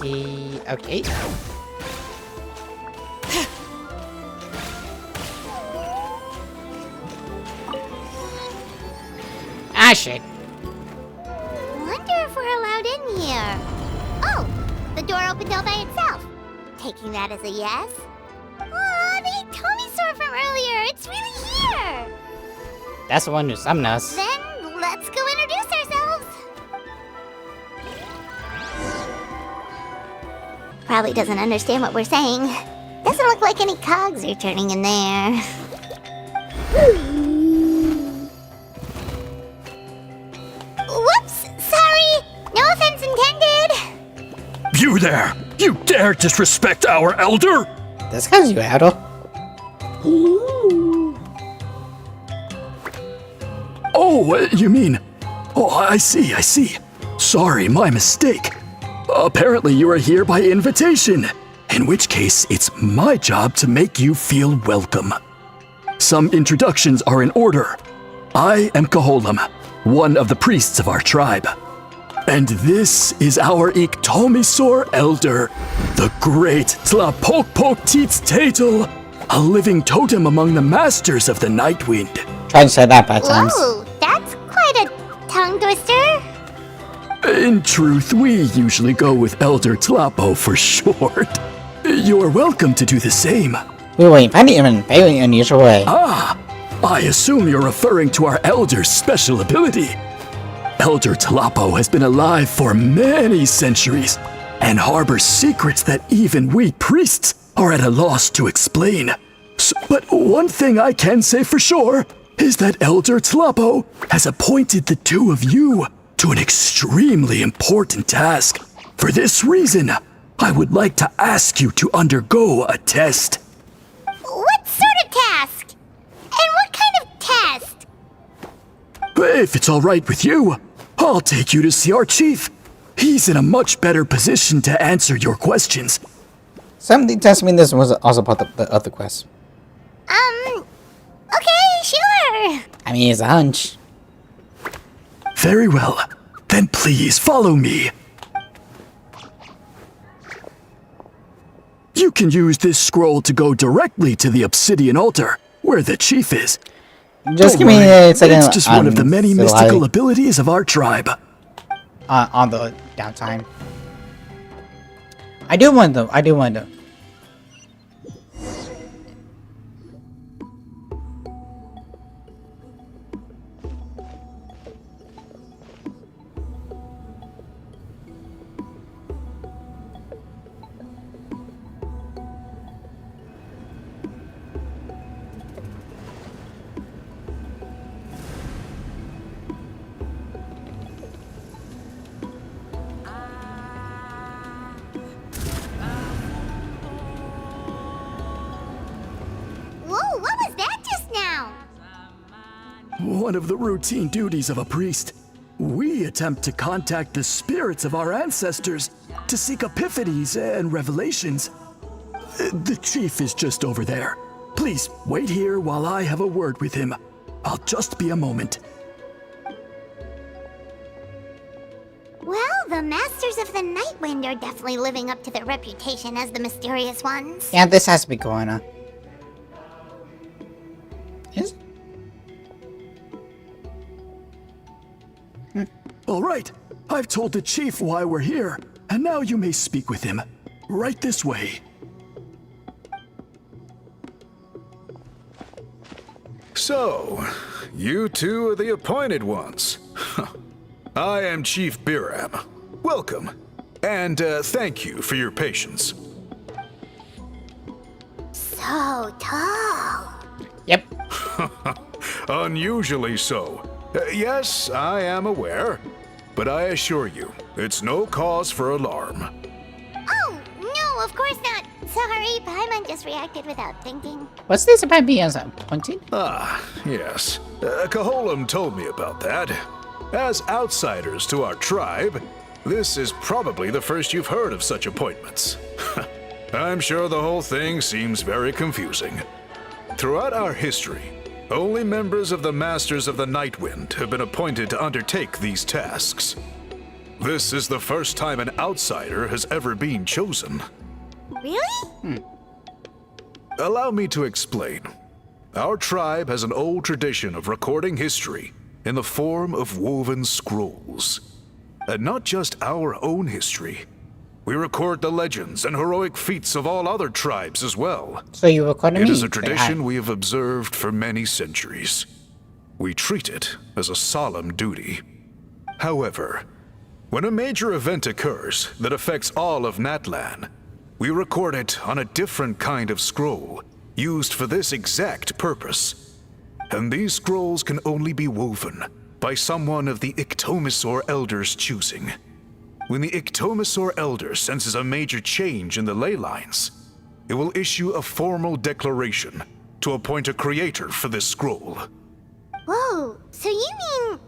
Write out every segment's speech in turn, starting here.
Okay. Ah, shit. Wonder if we're allowed in here. Oh, the door opened all by itself. Taking that as a yes. Aw, the Tomisaur from earlier. It's really here. That's the one who summoned us. Then let's go introduce ourselves. Probably doesn't understand what we're saying. Doesn't look like any cogs are turning in there. Whoops! Sorry! No offense intended! You there! You dare disrespect our elder? This guy's you, Adol. Oh, you mean... Oh, I see. Sorry, my mistake. Apparently you are here by invitation, in which case it's my job to make you feel welcome. Some introductions are in order. I am Koholam, one of the priests of our tribe. And this is our Iktomisaur elder, the great Tlapokpok-Teets-Tatel, a living totem among the masters of the Nightwind. Trying to say that 5 times. Whoa, that's quite a tongue twister. In truth, we usually go with Elder Tlapo for short. You're welcome to do the same. We find it in a very unusual way. Ah, I assume you're referring to our elder's special ability. Elder Tlapo has been alive for many centuries and harbors secrets that even we priests are at a loss to explain. But one thing I can say for sure is that Elder Tlapo has appointed the two of you to an extremely important task. For this reason, I would like to ask you to undergo a test. What sort of task? And what kind of test? If it's all right with you, I'll take you to see our chief. He's in a much better position to answer your questions. Something tells me this was also part of the other quest. Okay, sure. I mean, it's a hunch. Very well. Then please follow me. You can use this scroll to go directly to the obsidian altar, where the chief is. Just give me worry, a second. It's just one of the many Citlali. mystical abilities of our tribe. On the downtime. I do want to. Whoa, what was that just now? One of the routine duties of a priest. We attempt to contact the spirits of our ancestors to seek epiphanies and revelations. The chief is just over there. Please wait here while I have a word with him. I'll just be a moment. Well, the Masters of the Nightwind are definitely living up to their reputation as the mysterious ones. Yeah, this has to be going on. Is All right, I've told the chief why we're here, and now you may speak with him. Right this way. So, you two are the appointed ones. I am Chief Biram. Welcome, and thank you for your patience. So tall. Yep. Unusually so. Yes, I am aware, but I assure you, it's no cause for alarm. Oh, no, of course not. Sorry, Paimon just reacted without thinking. What's this about being appointed? Ah, yes. Koholam told me about that. As outsiders to our tribe, this is probably the first you've heard of such appointments. I'm sure the whole thing seems very confusing. Throughout our history, only members of the Masters of the Nightwind have been appointed to undertake these tasks. This is the first time an outsider has ever been chosen. Really? Allow me to explain. Our tribe has an old tradition of recording history in the form of woven scrolls. And not just our own history. We record the legends and heroic feats of all other tribes as well. So you recorded me? It is a tradition we have observed for many centuries. We treat it as a solemn duty. However, when a major event occurs that affects all of Natlan, we record it on a different kind of scroll, used for this exact purpose. And these scrolls can only be woven by someone of the Iktomisaur Elder's choosing. When the Iktomisaur Elder senses a major change in the ley lines, it will issue a formal declaration to appoint a creator for this scroll. Whoa, so you mean...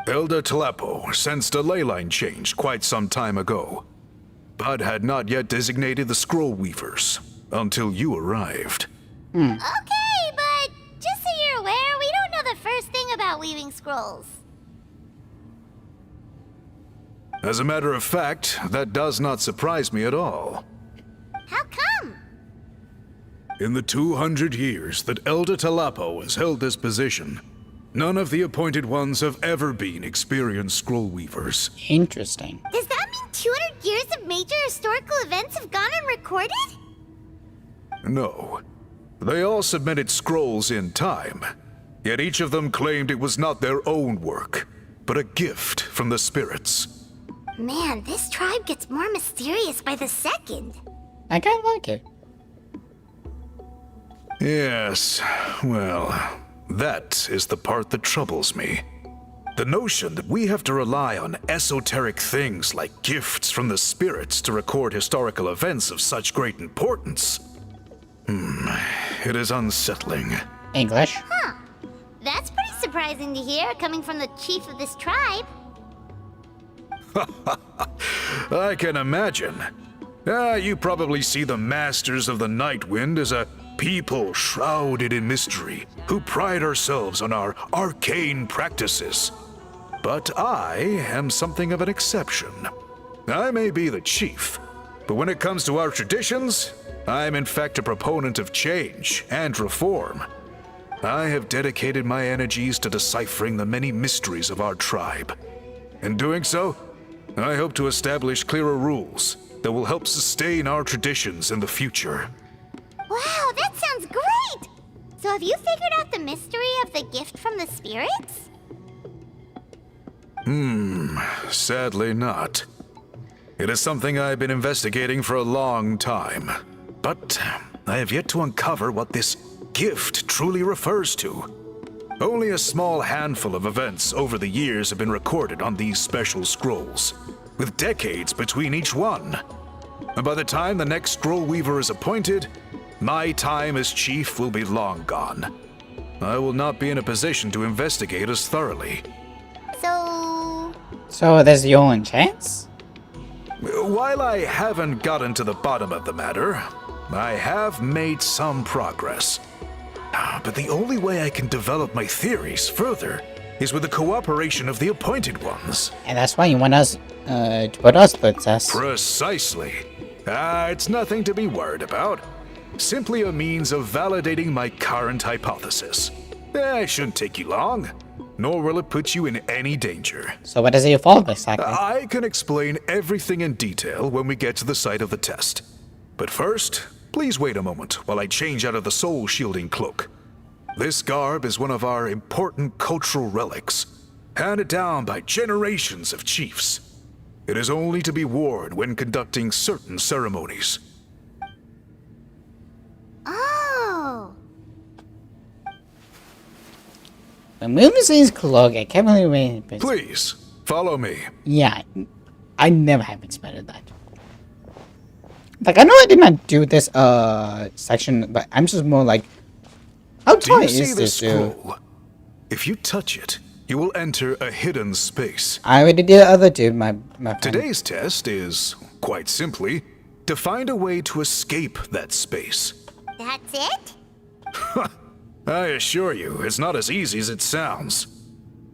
Elder Tlapo sensed a ley line change quite some time ago, but had not yet designated the scroll weavers until you arrived. Okay, but just so you're aware, we don't know the first thing about weaving scrolls. As a matter of fact, that does not surprise me at all. How come? In the 200 years that Elder Tlapo has held this position, none of the appointed ones have ever been experienced scroll weavers. Interesting. Does that mean 200 years of major historical events have gone unrecorded? No. They all submitted scrolls in time, yet each of them claimed it was not their own work, but a gift from the spirits. Man, this tribe gets more mysterious by the second. I kind of like it. Yes, well, that is the part that troubles me. The notion that we have to rely on esoteric things like gifts from the spirits to record historical events of such great importance. It is unsettling. English? Huh. That's pretty surprising to hear, coming from the chief of this tribe. I can imagine. You probably see the Masters of the Night Wind as a people shrouded in mystery, who pride ourselves on our arcane practices. But I am something of an exception. I may be the chief, but when it comes to our traditions, I'm in fact a proponent of change and reform. I have dedicated my energies to deciphering the many mysteries of our tribe. In doing so, I hope to establish clearer rules that will help sustain our traditions in the future. Wow, that sounds great! So have you figured out the mystery of the gift from the spirits? Sadly not. It is something I've been investigating for a long time, but I have yet to uncover what this gift truly refers to. Only a small handful of events over the years have been recorded on these special scrolls, with decades between each one. And by the time the next scroll weaver is appointed, my time as chief will be long gone. I will not be in a position to investigate as thoroughly. So there's your own chance? While I haven't gotten to the bottom of the matter, I have made some progress. But the only way I can develop my theories further is with the cooperation of the appointed ones. And that's why you want us to put us to the test. Precisely. It's nothing to be worried about. Simply a means of validating my current hypothesis. It shouldn't take you long, nor will it put you in any danger. So what does it involve exactly? I can explain everything in detail when we get to the site of the test. But first, please wait a moment while I change out of the soul shielding cloak. This garb is one of our important cultural relics, handed down by generations of chiefs. It is only to be worn when conducting certain ceremonies. Oh. When Moon says cloak, I can't believe it. Please, follow me. Yeah, I never have expected that. Like, I know I did not do this section, but I'm just more like, how Do you tall see is this this dude? scroll? If you touch it, you will enter a hidden space. I already did the other dude, my friend. Today's test is, quite simply, to find a way to escape that space. That's it? I assure you, it's not as easy as it sounds.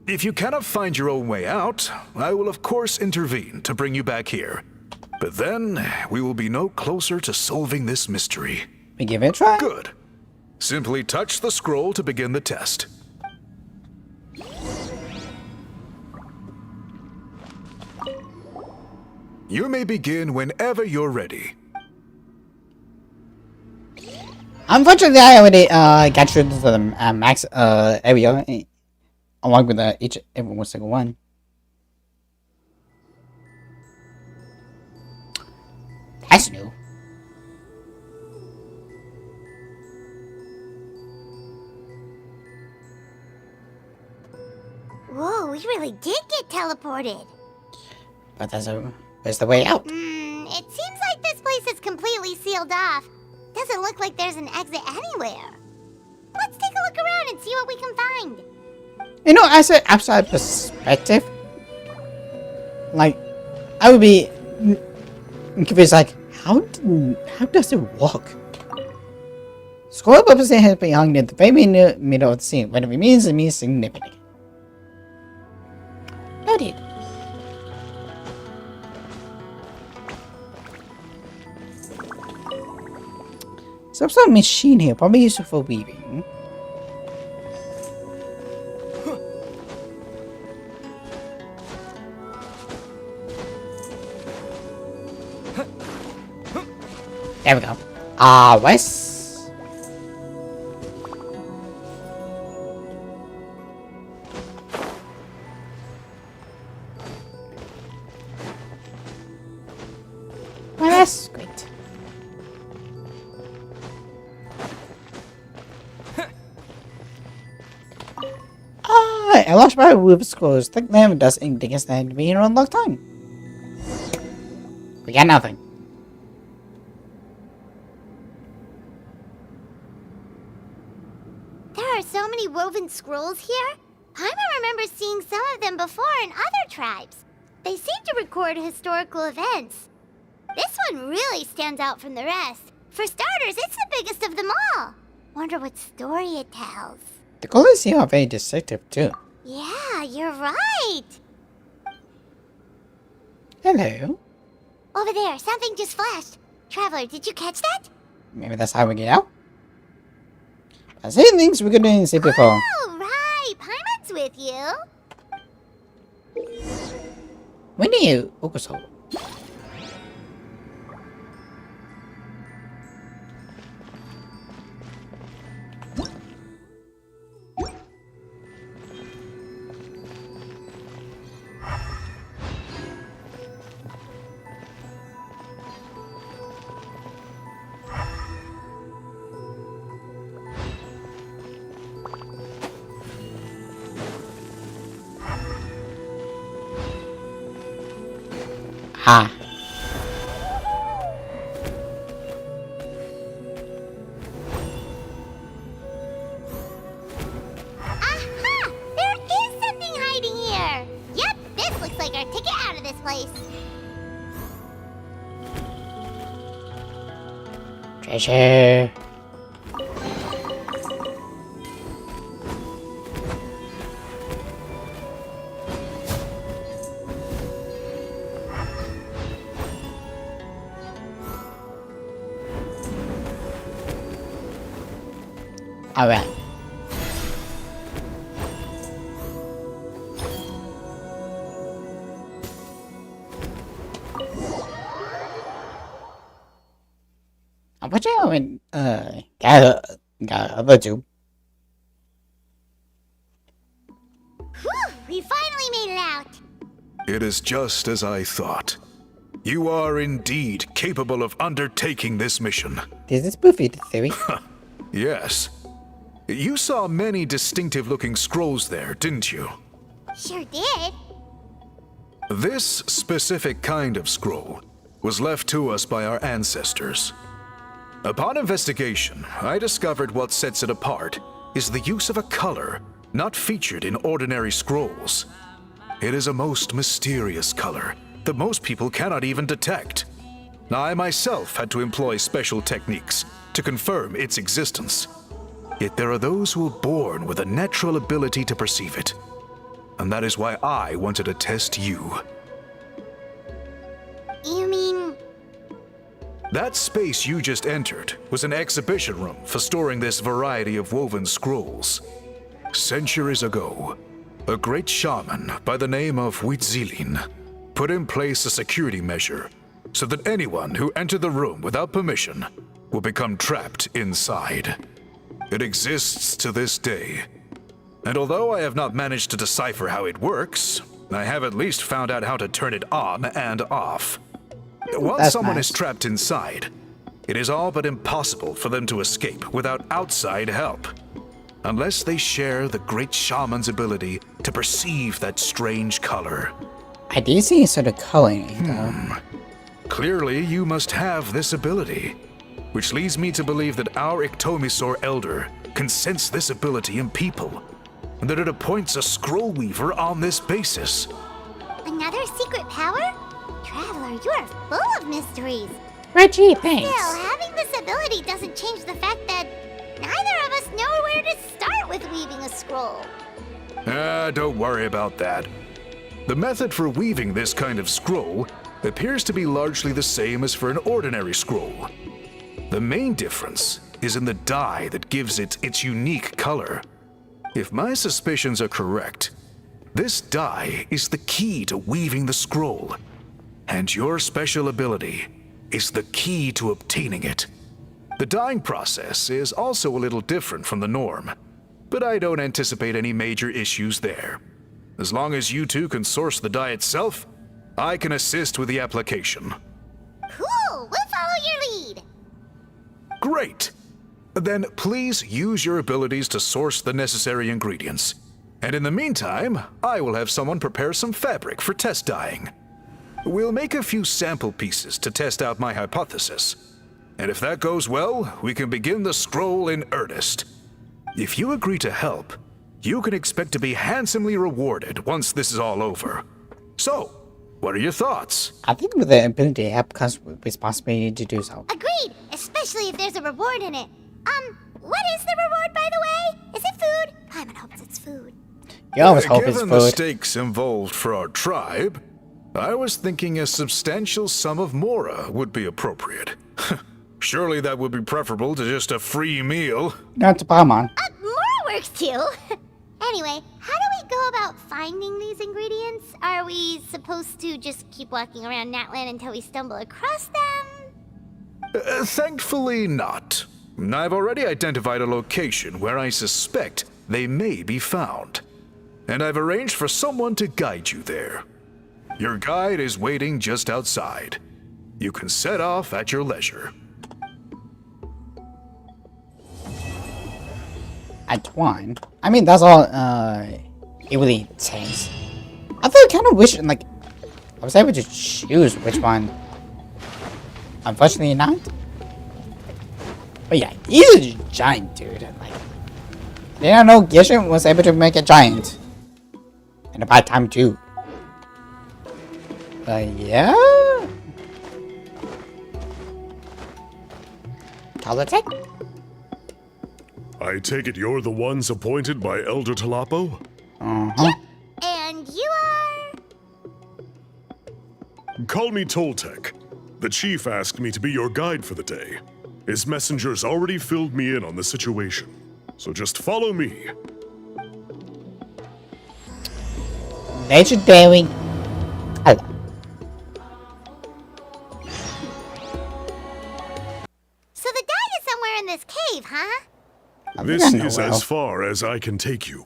If you cannot find your own way out, I will of course intervene to bring you back here. But then, we will be no closer to solving this mystery. We give it a try. Good. Simply touch the scroll to begin the test. You may begin whenever you're ready. Unfortunately, I already got through to the max area along with every single one. That's new. Whoa, we really did get teleported. But where's the way out? It seems like this place is completely sealed off. Doesn't look like there's an exit anywhere. Let's take a look around and see what we can find. You know, as an outside perspective, like, I would be confused, like, how does it work? Scroll purposely has been hung in the very middle of the scene. Whatever it means significant. Noted. Some sort of machine here, probably useful for weaving. There we go. West. Well, that's great. I lost my Rubik's scrolls. Think them does anything stand to be here a long time. We got nothing. There are so many woven scrolls here. Paimon remembers seeing some of them before in other tribes. They seem to record historical events. This one really stands out from the rest. For starters, it's the biggest of them all. Wonder what story it tells. The colors here are very deceptive too. Yeah, you're right. Hello. Over there, something just flashed. Traveler, did you catch that? Maybe that's how we get out. I've seen things we couldn't see before. Oh, right. Paimon's with you. When do you focus on? Ah. Aha! There is something hiding here. Yep, this looks like our ticket out of this place. Treasure. All right. I'm watching out and got other two. Whew, we finally made it out. It is just as I thought. You are indeed capable of undertaking this mission. This is Buffy the theory. Yes. You saw many distinctive-looking scrolls there, didn't you? Sure did. This specific kind of scroll was left to us by our ancestors. Upon investigation, I discovered what sets it apart is the use of a color not featured in ordinary scrolls. It is a most mysterious color that most people cannot even detect. I myself had to employ special techniques to confirm its existence. Yet there are those who are born with a natural ability to perceive it. And that is why I wanted to test you. You mean... That space you just entered was an exhibition room for storing this variety of woven scrolls. Centuries ago, a great shaman by the name of Citlali put in place a security measure so that anyone who entered the room without permission will become trapped inside. It exists to this day. And although I have not managed to decipher how it works, I have at least found out how to turn it on and off. Once That's someone nice. is trapped inside, it is all but impossible for them to escape without outside help. Unless they share the great shaman's ability to perceive that strange color. I do see sort of coloring, though. Clearly, you must have this ability, which leads me to believe that our Ictomisaur Elder can sense this ability in people, and that it appoints a scroll weaver on this basis. Another secret power? Traveler, you are full of mysteries. Reggie, thanks. Still, having this ability doesn't change the fact that neither of us know where to start with weaving a scroll. Don't worry about that. The method for weaving this kind of scroll appears to be largely the same as for an ordinary scroll. The main difference is in the dye that gives it its unique color. If my suspicions are correct, this dye is the key to weaving the scroll, and your special ability is the key to obtaining it. The dyeing process is also a little different from the norm, but I don't anticipate any major issues there. As long as you two can source the dye itself, I can assist with the application. Cool, we'll follow your lead. Great! Then please use your abilities to source the necessary ingredients. And in the meantime, I will have someone prepare some fabric for test dyeing. We'll make a few sample pieces to test out my hypothesis. And if that goes well, we can begin the scroll in earnest. If you agree to help, you can expect to be handsomely rewarded once this is all over. So, what are your thoughts? I think with the ability to help comes with responsibility to do so. Agreed, especially if there's a reward in it. What is the reward, by the way? Is it food? Paimon hopes it's food. You always hope it's Given the food. stakes involved for our tribe, I was thinking a substantial sum of mora would be appropriate. Surely that would be preferable to just a free meal. Not to Paimon. More works too. Anyway, how do we go about finding these ingredients? Are we supposed to just keep walking around Natlan until we stumble across them? Thankfully not. I've already identified a location where I suspect they may be found. And I've arranged for someone to guide you there. Your guide is waiting just outside. You can set off at your leisure. At one. I mean, that's all it really takes. I thought I kind of wish, like, I was able to choose which one. Unfortunately not. But yeah, he's a giant dude. Like, yeah, no, Gishin was able to make a giant. And a bad time too. Yeah. Politics? I take it you're the ones appointed by Elder Talapo? Uh-huh. And you are... Call me Toltec. The chief asked me to be your guide for the day. His messengers already filled me in on the situation. So just follow me. Legendary. Hello. So the dye is somewhere in this cave, huh? I think This I know is well. as far as I can take you.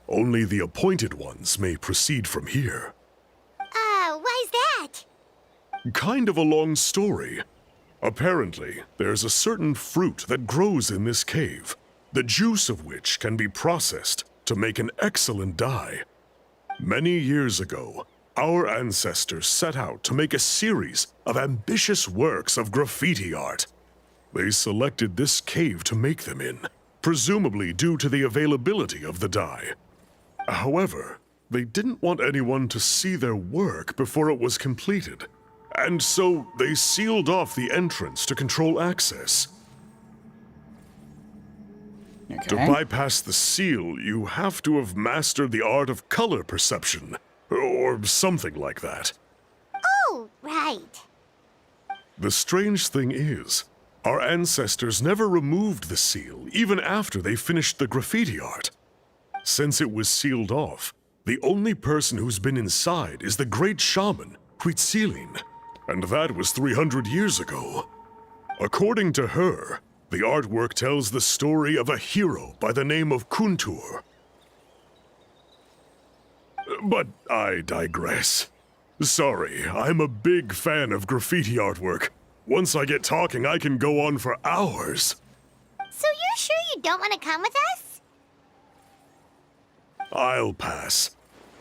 Only the appointed ones may proceed from here. Why's that? Kind of a long story. Apparently, there's a certain fruit that grows in this cave, the juice of which can be processed to make an excellent dye. Many years ago, our ancestors set out to make a series of ambitious works of graffiti art. They selected this cave to make them in, presumably due to the availability of the dye. However, they didn't want anyone to see their work before it was completed, and so they sealed off the entrance to control access. To Okay. bypass the seal, you have to have mastered the art of color perception, or something like that. Oh, right. The strange thing is, our ancestors never removed the seal, even after they finished the graffiti art. Since it was sealed off, the only person who's been inside is the great shaman, Citlali, and that was 300 years ago. According to her, the artwork tells the story of a hero by the name of Kuntur. But I digress. Sorry, I'm a big fan of graffiti artwork. Once I get talking, I can go on for hours. So you're sure you don't want to come with us? I'll pass.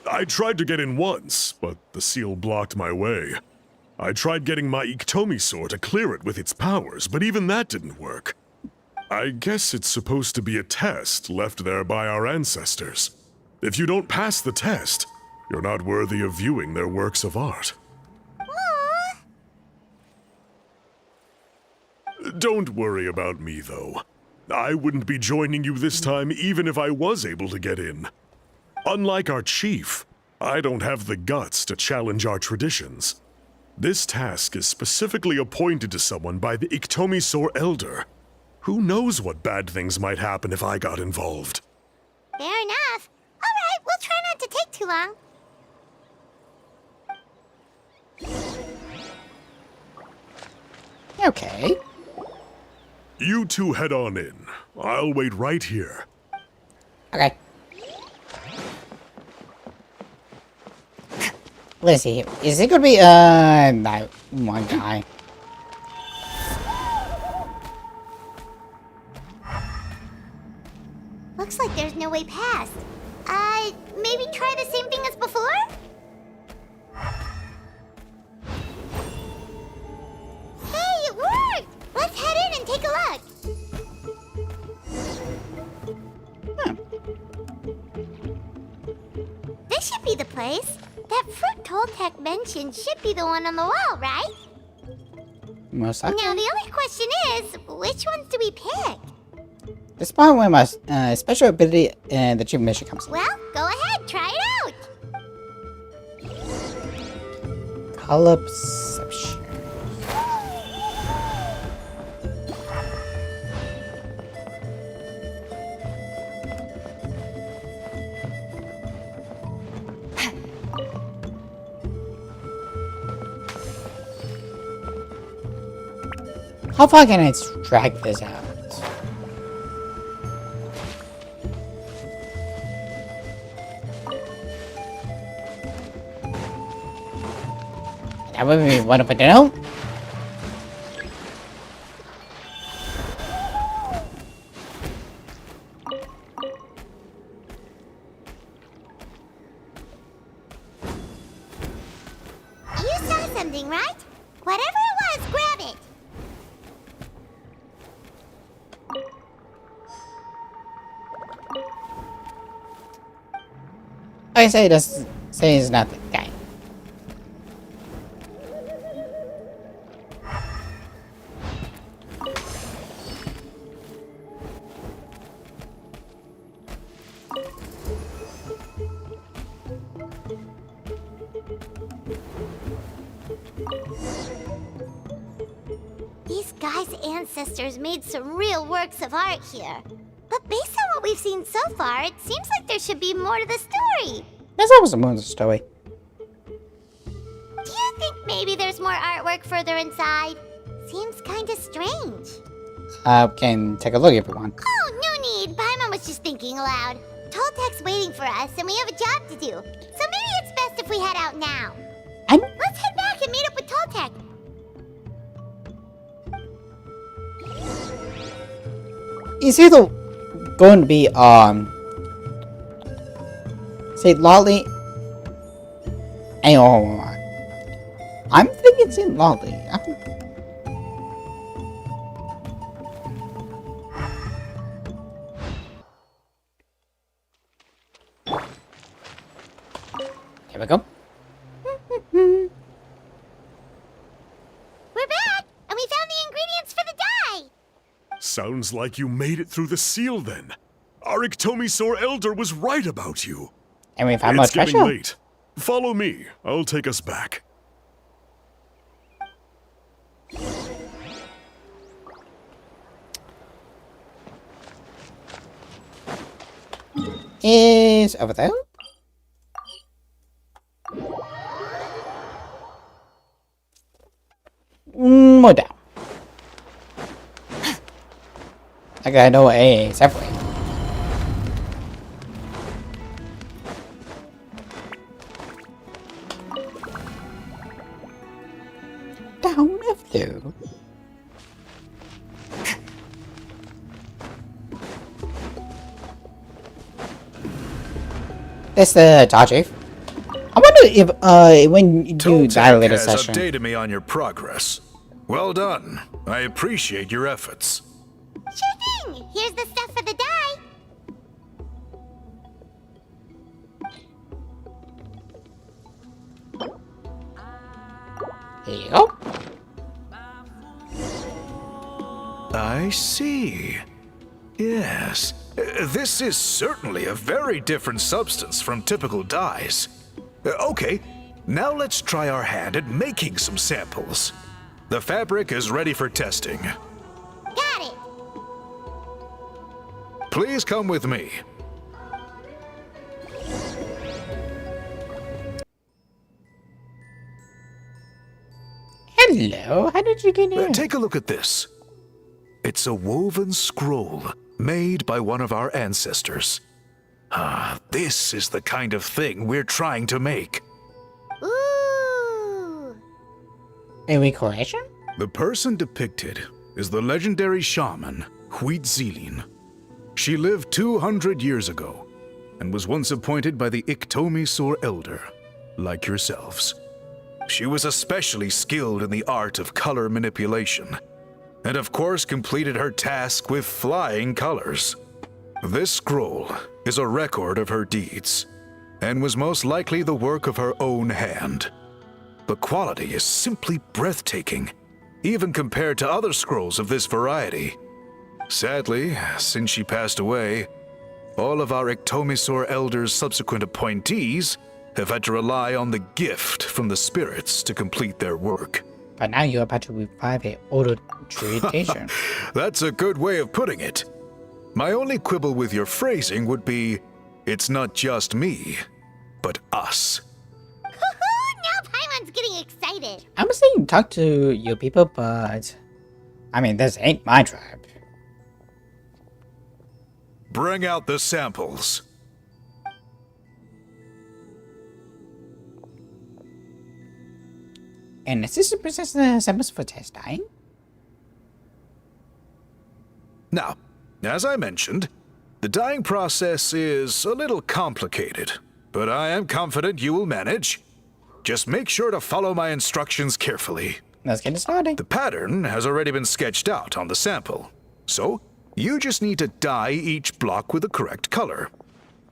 I tried to get in once, but the seal blocked my way. I tried getting my Iktomi to clear it with its powers, but even that didn't work. I guess it's supposed to be a test left there by our ancestors. If you don't pass the test, you're not worthy of viewing their works of art. Aww. Don't worry about me, though. I wouldn't be joining you this time even if I was able to get in. Unlike our chief, I don't have the guts to challenge our traditions. This task is specifically appointed to someone by the Iktomi Elder. Who knows what bad things might happen if I got involved? Fair enough. All right, we'll try not to take too long. Okay. You two head on in. I'll wait right here. Okay. Let's see. Is it gonna be that one guy? Looks like there's no way past. Maybe try the same thing as before? Hey, it worked! Let's head in and take a look. This should be the place. That fruit Toltec mentioned should be the one on the wall, right? Most Now, likely. the only question is, which ones do we pick? This is probably where my special ability and the chief mission comes in. Well, go ahead, try it out. Color perception. How far can I drag this out? That would be wonderful to know. You saw something, right? Whatever it was, grab it. I say this. Say it's not the guy. These guys' ancestors made some real works of art here. But based on what we've seen so far, it seems like there should be more to the story. That's always a more story. Do you think maybe there's more artwork further inside? Seems kinda strange. Can take a look if you want. Oh, no need. Paimon was just thinking aloud. Toltec's waiting for us, and we have a job to do. So maybe it's best if we head out now. Let's head back and meet up with Toltec. Is it going to be Citlali? Hey, hold on. I'm thinking Citlali. Here we go. We're back, and we found the ingredients for the dye. Sounds like you made it through the seal then. Our Iktomisaur Elder was right about you. And we found more It's getting treasure. late. Follow me. I'll take us back. Is over there. More down. Okay, I know A is separate. Down a flow. That's the Tarchief. I wonder if when you do dilate a has session. updated me on your progress. Well done. I appreciate your efforts. Sure thing. Here's the stuff for the dye. Here you go. I see. Yes. This is certainly a very different substance from typical dyes. Okay, now let's try our hand at making some samples. The fabric is ready for testing. Got it. Please come with me. Hello, how did you get in? Take a look at this. It's a woven scroll made by one of our ancestors. This is the kind of thing we're trying to make. Ooh. A recreation? The person depicted is the legendary shaman, Citlali. She lived 200 years ago and was once appointed by the Iktomisaur Elder, like yourselves. She was especially skilled in the art of color manipulation, and of course completed her task with flying colors. This scroll is a record of her deeds, and was most likely the work of her own hand. The quality is simply breathtaking, even compared to other scrolls of this variety. Sadly, since she passed away, all of our Iktomisaur Elder's subsequent appointees have had to rely on the gift from the spirits to complete their work. But now you're about to revive an older tradition. That's a good way of putting it. My only quibble with your phrasing would be, it's not just me, but us. Now Paimon's getting excited. I'm saying talk to your people, but I mean, this ain't my tribe. Bring out the samples. And assistant princess samples for test dying? Now, as I mentioned, the dyeing process is a little complicated, but I am confident you will manage. Just make sure to follow my instructions carefully. Let's get it started. The pattern has already been sketched out on the sample, so you just need to dye each block with the correct color.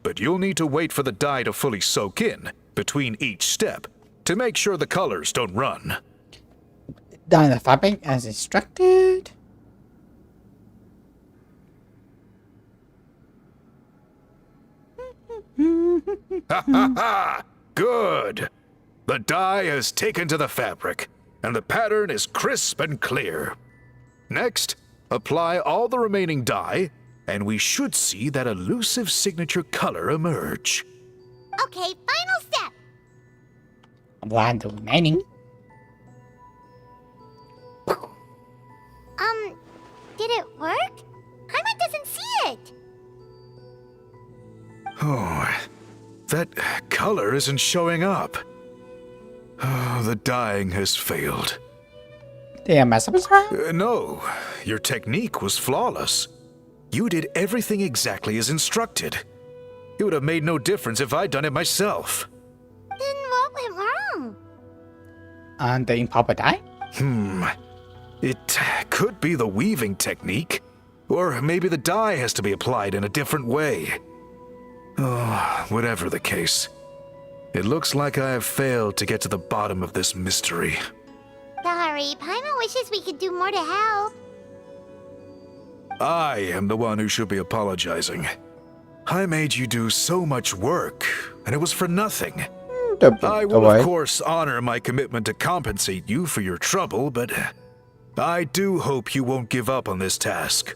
But you'll need to wait for the dye to fully soak in between each step to make sure the colors don't run. Dye the fabric as instructed. Ha ha ha! Good! The dye is taken to the fabric, and the pattern is crisp and clear. Next, apply all the remaining dye, and we should see that elusive signature color emerge. Okay, final step. Apply the remaining. Did it work? Paimon doesn't see it. Oh, that color isn't showing up. Oh, the dyeing has failed. Did I mess up as well? No, your technique was flawless. You did everything exactly as instructed. It would have made no difference if I'd done it myself. Then what went wrong? And the improper dye? It could be the weaving technique, or maybe the dye has to be applied in a different way. Oh, whatever the case, it looks like I have failed to get to the bottom of this mystery. Sorry, Paimon wishes we could do more to help. I am the one who should be apologizing. I made you do so much work, and it was for nothing. I will, of course, honor my commitment to compensate you for your trouble, but I do hope you won't give up on this task.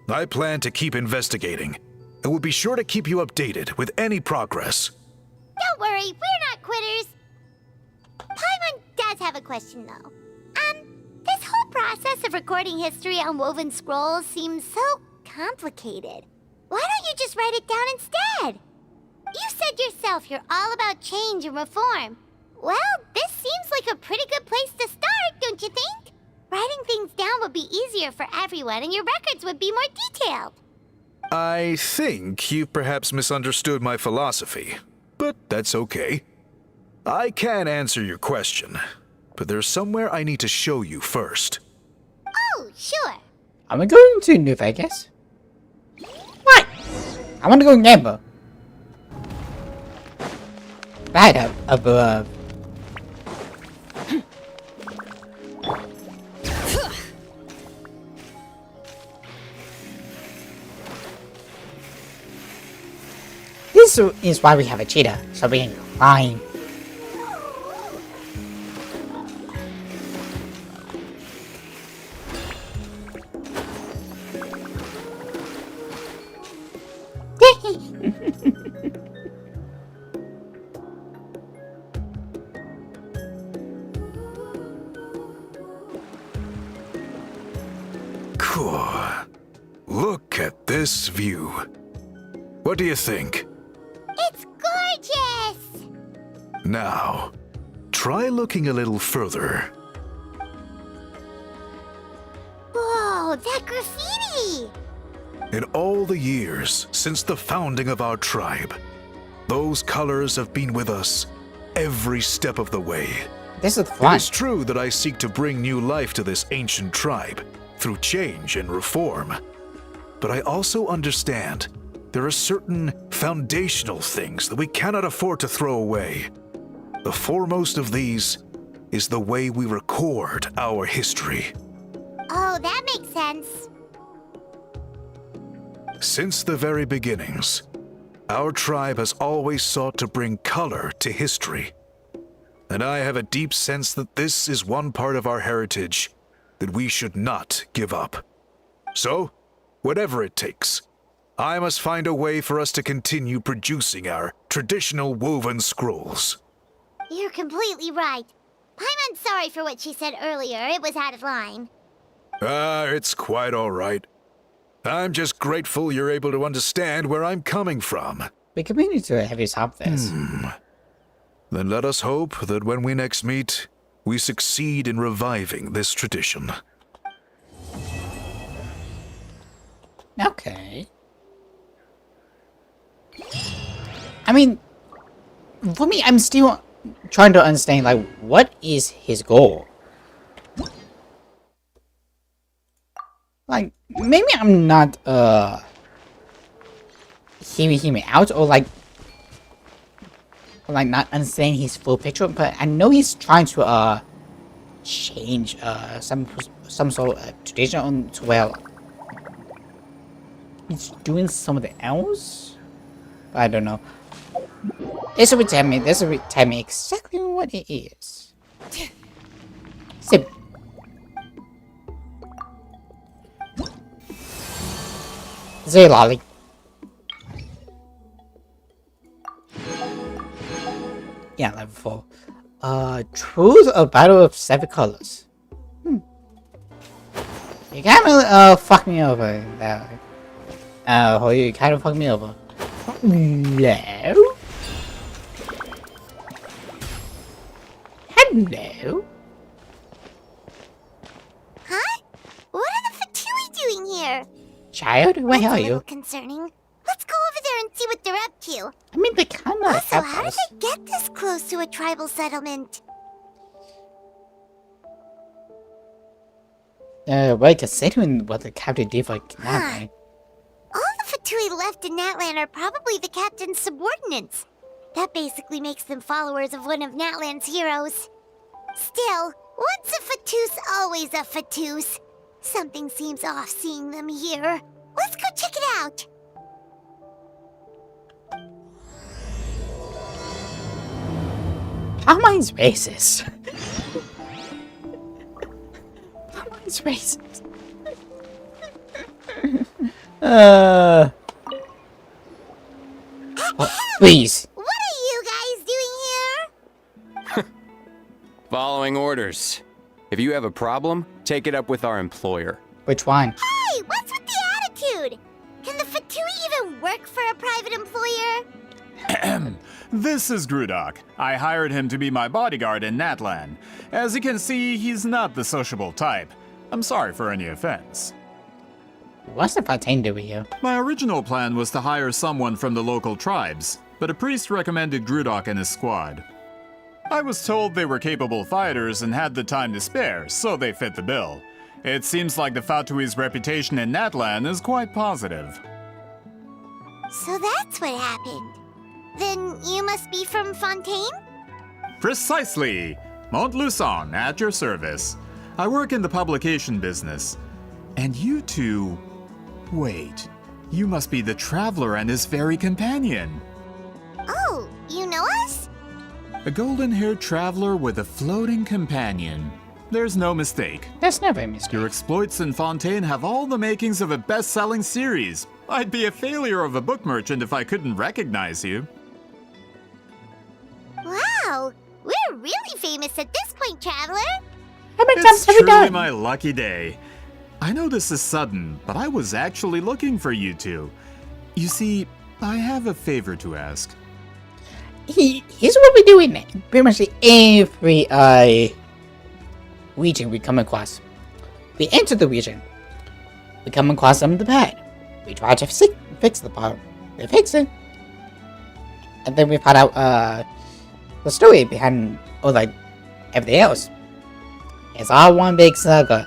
I plan to keep investigating, and will be sure to keep you updated with any progress. Don't worry, we're not quitters. Paimon does have a question, though. This whole process of recording history on woven scrolls seems so complicated. Why don't you just write it down instead? You said yourself you're all about change and reform. Well, this seems like a pretty good place to start, don't you think? Writing things down would be easier for everyone, and your records would be more detailed. I think you've perhaps misunderstood my philosophy, but that's okay. I can answer your question, but there's somewhere I need to show you first. Oh, sure. Am I going to New Vegas? What? I want to go gamble. Right up above. This is why we have a cheetah, so we can climb. Cool. Look at this view. What do you think? It's gorgeous! Now, try looking a little further. Whoa, that graffiti! In all the years since the founding of our tribe, those colors have been with us every step of the way. This is fun. It is true that I seek to bring new life to this ancient tribe through change and reform. But I also understand there are certain foundational things that we cannot afford to throw away. The foremost of these is the way we record our history. Oh, that makes sense. Since the very beginnings, our tribe has always sought to bring color to history. And I have a deep sense that this is one part of our heritage that we should not give up. So, whatever it takes, I must find a way for us to continue producing our traditional woven scrolls. You're completely right. Paimon's sorry for what she said earlier. It was out of line. It's quite all right. I'm just grateful you're able to understand where I'm coming from. We can need to have you stop this. Then let us hope that when we next meet, we succeed in reviving this tradition. Okay. I mean, for me, I'm still trying to understand, like, what is his goal? Like, maybe I'm not, hearing him out, or like not understanding his full picture, but I know he's trying to, change, some sort of tradition to, well, he's doing something else? I don't know. This will tell me exactly what it is. Sim. Citlali. Yeah, level 4. Truth or Battle of Seven Colors. You kind of fuck me over that way. You kind of fuck me over. Hello? Hello? Huh? What are the Fatui doing here? Child, where That's are a little you? concerning. Let's go over there and see what they're up to. I mean, they kind of Also, help how did us. they get this close to a tribal settlement? Well, considering what the captain did for kidnapping. All the Fatui left in Natlan are probably the captain's subordinates. That basically makes them followers of one of Natlan's heroes. Still, once a Fatus, always a Fatus. Something seems off seeing them here. Let's go check it out. Palmine's racist. Palmine's racist. Please. What are you guys doing here? Following orders. If you have a problem, take it up with our employer. Which one? Hey, what's with the attitude? Can the Fatui even work for a private employer? This is Grudok. I hired him to be my bodyguard in Natlan. As you can see, he's not the sociable type. I'm sorry for any offense. What's the Fontaine do with you? My original plan was to hire someone from the local tribes, but a priest recommended Grudok and his squad. I was told they were capable fighters and had the time to spare, so they fit the bill. It seems like the Fatui's reputation in Natlan is quite positive. So that's what happened. Then you must be from Fontaine? Precisely! Montluçon, at your service. I work in the publication business. And you two... Wait, you must be the traveler and his fairy companion. Oh, you know us? A golden-haired traveler with a floating companion. There's no mistake. That's never a mistake. Your exploits in Fontaine have all the makings of a best-selling series. I'd be a failure of a book merchant if I couldn't recognize you. Wow, we're really famous at this point, Traveler. How many It's times have we truly done? my lucky day. I know this is sudden, but I was actually looking for you two. You see, I have a favor to ask. Here's what we do in pretty much every region we come across. We enter the region. We come across them the bad. We try to fix the problem. They fix it. And then we find out the story behind everything else. It's all one big circle.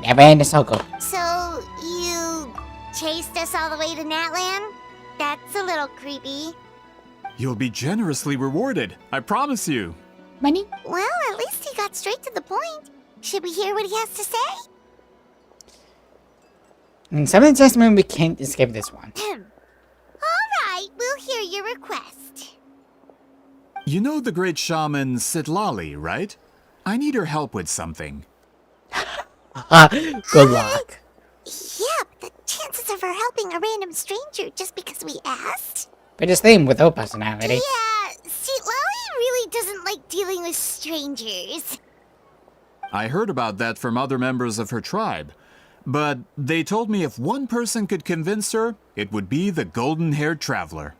Never ending circle. So, you chased us all the way to Natlan? That's a little creepy. You'll be generously rewarded, I promise you. Money? Well, at least he got straight to the point. Should we hear what he has to say? And some of the testimony we can't escape this one. Alright, we'll hear your request. You know the great shaman Citlali, right? I need her help with something. Good luck. Yeah, but the chances of her helping a random stranger just because we asked? But it's them with no personality. Yeah, Citlali really doesn't like dealing with strangers. I heard about that from other members of her tribe. But they told me if one person could convince her, it would be the golden-haired traveler.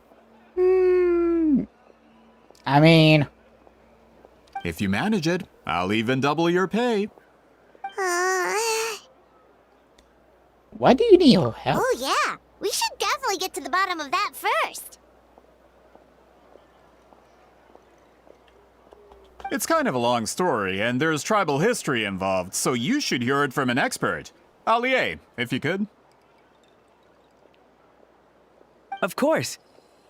I mean, If you manage it, I'll even double your pay. why do you need your help? Oh yeah, we should definitely get to the bottom of that first. It's kind of a long story, and there's tribal history involved, so you should hear it from an expert. Allier, if you could. Of course.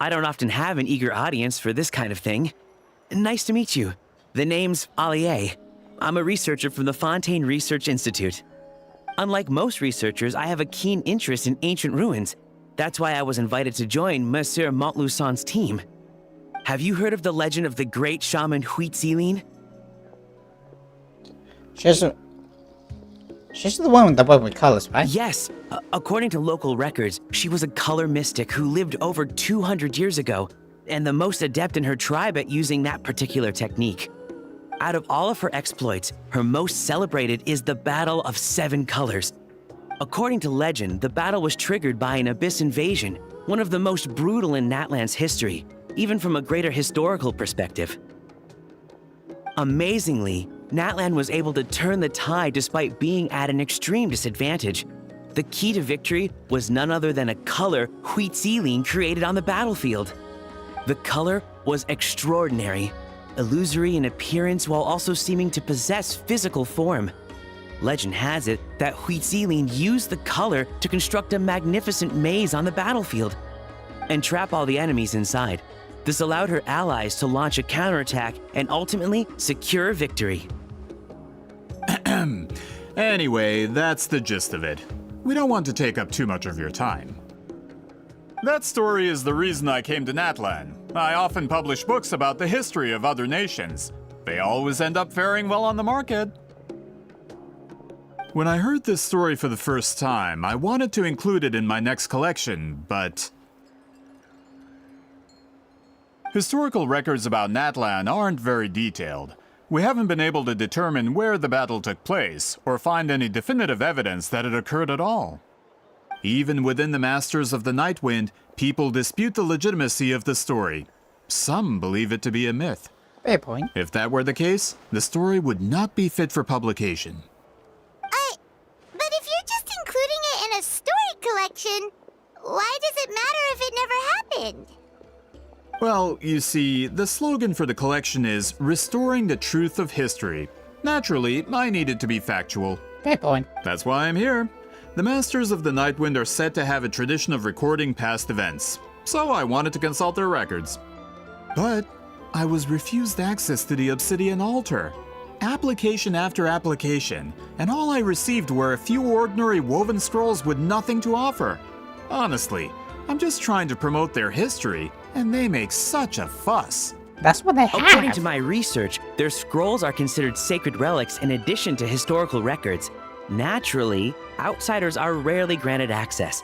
I don't often have an eager audience for this kind of thing. Nice to meet you. The name's Allier. I'm a researcher from the Fontaine Research Institute. Unlike most researchers, I have a keen interest in ancient ruins. That's why I was invited to join Monsieur Montluçon's team. Have you heard of the legend of the great shaman Citlali? She's the one with the one with colors, right? Yes. According to local records, she was a color mystic who lived over 200 years ago, and the most adept in her tribe at using that particular technique. Out of all of her exploits, her most celebrated is the Battle of Seven Colors. According to legend, the battle was triggered by an abyss invasion, one of the most brutal in Natlan's history, even from a greater historical perspective. Amazingly, Natlan was able to turn the tide despite being at an extreme disadvantage. The key to victory was none other than a color Citlali created on the battlefield. The color was extraordinary, illusory in appearance while also seeming to possess physical form. Legend has it that Citlali used the color to construct a magnificent maze on the battlefield and trap all the enemies inside. This allowed her allies to launch a counterattack and ultimately secure victory. Anyway, that's the gist of it. We don't want to take up too much of your time. That story is the reason I came to Natlan. I often publish books about the history of other nations. They always end up faring well on the market. When I heard this story for the first time, I wanted to include it in my next collection, but historical records about Natlan aren't very detailed. We haven't been able to determine where the battle took place, or find any definitive evidence that it occurred at all. Even within the Masters of the Nightwind, people dispute the legitimacy of the story. Some believe it to be a myth. Fair point. If that were the case, the story would not be fit for publication. But if you're just including it in a story collection, why does it matter if it never happened? Well, you see, the slogan for the collection is Restoring the Truth of History. Naturally, I needed to be factual. Fair point. That's why I'm here. The Masters of the Nightwind are said to have a tradition of recording past events, so I wanted to consult their records. But I was refused access to the Obsidian Altar. Application after application, and all I received were a few ordinary woven scrolls with nothing to offer. Honestly, I'm just trying to promote their history, and they make such a fuss. That's what they have. According to my research, their scrolls are considered sacred relics in addition to historical records. Naturally, outsiders are rarely granted access.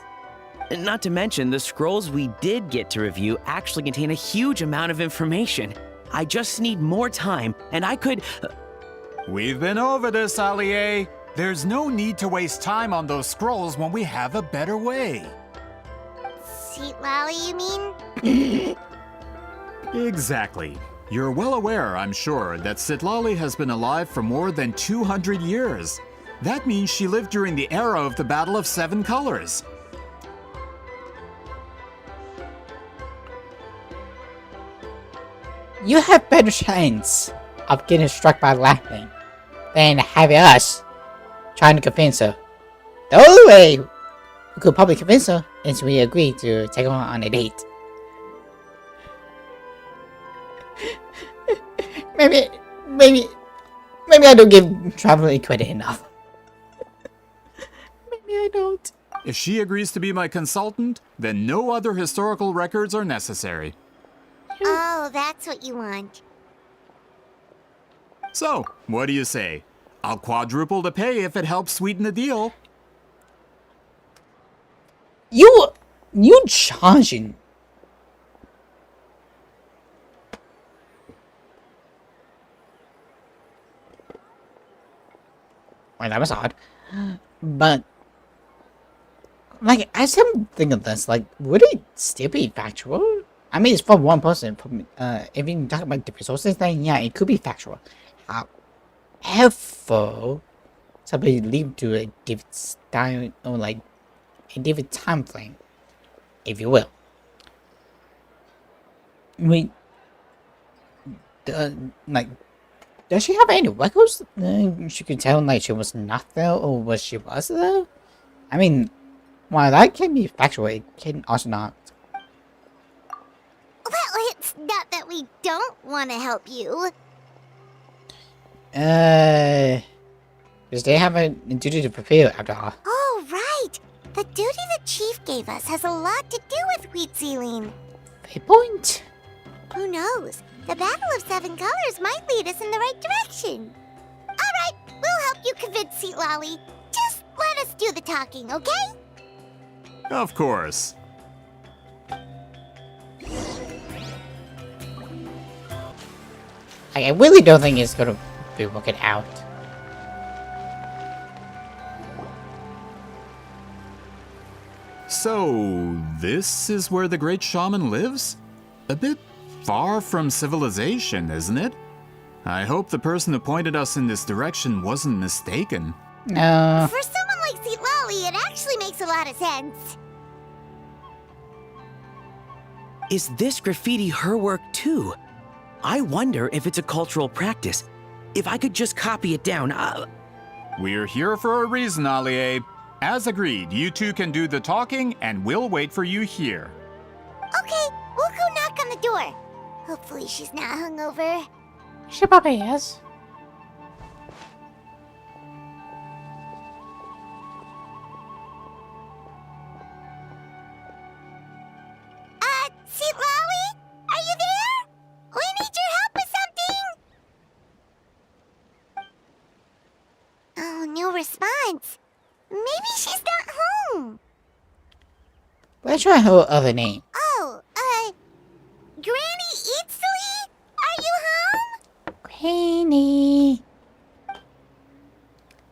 Not to mention, the scrolls we did get to review actually contain a huge amount of information. I just need more time, and I could... We've been over this, Allier. There's no need to waste time on those scrolls when we have a better way. Citlali, you mean? Exactly. You're well aware, I'm sure, that Citlali has been alive for more than 200 years. That means she lived during the era of the Battle of Seven Colors. You have better chance of getting struck by lightning than having us trying to convince her. The only way we could probably convince her is we agree to take her on a date. maybe I don't give traveling credit enough. Maybe I don't. If she agrees to be my consultant, then no other historical records are necessary. Oh, that's what you want. So, what do you say? I'll quadruple the pay if it helps sweeten the deal. You charging? Well, that was odd. But like, as I'm thinking of this, like, would it still be factual? I mean, it's for one person. If you talk about the resources thing, yeah, it could be factual. However, somebody leave to a different style or like a different time frame, if you will. I mean, like, does she have any records? She could tell like she was not there or was she was there. I mean, while that can be factual, it can also not. Well, it's not that we don't want to help you. Because they have a duty to prepare after all. Oh, right. The duty the chief gave us has a lot to do with wheat sealing. Fair point. Who knows? The Battle of Seven Colors might lead us in the right direction. All right, we'll help you convince Citlali. Just let us do the talking, okay? Of course. I really don't think it's gonna be working out. So, this is where the great shaman lives? A bit far from civilization, isn't it? I hope the person who pointed us in this direction wasn't mistaken. No. For someone like Citlali, it actually makes a lot of sense. Is this graffiti her work too? I wonder if it's a cultural practice. If I could just copy it down, We're here for a reason, Allier. As agreed, you two can do the talking, and we'll wait for you here. Okay, we'll go knock on the door. Hopefully she's not hungover. She probably is. response. Maybe she's not home. Let's try her other name. Oh, Granny Citlali? Are you home? Granny.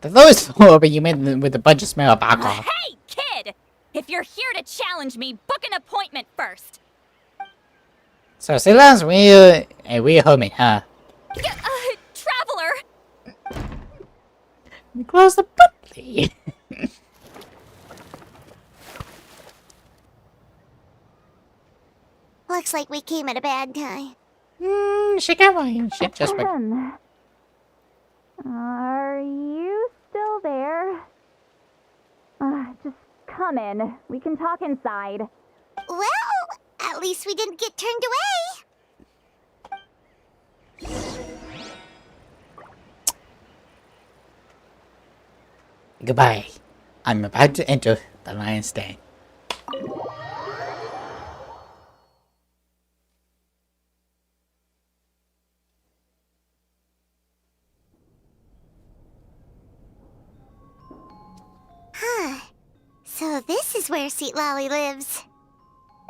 The lowest floor, but you made it with a bunch of smell of alcohol. Hey, kid! If you're here to challenge me, book an appointment first. So Citlali's a real homie, huh? Traveler! Close the button. Looks like we came at a bad time. She got one. She just went. Are you still there? Just come in. We can talk inside. Well, at least we didn't get turned away. Goodbye. I'm about to enter the lion's den. So this is where Citlali lives.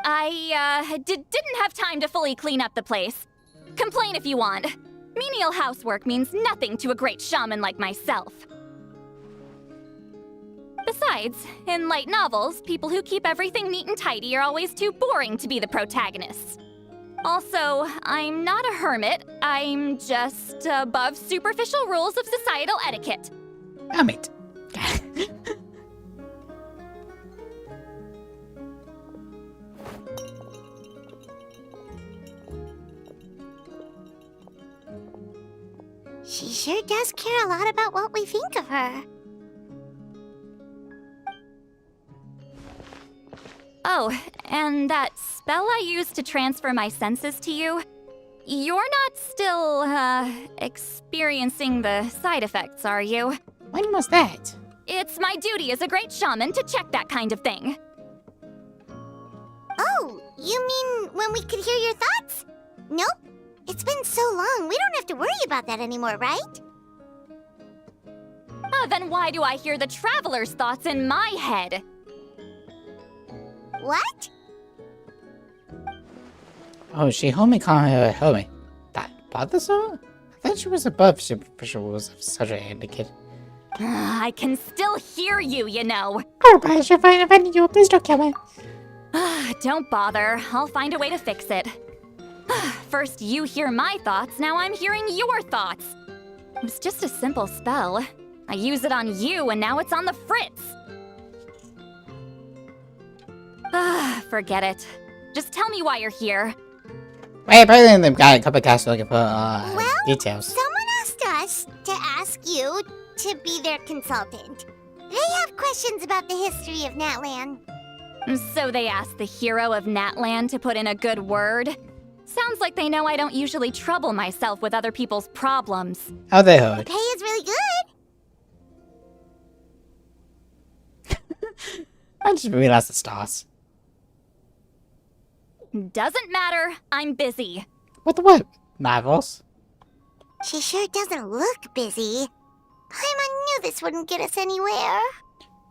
I didn't have time to fully clean up the place. Complain if you want. Menial housework means nothing to a great shaman like myself. Besides, in light novels, people who keep everything neat and tidy are always too boring to be the protagonists. Also, I'm not a hermit. I'm just above superficial rules of societal etiquette. Damn it. She sure does care a lot about what we think of her. Oh, and that spell I used to transfer my senses to you, you're not still, experiencing the side effects, are you? When was that? It's my duty as a great shaman to check that kind of thing. Oh, you mean when we could hear your thoughts? Nope. It's been so long, we don't have to worry about that anymore, right? Then why do I hear the traveler's thoughts in my head? What? Oh, she homie calling her homie. That bothers her? I thought she was above superficial rules of such an etiquette. I can still hear you, you know. Oh, I should find offending you. Please don't kill me. Don't bother. I'll find a way to fix it. First you hear my thoughts, now I'm hearing your thoughts. It was just a simple spell. I use it on you, and now it's on the Fritz. Forget it. Just tell me why you're here. Wait, apparently they've got a couple of guys looking for details. Someone asked us to ask you to be their consultant. They have questions about the history of Natlan. So they asked the hero of Natlan to put in a good word? Sounds like they know I don't usually trouble myself with other people's problems. How they heard. Pay is really good. I just realized the stars. Doesn't matter. I'm busy. What the what? Marvels? She sure doesn't look busy. Paimon knew this wouldn't get us anywhere.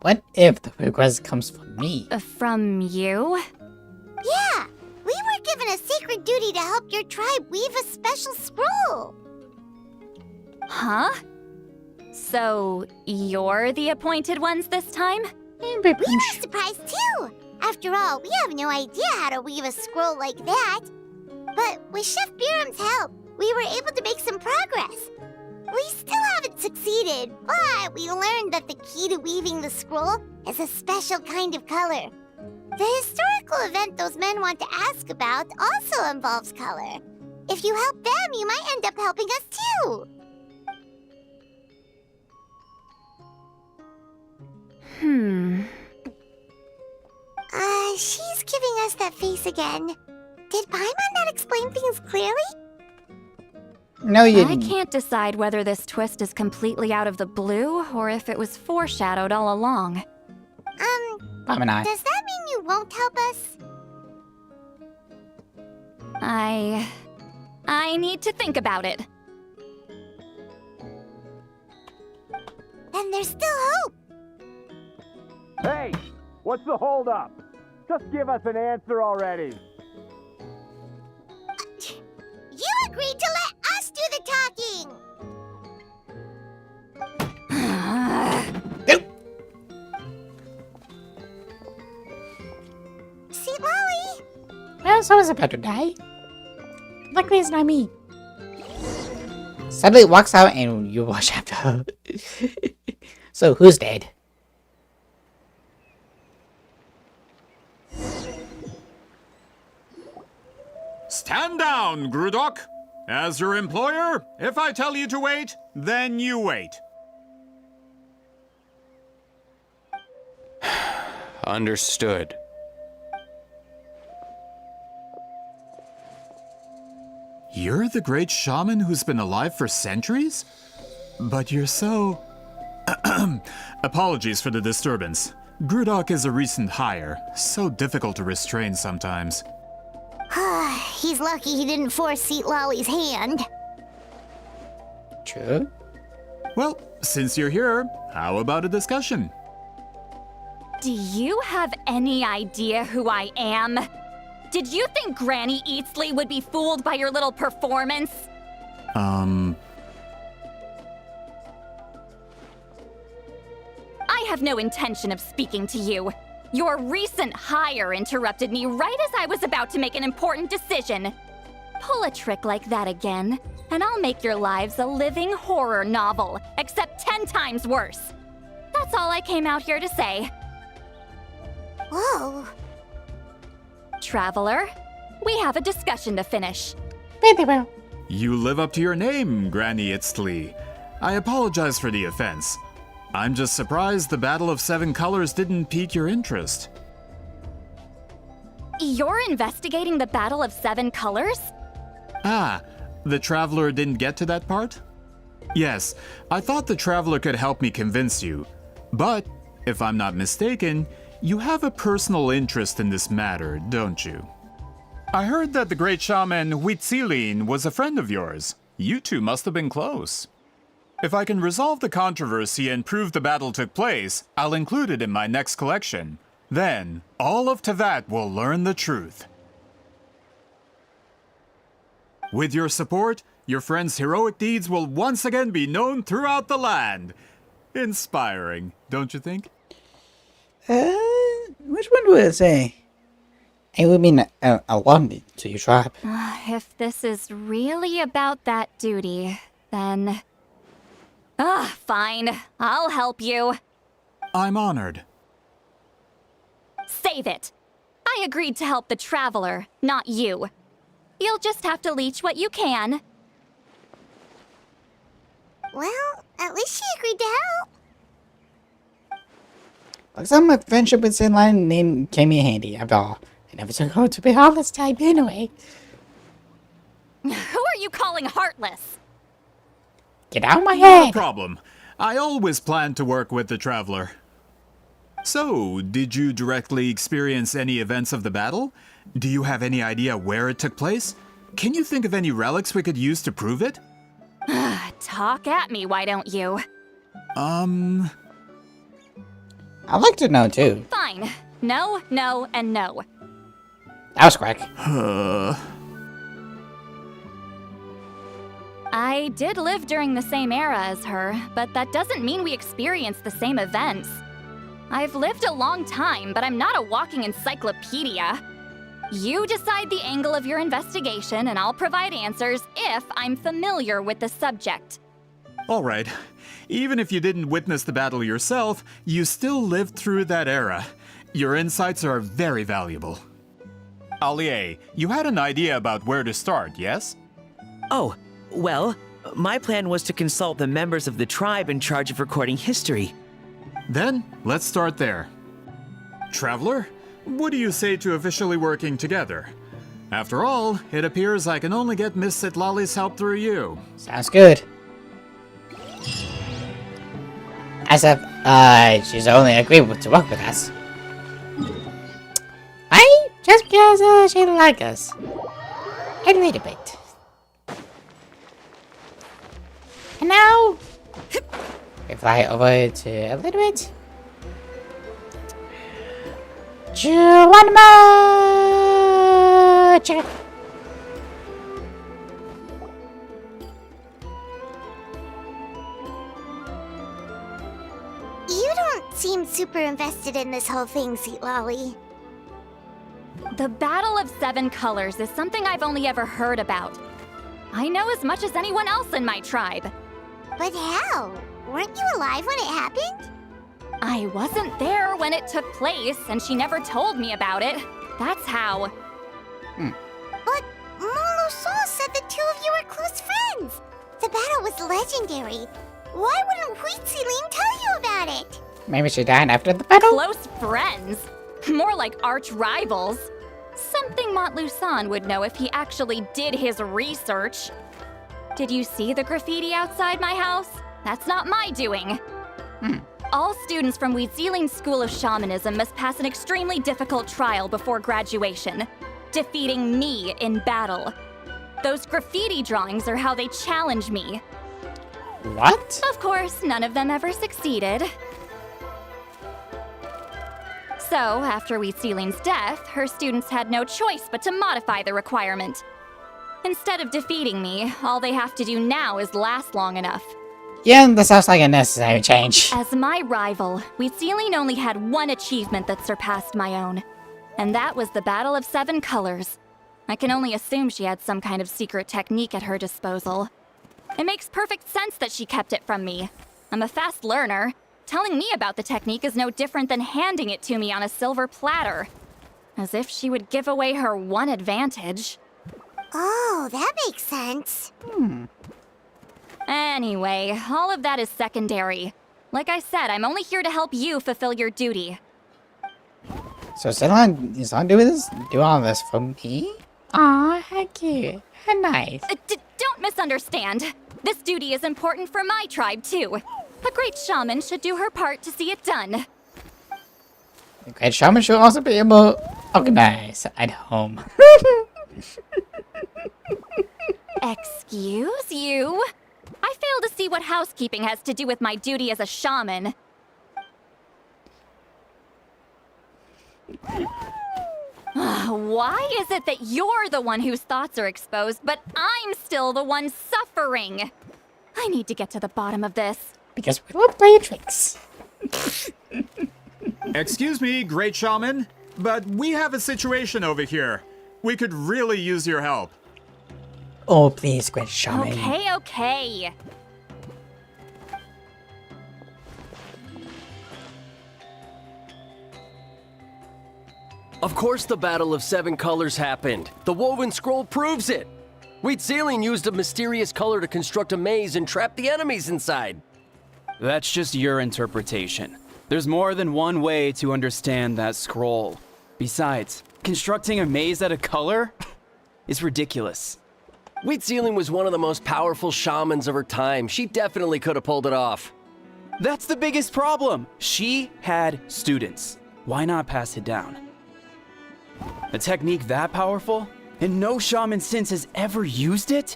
What if the request comes from me? From you? Yeah, we were given a sacred duty to help your tribe weave a special scroll. Huh? So, you're the appointed ones this time? We were surprised too. After all, we have no idea how to weave a scroll like that. But with Chef Biram's help, we were able to make some progress. We still haven't succeeded, but we learned that the key to weaving the scroll is a special kind of color. The historical event those men want to ask about also involves color. If you help them, you might end up helping us too. She's giving us that face again. Did Paimon not explain things clearly? No, you I didn't. can't decide whether this twist is completely out of the blue or if it was foreshadowed all along. Mom and I. Does that mean you won't help us? I need to think about it. Then on, there's still hope. Hey, what's the holdup? Just give us an answer already. You agreed to let us do the talking. Citlali. Well, someone's about to die. Luckily, it's not me. Suddenly walks out and you watch after her. So, who's dead? Stand down, Grudok. As your employer, if I tell you to wait, then you wait. Understood. You're the great shaman who's been alive for centuries? But you're so... Apologies for the disturbance. Grudok is a recent hire, so difficult to restrain sometimes. He's lucky he didn't force Citlali's hand. True. Well, since you're here, how about a discussion? Do you have any idea who I am? Did you think Granny Eatsley would be fooled by your little performance? I have no intention of speaking to you. Your recent hire interrupted me right as I was about to make an important decision. Pull a trick like that again, and I'll make your lives a living horror novel, except 10 times worse. That's all I came out here to say. Whoa. Traveler, we have a discussion to finish. Very well. You live up to your name, Granny Itztli. I apologize for the offense. I'm just surprised the Battle of Seven Colors didn't pique your interest. You're investigating the Battle of Seven Colors? Ah, the Traveler didn't get to that part? Yes, I thought the Traveler could help me convince you. But, if I'm not mistaken, you have a personal interest in this matter, don't you? I heard that the great shaman Huitzilin was a friend of yours. You two must have been close. If I can resolve the controversy and prove the battle took place, I'll include it in my next collection. Then, all of Tevat will learn the truth. With your support, your friend's heroic deeds will once again be known throughout the land. Inspiring, don't you think? Which one would it say? It would mean a one to your tribe. If this is really about that duty, then... fine. I'll help you. I'm honored. Save it. I agreed to help the Traveler, not you. You'll just have to leech what you can. Well, at least she agreed to help. Looks like my friendship with Citlali name came in handy, after all. I never took her to be heartless type anyway. Who are you calling heartless? Get out of my No head! problem. I always planned to work with the Traveler. So, did you directly experience any events of the battle? Do you have any idea where it took place? Can you think of any relics we could use to prove it? Talk at me, why don't you? I'd like to know too. Fine. No, no, and no. That was quick. I did live during the same era as her, but that doesn't mean we experienced the same events. I've lived a long time, but I'm not a walking encyclopedia. You decide the angle of your investigation, and I'll provide answers if I'm familiar with the subject. All right. Even if you didn't witness the battle yourself, you still lived through that era. Your insights are very valuable. Allier, you had an idea about where to start, yes? Oh, well, my plan was to consult the members of the tribe in charge of recording history. Then, let's start there. Traveler, what do you say to officially working together? After all, it appears I can only get Miss Citlali's help through you. Sounds good. As if, she's only agreed to work with us. Right? Just because, she don't like us. A little bit. And now... We fly over to a little bit. One more check. You don't seem super invested in this whole thing, Citlali. The Battle of Seven Colors is something I've only ever heard about. I know as much as anyone else in my tribe. But how? Weren't you alive when it happened? I wasn't there when it took place, and she never told me about it. That's how. But Molo-san said the two of you were close friends. The battle was legendary. Why wouldn't Citlali tell you about it? Maybe she died after the battle? Close friends? More like arch rivals. Something Montlusan would know if he actually did his research. Did you see the graffiti outside my house? That's not my doing. All students from Weeziling's School of Shamanism must pass an extremely difficult trial before graduation, defeating me in battle. Those graffiti drawings are how they challenge me. What? Of course, none of them ever succeeded. So, after Weeziling's death, her students had no choice but to modify the requirement. Instead of defeating me, all they have to do now is last long enough. Yeah, that sounds like a necessary change. As my rival, Weeziling only had one achievement that surpassed my own. And that was the Battle of Seven Colors. I can only assume she had some kind of secret technique at her disposal. It makes perfect sense that she kept it from me. I'm a fast learner. Telling me about the technique is no different than handing it to me on a silver platter. As if she would give away her one advantage. Oh, that makes sense. Anyway, all of that is secondary. Like I said, I'm only here to help you fulfill your duty. So Citlali is on do all this for me? Aw, how cute. How nice. Don't misunderstand. This duty is important for my tribe, too. A great shaman should do her part to see it done. The great shaman should also be able to organize at home. Excuse you? I fail to see what housekeeping has to do with my duty as a shaman. Why is it that you're the one whose thoughts are exposed, but I'm still the one suffering? I need to get to the bottom of this. Because we don't play tricks. Excuse me, Great Shaman, but we have a situation over here. We could really use your help. Oh, please, great shaman. Okay. Of course the Battle of Seven Colors happened. The woven scroll proves it. Weeziling used a mysterious color to construct a maze and trap the enemies inside. That's just your interpretation. There's more than one way to understand that scroll. Besides, constructing a maze out of color is ridiculous. Weeziling was one of the most powerful shamans of her time. She definitely could have pulled it off. That's the biggest problem. She had students. Why not pass it down? A technique that powerful? And no shaman since has ever used it?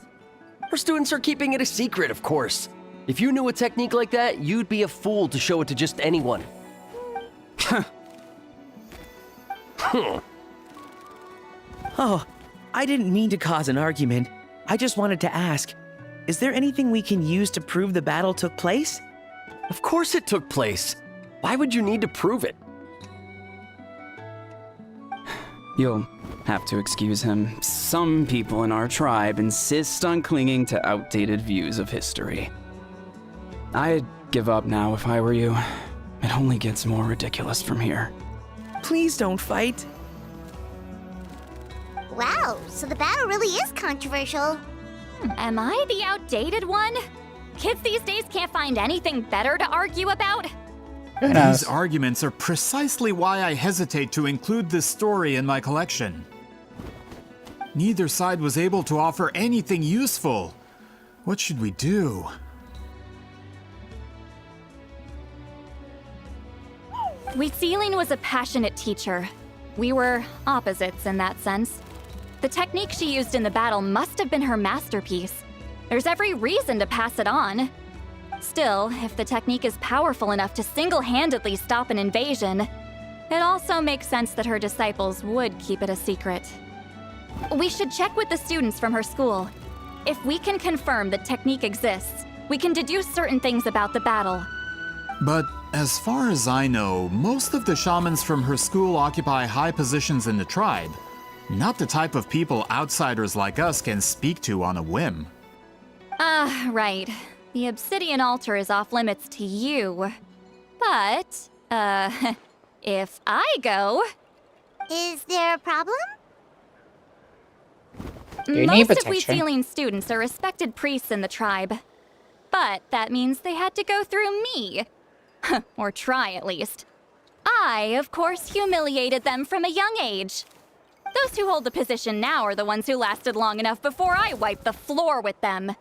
Her students are keeping it a secret, of course. If you knew a technique like that, you'd be a fool to show it to just anyone. Oh, I didn't mean to cause an argument. I just wanted to ask, is there anything we can use to prove the battle took place? Of course it took place. Why would you need to prove it? You'll have to excuse him. Some people in our tribe insist on clinging to outdated views of history. I'd give up now if I were you. It only gets more ridiculous from here. Please don't fight. Wow, so the battle really is controversial. Am I the outdated one? Kids these days can't find anything better to argue about? These arguments are precisely why I hesitate to include this story in my collection. Neither side was able to offer anything useful. What should we do? Weeziling was a passionate teacher. We were opposites in that sense. The technique she used in the battle must have been her masterpiece. There's every reason to pass it on. Still, if the technique is powerful enough to single-handedly stop an invasion, it also makes sense that her disciples would keep it a secret. We should check with the students from her school. If we can confirm the technique exists, we can deduce certain things about the battle. But as far as I know, most of the shamans from her school occupy high positions in the tribe. Not the type of people outsiders like us can speak to on a whim. Right. The obsidian altar is off limits to you. But, if I go... Is there a problem? You need Most of protection. Wheatsealing students are respected priests in the tribe. But that means they had to go through me. Or try, at least. I, of course, humiliated them from a young age. Those who hold the position now are the ones who lasted long enough before I wiped the floor with them.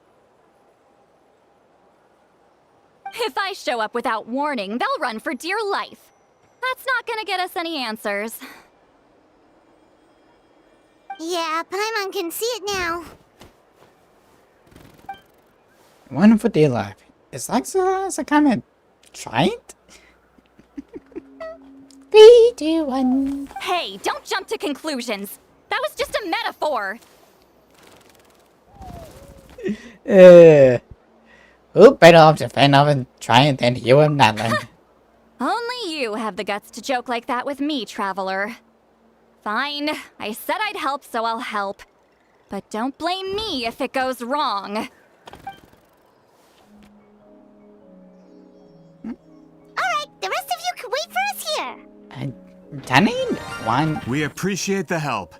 If I show up without warning, they'll run for dear life. That's not gonna get us any answers. Yeah, Paimon can see it now. One for dear life. It's like a kind of giant. 3, 2, 1. Hey, don't jump to conclusions. That was just a metaphor. Who better off to fend off and try than you and Natlan? Only you have the guts to joke like that with me, Traveler. Fine, I said I'd help, so I'll help. But don't blame me if it goes wrong. Alright, the rest of you can wait for us here. Danny, one. We appreciate the help.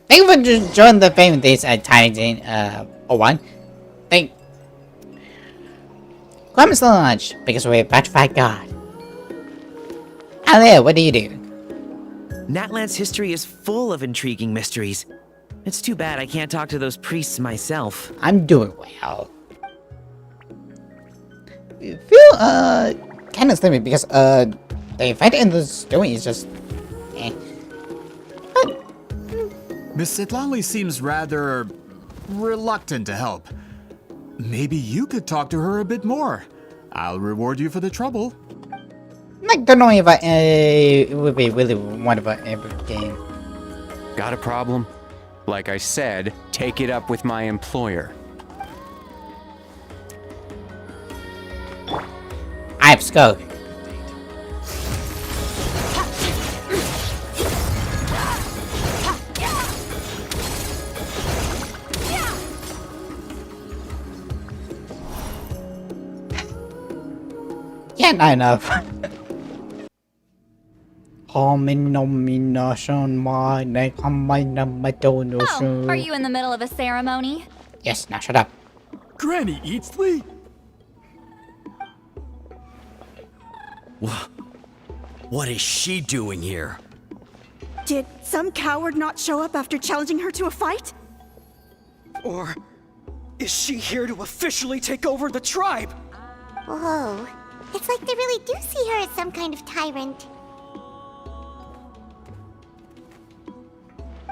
Thank you for just joining the fame of this Tiny one. Comment so much because we're about to fight God. Alia, what do you do? Natlan's history is full of intriguing mysteries. It's too bad I can't talk to those priests myself. I'm doing well. I feel kind of sleepy because the fight in the story is just Miss Citlali seems rather reluctant to help. Maybe you could talk to her a bit more. I'll reward you for the trouble. I don't know if it would be really wonderful every game. Got a problem? Like I said, take it up with my employer. I've spoken. Yeah, not enough. Oh, are you in the middle of a ceremony? Yes, now shut up. Granny Eatsley? What is she doing here? Did some coward not show up after challenging her to a fight? Or is she here to officially take over the tribe? Whoa. It's like they really do see her as some kind of tyrant.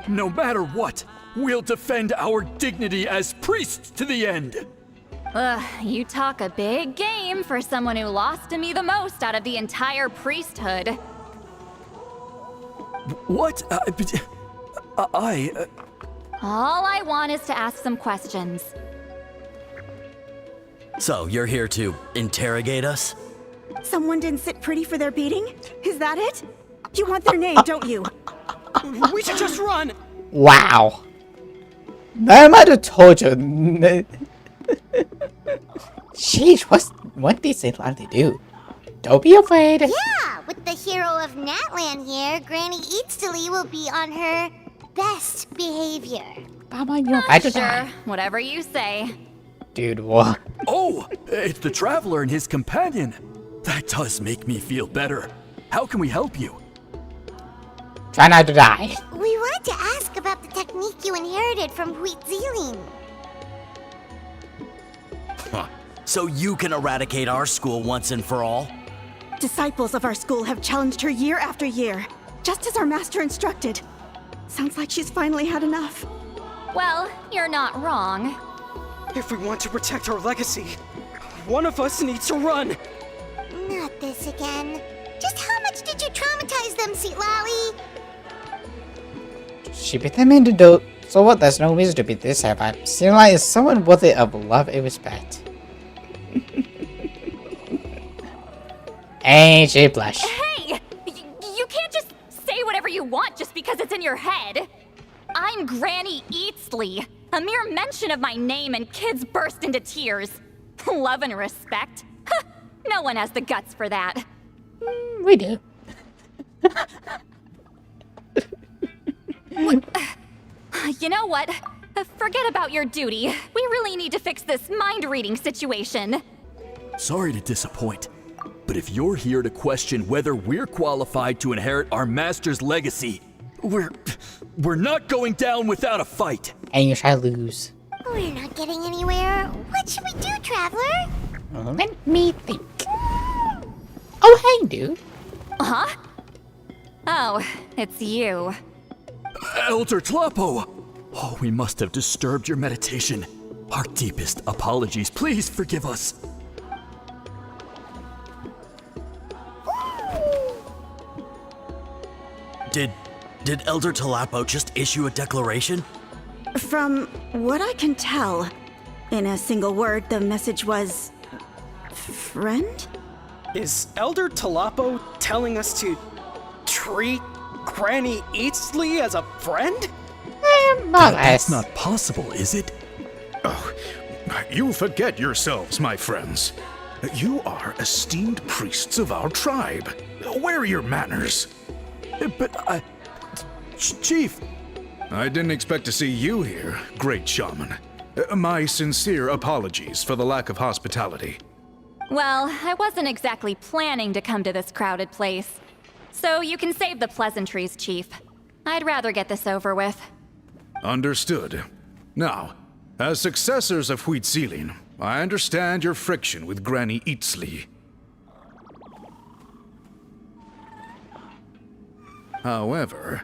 No matter what, we'll defend our dignity as priests to the end. Ugh, you talk a big game for someone who lost to me the most out of the entire priesthood. What? All I want is to ask some questions. So, you're here to interrogate us? Someone didn't sit pretty for their beating? Is that it? You want their name, don't you? We should just run! Wow. I might have told you. Sheesh, what did Citlali do? Don't be afraid. Yeah, with the hero of Natlan here, Granny Eatsley will be on her best behavior. Mama, you're about to Sure, die. whatever you say. Dude, what? Oh, it's the Traveler and his companion. That does make me feel better. How can we help you? Try not to die. We wanted to ask about the technique you inherited from Wheatsealing. So you can eradicate our school once and for all? Disciples of our school have challenged her year after year, just as our master instructed. Sounds like she's finally had enough. Well, you're not wrong. If we want to protect our legacy, one of us needs to run. Not this again. Just how much did you traumatize them, Citlali? She beat them into do. So what? There's no reason to beat this high vibe. Citlali is someone worthy of love and respect. Ain't she blush? Hey! You can't just say whatever you want just because it's in your head. I'm Granny Eatsley. A mere mention of my name and kids burst into tears. Love and respect? Huh, no one has the guts for that. We do. You know what? Forget about your duty. We really need to fix this mind-reading situation. Sorry to disappoint, but if you're here to question whether we're qualified to inherit our master's legacy, we're not going down without a fight. And you shall lose. We're not getting anywhere. What should we do, Traveler? Let me think. Oh, hey, dude. Huh? Oh, it's you. Elder Tlapo! Oh, we must have disturbed your meditation. Our deepest apologies. Please forgive us. Did Elder Tlapo just issue a declaration? From what I can tell, in a single word, the message was... friend? Is Elder Tlapo telling us to treat Granny Eatsley as a friend? That's not possible, is it? Oh, you forget yourselves, my friends. You are esteemed priests of our tribe. Where are your manners? But Chief! I didn't expect to see you here, great shaman. My sincere apologies for the lack of hospitality. Well, I wasn't exactly planning to come to this crowded place. So you can save the pleasantries, Chief. I'd rather get this over with. Understood. Now, as successors of Huitzilin, I understand your friction with Granny Eatsley. However,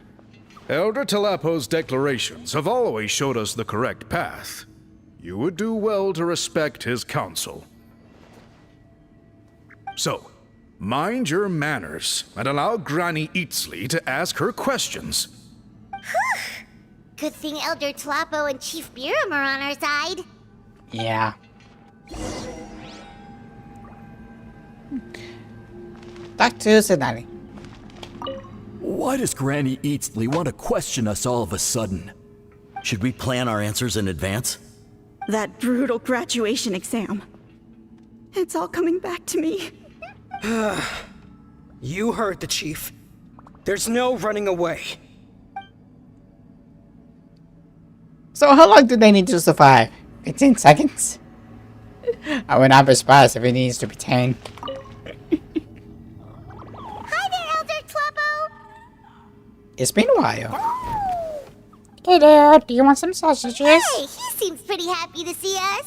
Elder Tlapo's declarations have always showed us the correct path. You would do well to respect his counsel. So, mind your manners and allow Granny Eatsley to ask her questions. Good thing Elder Tlapo and Chief Biram are on our side. Yeah. Back to Citlali. Why does Granny Eatsley want to question us all of a sudden? Should we plan our answers in advance? That brutal graduation exam. It's all coming back to me. You heard the chief. There's no running away. So how long do they need to survive? 15 seconds? I would not be surprised if it needs to be 10. Hi there, Elder Tlapo! It's been a while. Hey there, do you want some sausages? Hey, he seems pretty happy to see us.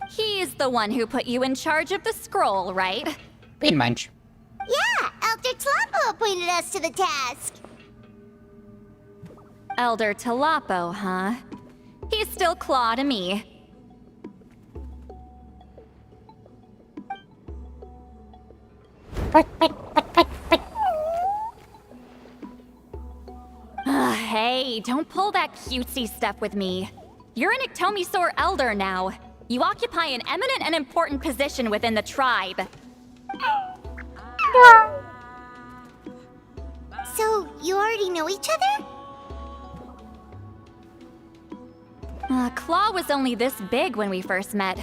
He's the one who put you in charge of the scroll, right? Pretty much. Yeah, Elder Tlapo appointed us to the task. Elder Tlapo, huh? He's still Claw to me. Hey, don't pull that cutesy stuff with me. You're an Iktomisaur Elder now. You occupy an eminent and important position within the tribe. So, you already know each other? Claw was only this big when we first met.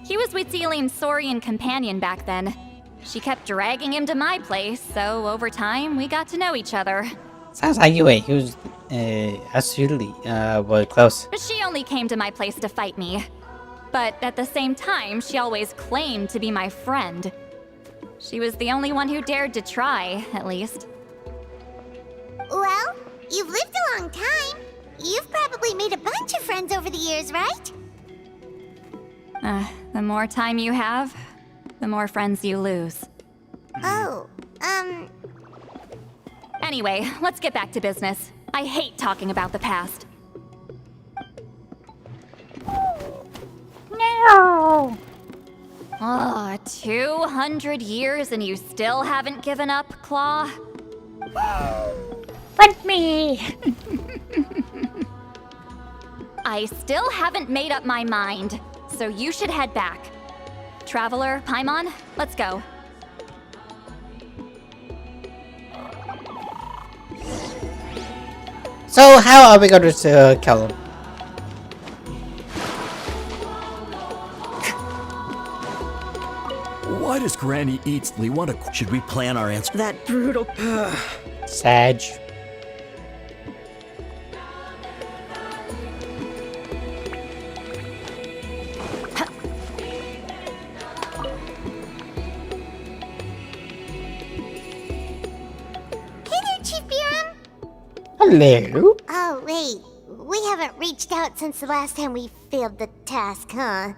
He was Huitzilin's Saurian companion back then. She kept dragging him to my place, so over time, we got to know each other. Sounds like you he was absolutely well close. She only came to my place to fight me. But at the same time, she always claimed to be my friend. She was the only one who dared to try, at least. Well, you've lived a long time. You've probably made a bunch of friends over the years, right? The more time you have, the more friends you lose. Oh, Anyway, let's get back to business. I hate talking about the past. 200 years and you still haven't given up, Claw? Front me! I still haven't made up my mind, so you should head back. Traveler, Paimon, let's go. So how are we going to kill him? Why does Granny Eatsley want to... Should we plan our answer? That brutal. Sag. Hello? Oh, wait. We haven't reached out since the last time we failed the task, huh?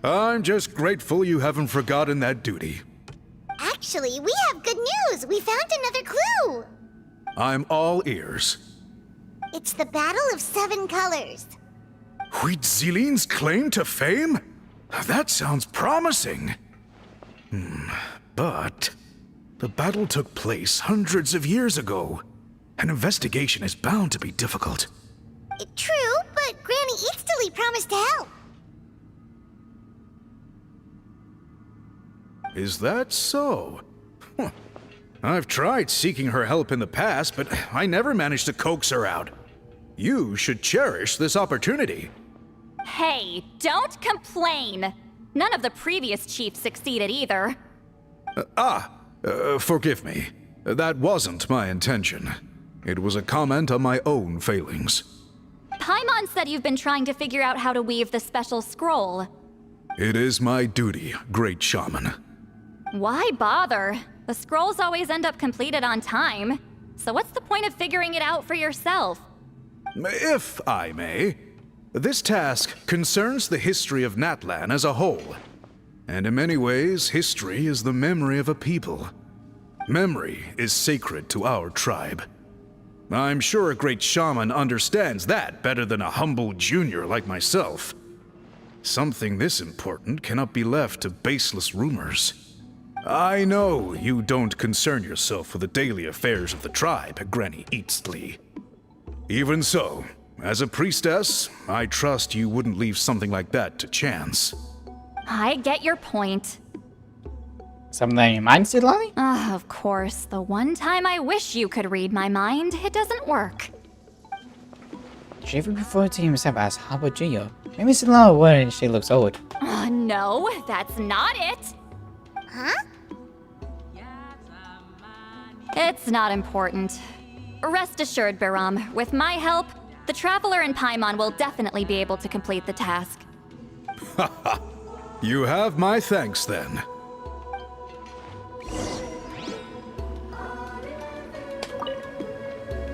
I'm just grateful you haven't forgotten that duty. Actually, we have good news! We found another clue! I'm all ears. It's the Battle of 7 Colors. Huitzilin's claim to fame? That sounds promising. But the battle took place hundreds of years ago. An investigation is bound to be difficult. True, but Granny Eatsley promised to help. Is that so? Huh. I've tried seeking her help in the past, but I never managed to coax her out. You should cherish this opportunity. Hey, don't complain! None of the previous chiefs succeeded either. Forgive me. That wasn't my intention. It was a comment on my own failings. Paimon said you've been trying to figure out how to weave the special scroll. It is my duty, great shaman. Why bother? The scrolls always end up completed on time. So what's the point of figuring it out for yourself? If I may, this task concerns the history of Natlan as a whole. And in many ways, history is the memory of a people. Memory is sacred to our tribe. I'm sure a great shaman understands that better than a humble junior like myself. Something this important cannot be left to baseless rumors. I know you don't concern yourself with the daily affairs of the tribe, Granny Eatsley. Even so, as a priestess, I trust you wouldn't leave something like that to chance. I get your point. Something in your mind, Citlali? Of course. The one time I wish you could read my mind, it doesn't work. Shiva referred to himself as Haba Gio. Maybe Citlali wouldn't. She looks old. No, that's not it. Huh? It's not important. Rest assured, Biram, with my help, the Traveler and Paimon will definitely be able to complete the task. You have my thanks then.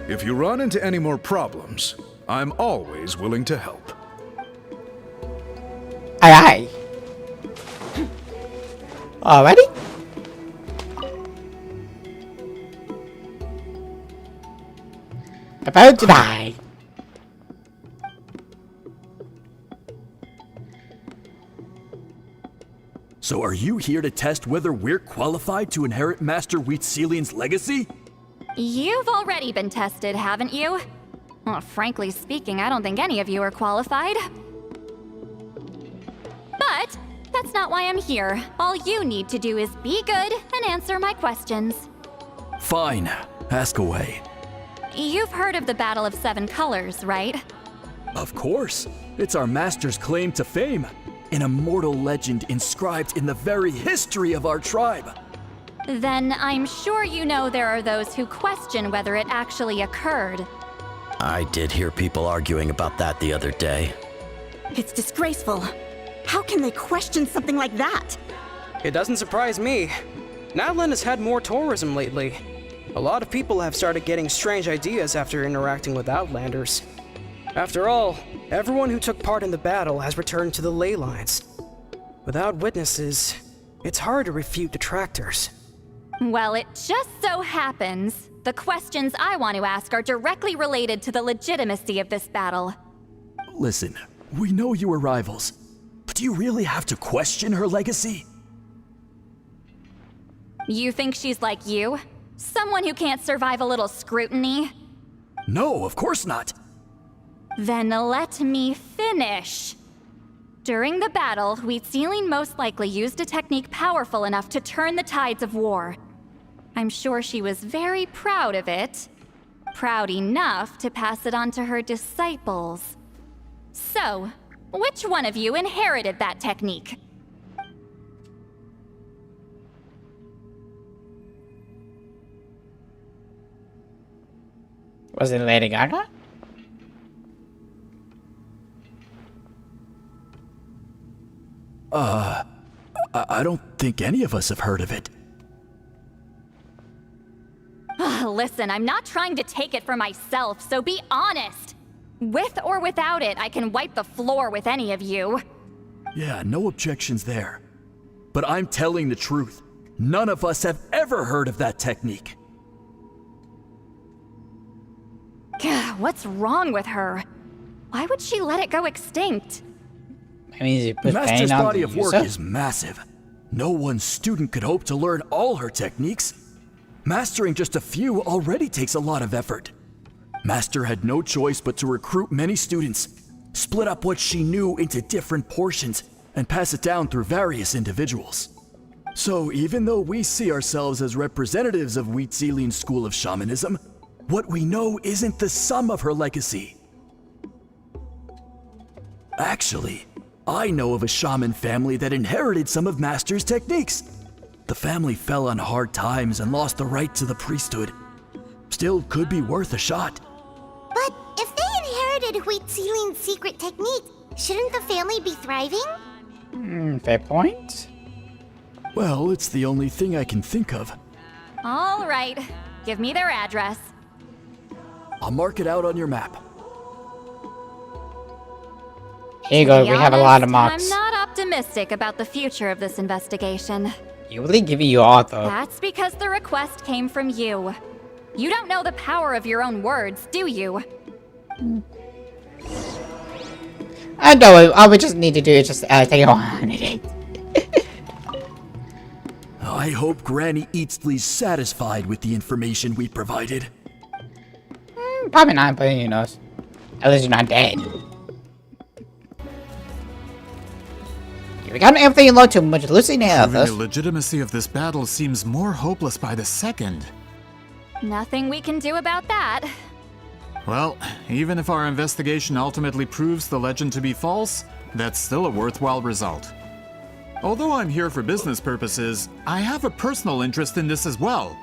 If you run into any more problems, I'm always willing to help. Aye aye. Already? About to die. So are you here to test whether we're qualified to inherit Master Huitzilin's legacy? You've already been tested, haven't you? Well, frankly speaking, I don't think any of you are qualified. But that's not why I'm here. All you need to do is be good and answer my questions. Fine. Ask away. You've heard of the Battle of 7 Colors, right? Of course. It's our master's claim to fame. An immortal legend inscribed in the very history of our tribe. Then I'm sure you know there are those who question whether it actually occurred. I did hear people arguing about that the other day. It's disgraceful. How can they question something like that? It doesn't surprise me. Natlan has had more tourism lately. A lot of people have started getting strange ideas after interacting with Outlanders. After all, everyone who took part in the battle has returned to the ley lines. Without witnesses, it's hard to refute detractors. Well, it just so happens the questions I want to ask are directly related to the legitimacy of this battle. Listen, we know you were rivals, Do you really have to question her legacy? You think she's like you? Someone who can't survive a little scrutiny? No, of course not. Then let me finish. During the battle, Citlali most likely used a technique powerful enough to turn the tides of war. I'm sure she was very proud of it. Proud enough to pass it on to her disciples. So, which one of you inherited that technique? Was it Lady Gaga? I don't think any of us have heard of it. Listen, I'm not trying to take it for myself, so be honest. With or without it, I can wipe the floor with any of you. Yeah, no objections there. But I'm telling the truth. None of us have ever heard of that technique. Gah, what's wrong with her? Why would she let it go extinct? I mean, Master's body of work is massive. No one student could hope to learn all her techniques. Mastering just a few already takes a lot of effort. Master had no choice but to recruit many students, split up what she knew into different portions, and pass it down through various individuals. So even though we see ourselves as representatives of Citlali's school of shamanism, what we know isn't the sum of her legacy. Actually, I know of a shaman family that inherited some of Master's techniques. The family fell on hard times and lost the right to the priesthood. Still could be worth a shot. But if they inherited Citlali's secret technique, shouldn't the family be thriving? Fair point. Well, it's the only thing I can think of. All right, give me their address. I'll mark it out on your map. Here you go, we have a lot of marks. I'm not optimistic about the future of this investigation. Usually give you all though. That's because the request came from you. You don't know the power of your own words, do you? I know, all we just need to do is just take it on it. I hope Granny Citlali's satisfied with the information we provided. Probably not, but you know, at least you're not dead. We got everything low too much Lucy now. The legitimacy of this battle seems more hopeless by the second. Nothing we can do about that. Well, even if our investigation ultimately proves the legend to be false, that's still a worthwhile result. Although I'm here for business purposes, I have a personal interest in this as well.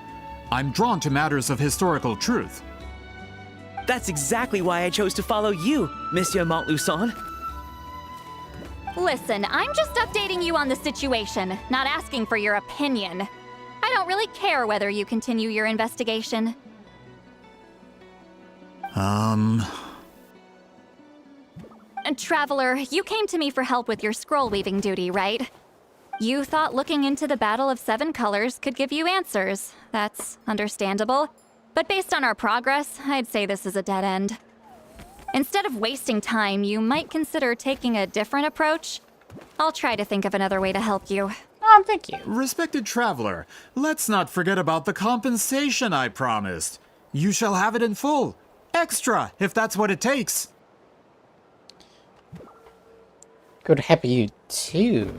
I'm drawn to matters of historical truth. That's exactly why I chose to follow you, Monsieur Montluçon. Listen, I'm just updating you on the situation, not asking for your opinion. I don't really care whether you continue your investigation. Traveler, you came to me for help with your scroll weaving duty, right? You thought looking into the Battle of Seven Colors could give you answers. That's understandable. But based on our progress, I'd say this is a dead end. Instead of wasting time, you might consider taking a different approach. I'll try to think of another way to help you. Oh, thank you. Respected traveler, let's not forget about the compensation I promised. You shall have it in full. Extra, if that's what it takes. Good to help you too.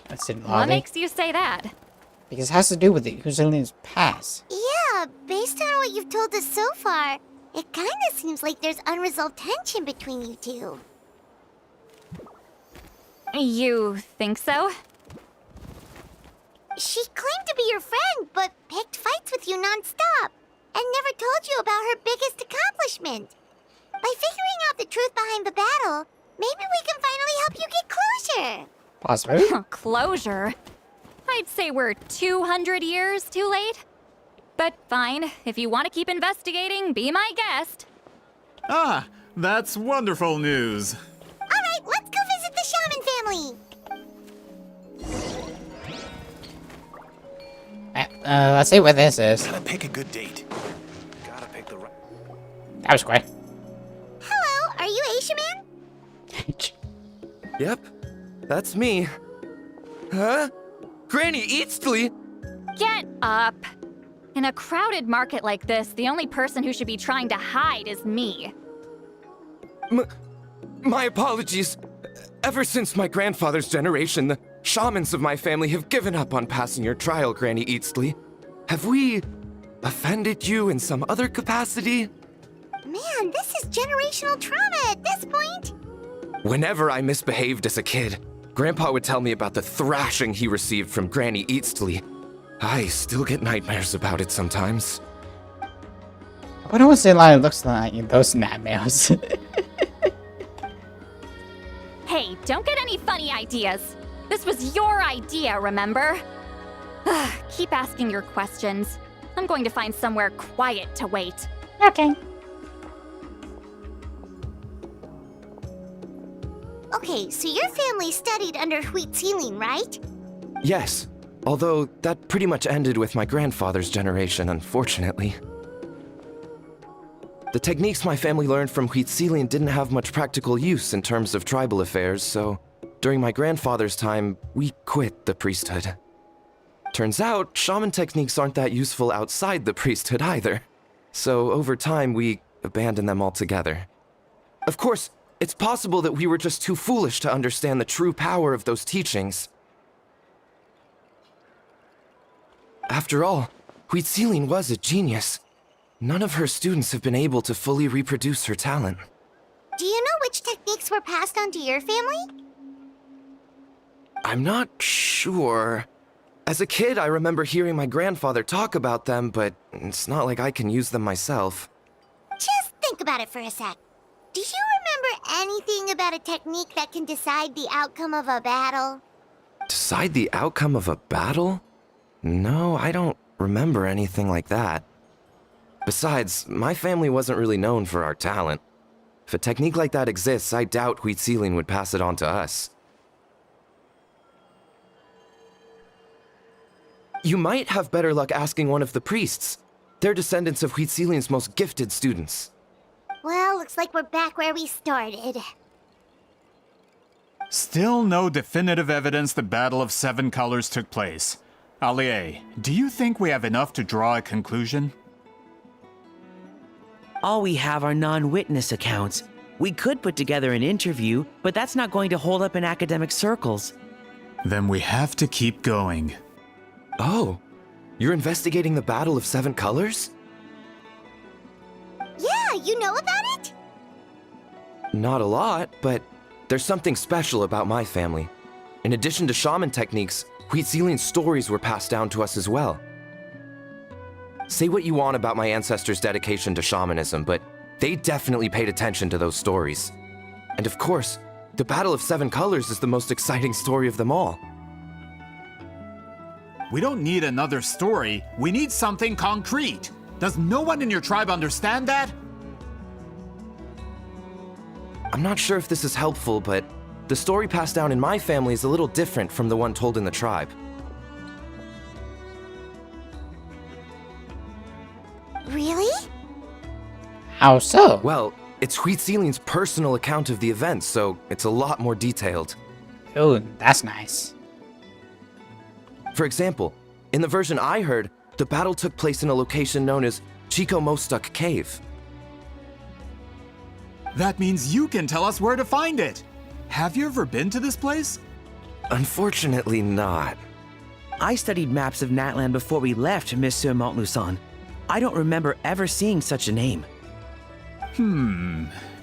That's it, What makes you say that? Because it has to do with the Citlali's past. Yeah, based on what you've told us so far, it kinda seems like there's unresolved tension between you two. You think so? She claimed to be your friend, but picked fights with you non-stop, and never told you about her biggest accomplishment. By figuring out the truth behind the battle, maybe we can finally help you get closure. Possibly. Closure? I'd say we're 200 years too late. But fine, if you want to keep investigating, be my guest. Ah, that's wonderful news. Alright, let's go visit the shaman family. Let's see what this is. Gotta pick a good date. Gotta pick the right. That was quick. Hello, are you Aisha Man? Yep. that's me. Huh? Granny Eatsley? Get up! In a crowded market like this, the only person who should be trying to hide is me. My apologies. Ever since my grandfather's generation, the shamans of my family have given up on passing your trial, Granny Eatsley. Have we offended you in some other capacity? Man, this is generational trauma at this point. Whenever I misbehaved as a kid, Grandpa would tell me about the thrashing he received from Granny Eatsley. I still get nightmares about it sometimes. What do Citlali looks like in those nightmares? Hey, don't get any funny ideas. This was your idea, remember? Keep asking your questions. I'm going to find somewhere quiet to wait. Okay. Okay, so your family studied under Citlali, right? Yes, although that pretty much ended with my grandfather's generation, unfortunately. The techniques my family learned from Citlali didn't have much practical use in terms of tribal affairs, so during my grandfather's time, we quit the priesthood. Turns out, shaman techniques aren't that useful outside the priesthood either. So over time, we abandoned them altogether. Of course, it's possible that we were just too foolish to understand the true power of those teachings. After all, Citlali was a genius. None of her students have been able to fully reproduce her talent. Do you know which techniques were passed on to your family? I'm not sure. As a kid, I remember hearing my grandfather talk about them, but it's not like I can use them myself. Just think about it for a sec. Do you remember anything about a technique that can decide the outcome of a battle? Decide the outcome of a battle? No, I don't remember anything like that. Besides, my family wasn't really known for our talent. If a technique like that exists, I doubt Citlali would pass it on to us. You might have better luck asking one of the priests. They're descendants of Citlali's most gifted students. Well, looks like we're back where we started. Still no definitive evidence the Battle of Seven Colors took place. Allie, do you think we have enough to draw a conclusion? All we have are non-witness accounts. We could put together an interview, but that's not going to hold up in academic circles. Then we have to keep going. Oh, you're investigating the Battle of Seven Colors? Yeah, you know about it? Not a lot, but there's something special about my family. In addition to shaman techniques, Citlali's stories were passed down to us as well. Say what you want about my ancestors' dedication to shamanism, but they definitely paid attention to those stories. And of course, the Battle of Seven Colors is the most exciting story of them all. We don't need another story. We need something concrete. Does no one in your tribe understand that? I'm not sure if this is helpful, but the story passed down in my family is a little different from the one told in the tribe. Really? How so? Well, it's Citlali's personal account of the event, so it's a lot more detailed. Oh, that's nice. For example, in the version I heard, the battle took place in a location known as Chico Mostuk Cave. That means you can tell us where to find it. Have you ever been to this place? Unfortunately not. I studied maps of Natlan before we left, Monsieur Montluçon. I don't remember ever seeing such a name.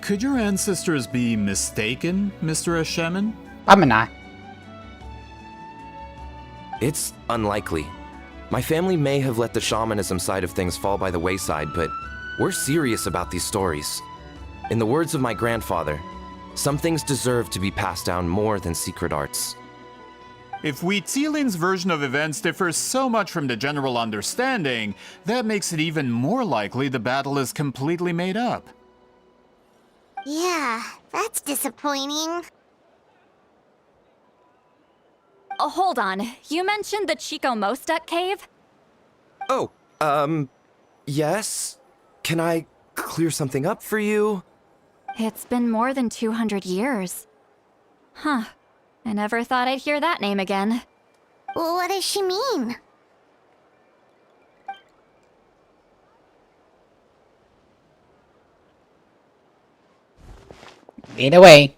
Could your ancestors be mistaken, Mr. Ashemin? Probably not. It's unlikely. My family may have let the shamanism side of things fall by the wayside, but we're serious about these stories. In the words of my grandfather, some things deserve to be passed down more than secret arts. If Citlali's version of events differs so much from the general understanding, that makes it even more likely the battle is completely made up. Yeah, that's disappointing. Oh, hold on. You mentioned the Chico Mostuk cave? Oh, yes? Can I clear something up for you? It's been more than 200 years. Huh. I never thought I'd hear that name again. Well, what does she mean? Lead away.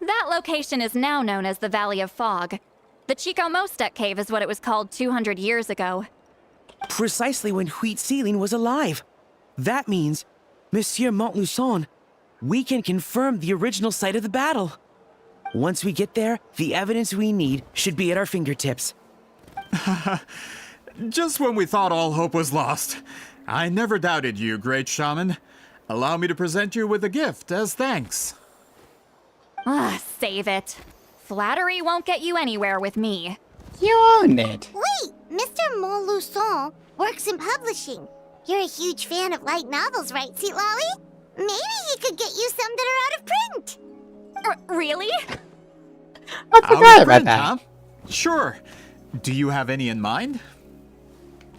That location is now known as the Valley of Fog. The Chico Mostek Cave is what it was called 200 years ago. Precisely when Wheat Ceiling was alive. That means, Monsieur Montluçon, we can confirm the original site of the battle. Once we get there, the evidence we need should be at our fingertips. Just when we thought all hope was lost. I never doubted you, great shaman. Allow me to present you with a gift as thanks. Save it. Flattery won't get you anywhere with me. You own it. Wait, Mr. Montluçon works in publishing. You're a huge fan of light novels, right, Citlali? Maybe he could get you some that are out of print. Really? I forgot about that. Huh? Sure. Do you have any in mind?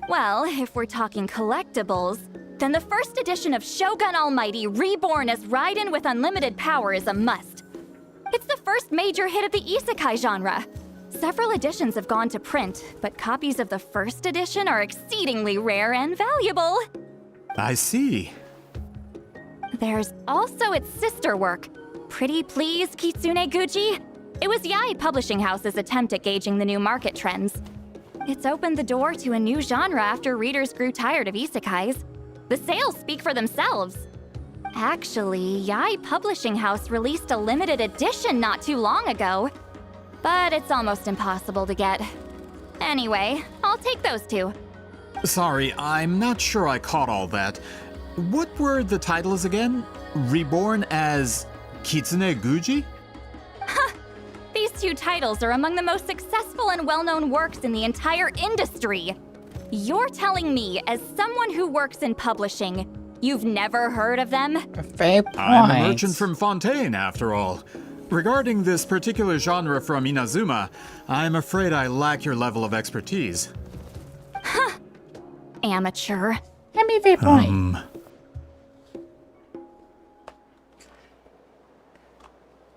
Well, if we're talking collectibles, then the first edition of Shogun Almighty reborn as Raiden with unlimited power is a must. It's the first major hit of the isekai genre. Several editions have gone to print, but copies of the first edition are exceedingly rare and valuable. I see. There's also its sister work, Pretty Please Kitsune Guji. It was Yae Publishing House's attempt at gauging the new market trends. It's opened the door to a new genre after readers grew tired of isekais. The sales speak for themselves. Actually, Yae Publishing House released a limited edition not too long ago, but it's almost impossible to get. Anyway, I'll take those two. Sorry, I'm not sure I caught all that. What were the titles again? Reborn as Kitsune Guji? These two titles are among the most successful and well-known works in the entire industry. You're telling me, as someone who works in publishing, you've never heard of them? Fair point. I'm a merchant from Fontaine, after all. Regarding this particular genre from Inazuma, I'm afraid I lack your level of expertise. Amateur. Let me fair point.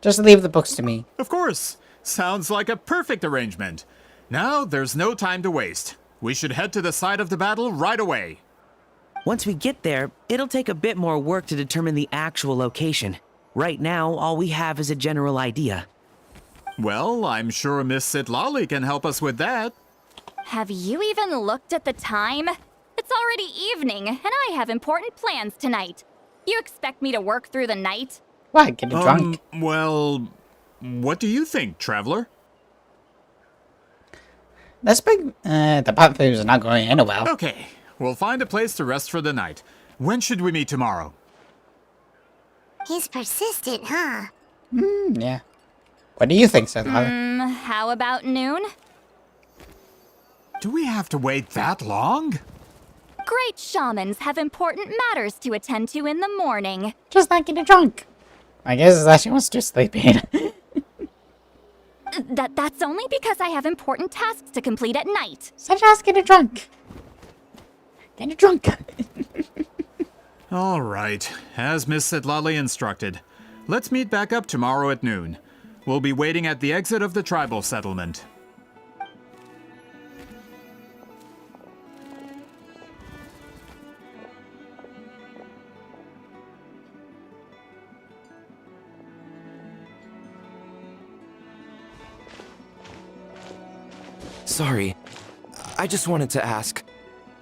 Just leave the books to me. Of course. Sounds like a perfect arrangement. Now, there's no time to waste. We should head to the site of the battle right away. Once we get there, it'll take a bit more work to determine the actual location. Right now, all we have is a general idea. Well, I'm sure Miss Citlali can help us with that. Have you even looked at the time? It's already evening, and I have important plans tonight. You expect me to work through the night? What, get drunk? Well, what do you think, traveler? This big, the bathrooms are not going anywhere. Okay, we'll find a place to rest for the night. When should we meet tomorrow? He's persistent, huh? Yeah. What do you think, Citlali? How about noon? Do we have to wait that long? Great shamans have important matters to attend to in the morning. Just not getting drunk. I guess it's that she wants to sleep in. That's only because I have important tasks to complete at night. So just get drunk. Get drunk. All right, as Miss Citlali instructed. Let's meet back up tomorrow at noon. We'll be waiting at the exit of the tribal settlement. Sorry, I just wanted to ask,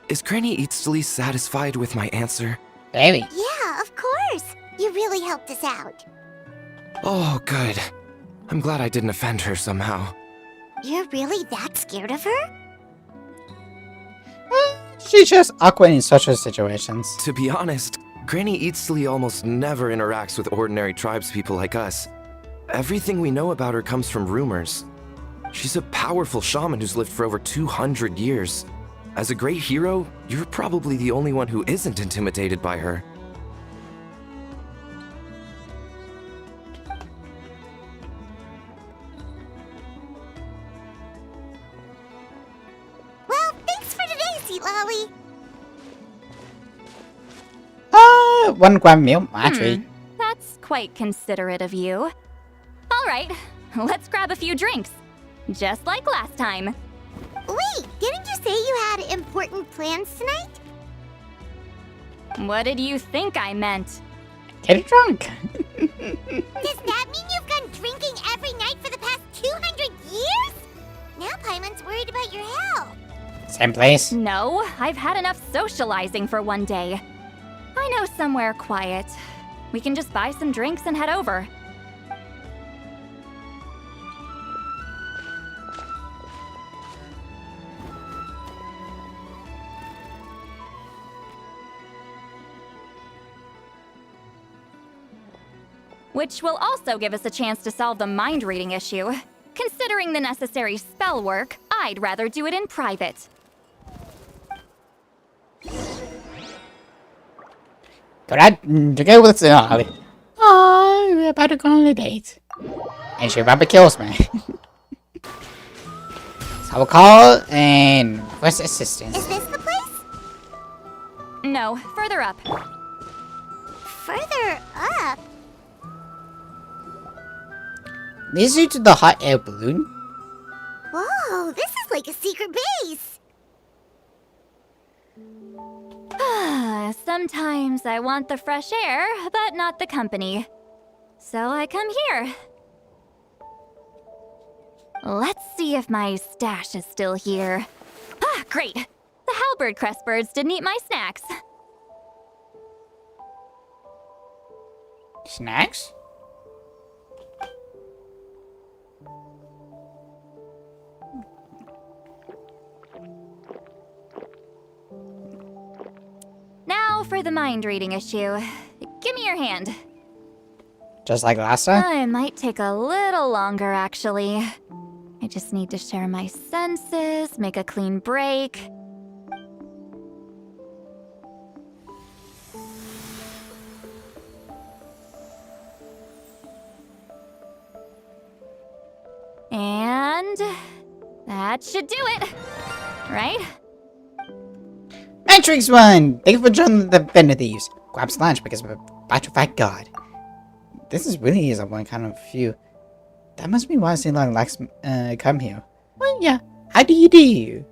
is Granny Eatsley satisfied with my answer? Baby. Yeah, of course. You really helped us out. Oh, good. I'm glad I didn't offend her somehow. You're really that scared of her? She's just awkward in social situations. To be honest, Granny Eatsley almost never interacts with ordinary tribespeople like us. Everything we know about her comes from rumors. She's a powerful shaman who's lived for over 200 years. As a great hero, you're probably the only one who isn't intimidated by her. Well, thanks for today, Citlali. One gram milk, actually. That's quite considerate of you. All right, let's grab a few drinks. Just like last time. Wait, didn't you say you had important plans tonight? What did you think I meant? Get drunk. Does that mean you've gone drinking every night for the past 200 years? Now Paimon's worried about your health. Same place? No, I've had enough socializing for one day. I know somewhere quiet. We can just buy some drinks and head over. Which will also give us a chance to solve the mind-reading issue. Considering the necessary spell work, I'd rather do it in private. To go with Citlali. Oh, we're about to go on a date. And she about to kills me. So I will call and request assistance. Is this the place? No, further up. Further up? Leads you to the hot air balloon? Whoa, this is like a secret base. Sometimes I want the fresh air, but not the company. So I come here. Let's see if my stash is still here. Ah, great! The halberd crest birds didn't eat my snacks. Snacks? Now for the mind-reading issue. Give me your hand. Just like last time? It might take a little longer, actually. I just need to share my senses, make a clean break. And that should do it, right? Matrix 1! Thank you for joining the Band of Thieves. Grabs lunch because of a petrified god. This is really is a one kind of view. That must be why Citlali likes come here. Well, yeah. How do you do?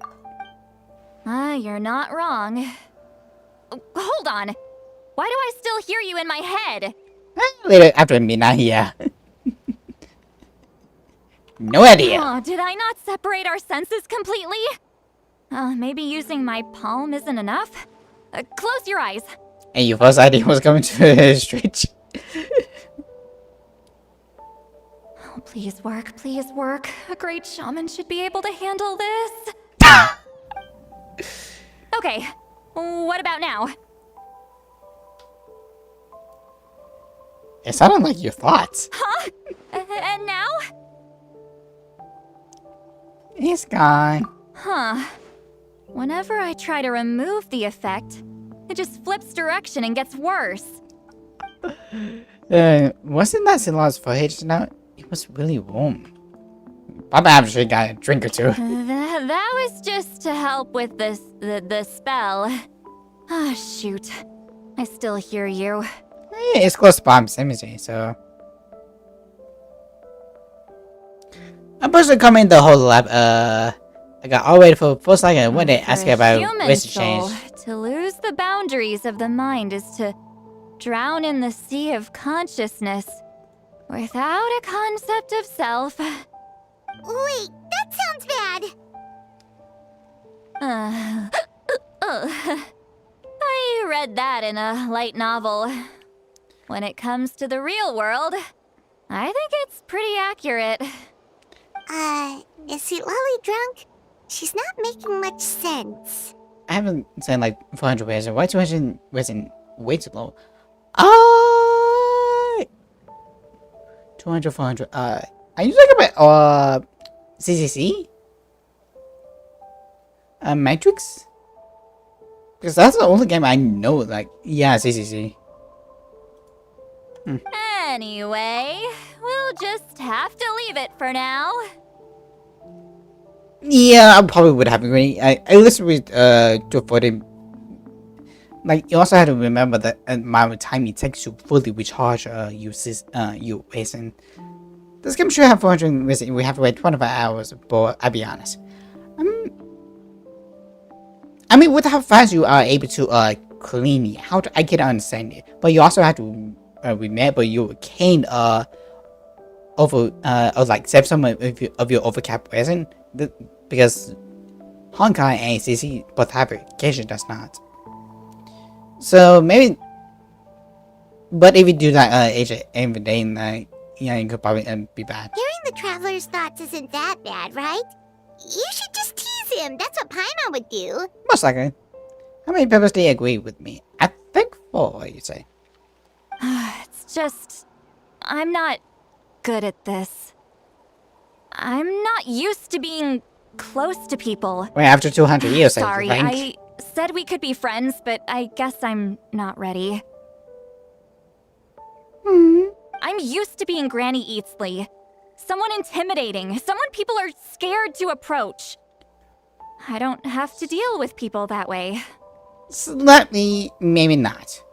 You're not wrong. Hold on. Why do I still hear you in my head? Later after midnight, yeah. No idea. Oh, did I not separate our senses completely? Maybe using my palm isn't enough? Close your eyes. And your first idea was coming to stretch. Oh, please work, please work. A great shaman should be able to handle this. Okay, what about now? It sounded like your thoughts. Huh? And now? It's gone. Huh. Whenever I try to remove the effect, it just flips direction and gets worse. Wasn't that Citlali's forehead now? It was really warm. Papa actually got a drink or two. That was just to help with the spell. Ah, shoot. I still hear you. It's close to Bob's cemetery, so... I'm supposed to come in the whole lab, I got all ready for first second when they ask about ways to change. To lose the boundaries of the mind is to drown in the sea of consciousness without a concept of self. Wait, that sounds bad. I read that in a light novel. When it comes to the real world, I think it's pretty accurate. Is Citlali drunk? She's not making much sense. I haven't said like 400 ways, or why 200 wasn't way too low. 200, 400, are you talking about, CCC? Matrix? Because that's the only game I know, like, yeah, CCC. Anyway, we'll just have to leave it for now. Yeah, I probably would have agreed. I listened with, to avoid like you also have to remember the amount of time it takes to fully recharge your resin. This game should have 400 resin. We have to wait 25 hours, but I'll be honest. I mean, with how fast you are able to clean it, I can understand it, but you also have to remember you can like save some of your overcap resin because Honkai and ACC both have application does not. So maybe, but if you do that every day, yeah, it could probably be bad. Hearing the traveler's thoughts isn't that bad, right? You should just tease him. That's what Paimon would do. Most likely. How many people do you agree with me? I think 4, you say. It's just... I'm not good at this. I'm not used to being close to people. Wait, after 200 years, Sorry, I said we could be friends, but I guess I'm not ready. I'm used to being Granny Eatsley. Someone intimidating, someone people are scared to approach. I don't have to deal with people that way. Slightly, maybe not.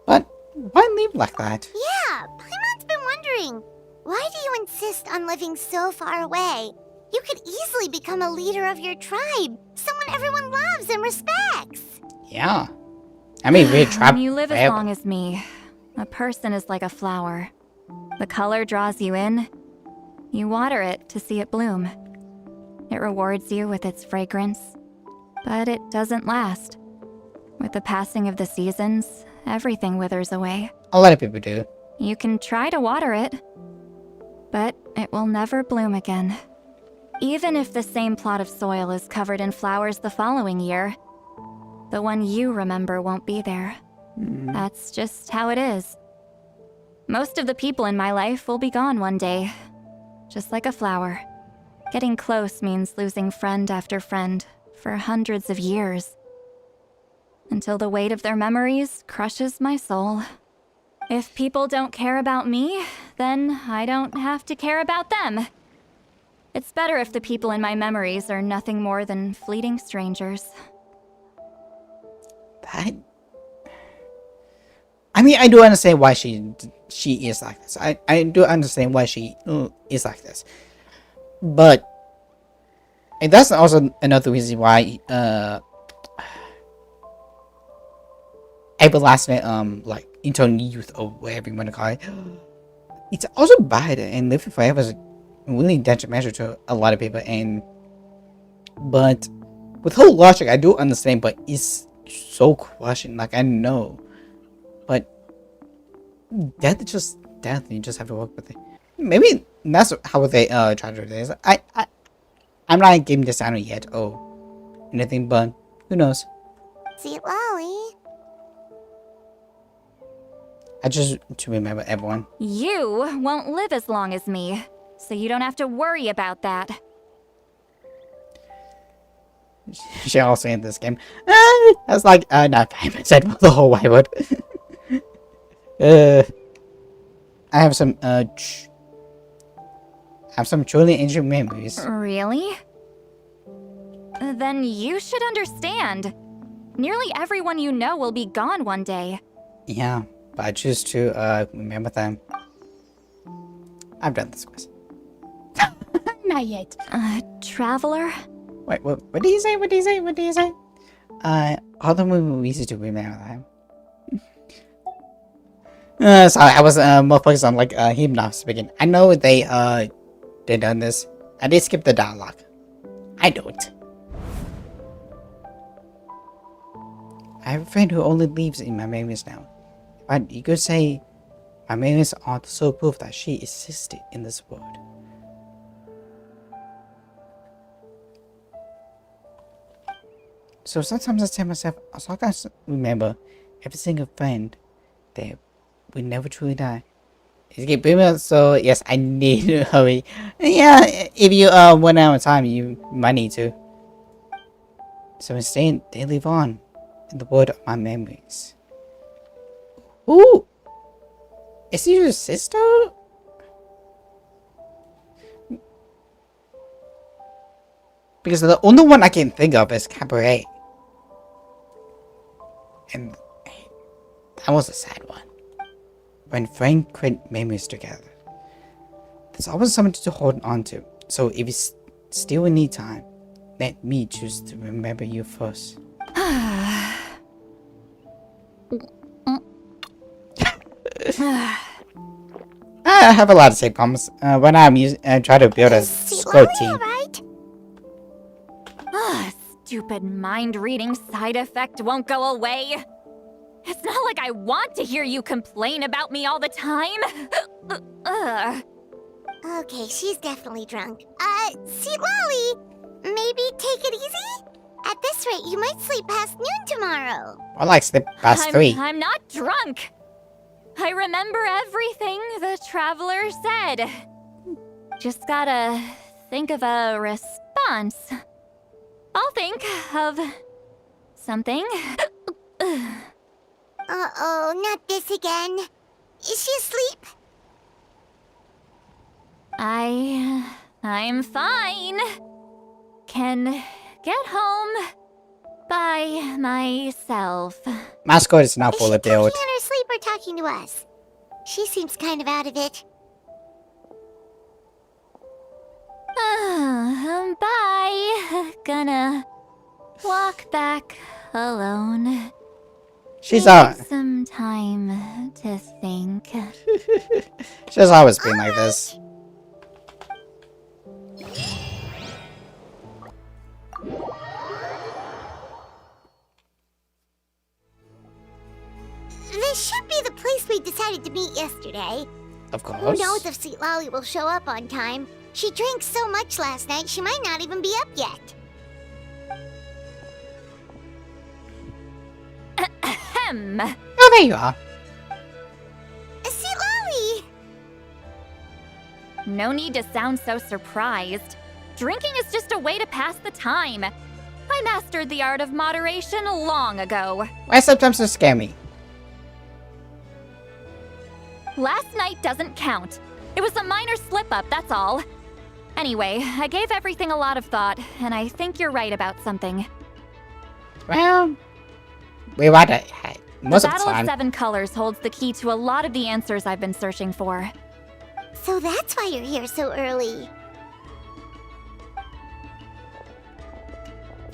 But why live like that? Yeah, Paimon's been wondering. Why do you insist on living so far away? You could easily become a leader of your tribe. Someone everyone loves and respects. Yeah. I mean, we're trapped. When you live as long as me, a person is like a flower. The color draws you in. You water it to see it bloom. It rewards you with its fragrance, but it doesn't last. With the passing of the seasons, everything withers away. A lot of people do. You can try to water it, but it will never bloom again. Even if the same plot of soil is covered in flowers the following year, the one you remember won't be there. That's just how it is. Most of the people in my life will be gone one day, just like a flower. Getting close means losing friend after friend for hundreds of years, until the weight of their memories crushes my soul. If people don't care about me, then I don't have to care about them. It's better if the people in my memories are nothing more than fleeting strangers. I mean, I do understand why she is like this. I do understand why she is like this. But and that's also another reason why everlasting like eternal youth or whatever you want to call it. It's also bad, and living forever is really detrimental to a lot of people. But with whole logic, I do understand, but it's so crushing. Like, I know, but death. You just have to work with it. Maybe that's how they try to do this. I'm not giving this out yet or anything, but who knows? Citlali. I just to remember everyone. You won't live as long as me, so you don't have to worry about that. She also in this game. That's like not 5% for the whole whiteboard. I have some truly ancient memories. Really? Then you should understand. Nearly everyone you know will be gone one day. Yeah, but I choose to remember them. I've done this quest. Not yet. Traveler? Wait, what do you say? What do you say? What do you say? All the movies to remember them. Sorry, I was more focused on like him not speaking. I know they done this. I did skip the dialogue. I don't. I have a friend who only lives in my memories now. But you could say my memories are the sole proof that she existed in this world. So sometimes I tell myself, as long as I remember every single friend that we never truly die. It's getting boomer, so yes, I need to hurry. Yeah, if you run out of time, you might need to. So instead, they live on in the world of my memories. Ooh! Is he your sister? Because the only one I can think of is Cabaret. And That was a sad one. When Frank quit memories together. There's always something to hold on to. So if you still need time, let me choose to remember you first. I have a lot of sitcoms. When I'm trying to build a squad team. Stupid mind-reading side effect won't go away. It's not like I want to hear you complain about me all the time. Okay, she's definitely drunk. Citlali, maybe take it easy? At this rate, you might sleep past noon tomorrow. I like sleep past 3. I'm not drunk. I remember everything the traveler said. Just gotta think of a response. I'll think of something. Uh-oh, not this again. Is she asleep? I'm fine. Can get home by myself. Mascot is not fully built. Talking in her sleep or talking to us? She seems kind of out of it. Bye. Gonna walk back alone. She's Need some time to think. She's always been like this. This should be the place we decided to meet yesterday. Of course. Who knows if Citlali will show up on time? She drank so much last night, she might not even be up yet. Ahem. Oh, there you are. Citlali! No need to sound so surprised. Drinking is just a way to pass the time. I mastered the art of moderation long ago. Why sometimes you scare me? Last night doesn't count. It was a minor slip-up, that's all. Anyway, I gave everything a lot of thought, and I think you're right about something. Well, we want to. Most The of the Battle of time. Seven Colors holds the key to a lot of the answers I've been searching for. So that's why you're here so early.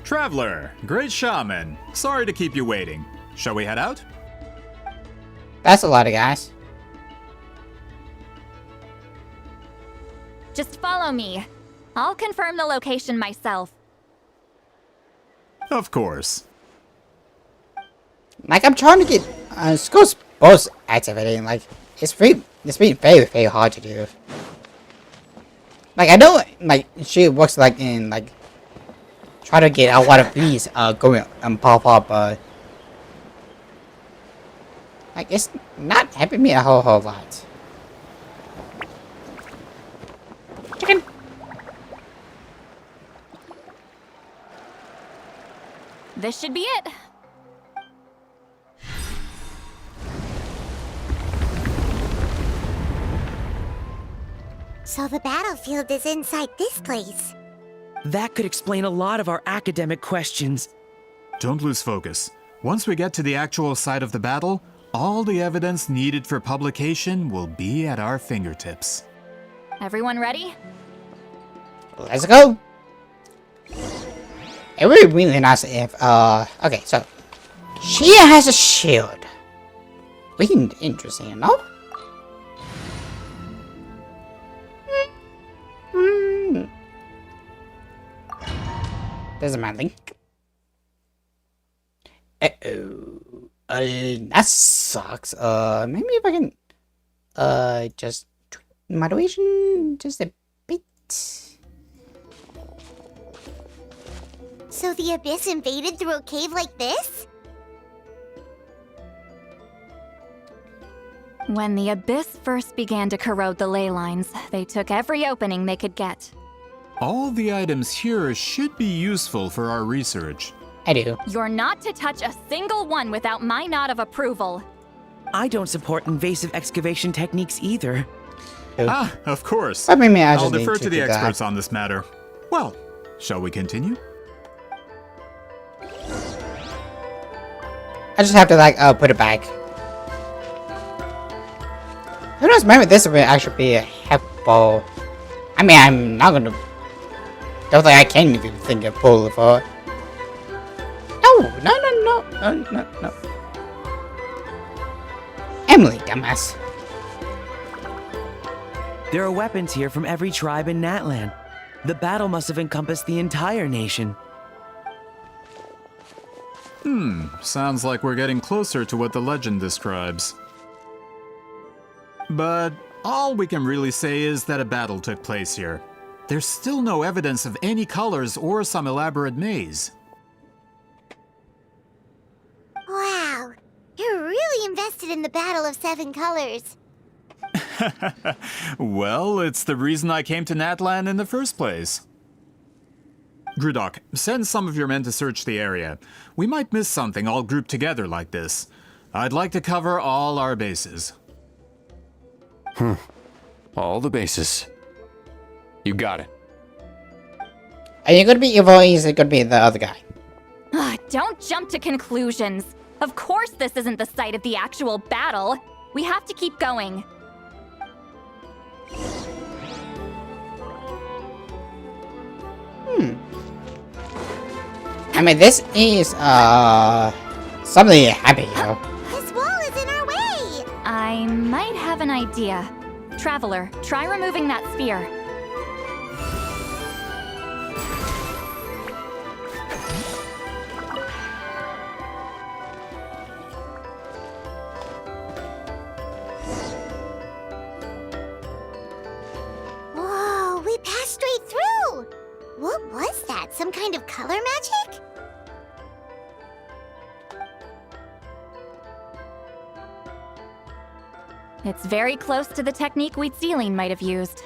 Traveler, great shaman. Sorry to keep you waiting. Shall we head out? That's a lot of guys. Just follow me. I'll confirm the location myself. Of course. Like, I'm trying to get Skull's both activating. Like, it's been very, very hard to do. Like, I know, like, she works, like, in, like, try to get a lot of these going and pop up, but like, it's not helping me a whole lot. Chicken. This should be it. So the battlefield is inside this place. That could explain a lot of our academic questions. Don't lose focus. Once we get to the actual site of the battle, all the evidence needed for publication will be at our fingertips. Everyone ready? Let's go. It would be really nice if, okay, so she has a shield. Interesting enough. There's my link. Uh-oh. That sucks. Maybe if I can, just moderation just a bit. So the Abyss invaded through a cave like this? When the Abyss first began to corrode the ley lines, they took every opening they could get. All the items here should be useful for our research. I do. You're not to touch a single one without my nod of approval. I don't support invasive excavation techniques either. Ah, of course. I mean, I just I'll need defer to to the do that. experts on this matter. Well, shall we continue? I just have to, like, put it back. Who knows, maybe this will actually be a helpful. I mean, I'm not gonna. Don't think I can even think of pull for. No. Emily, dumbass. There are weapons here from every tribe in Natlan. The battle must have encompassed the entire nation. Sounds like we're getting closer to what the legend describes. But all we can really say is that a battle took place here. There's still no evidence of any colors or some elaborate maze. Wow, you're really invested in the Battle of Seven Colors. Well, it's the reason I came to Natlan in the first place. Grudok, send some of your men to search the area. We might miss something all grouped together like this. I'd like to cover all our bases. All the bases. You got it. Are you gonna be evil or is it gonna be the other guy? Don't jump to conclusions. Of course this isn't the site of the actual battle. We have to keep going. I mean, this is something happy, yo. This wall is in our way! I might have an idea. Traveler, try removing that sphere. Whoa, we passed straight through! What was that? Some kind of color magic? It's very close to the technique Citlali might have used.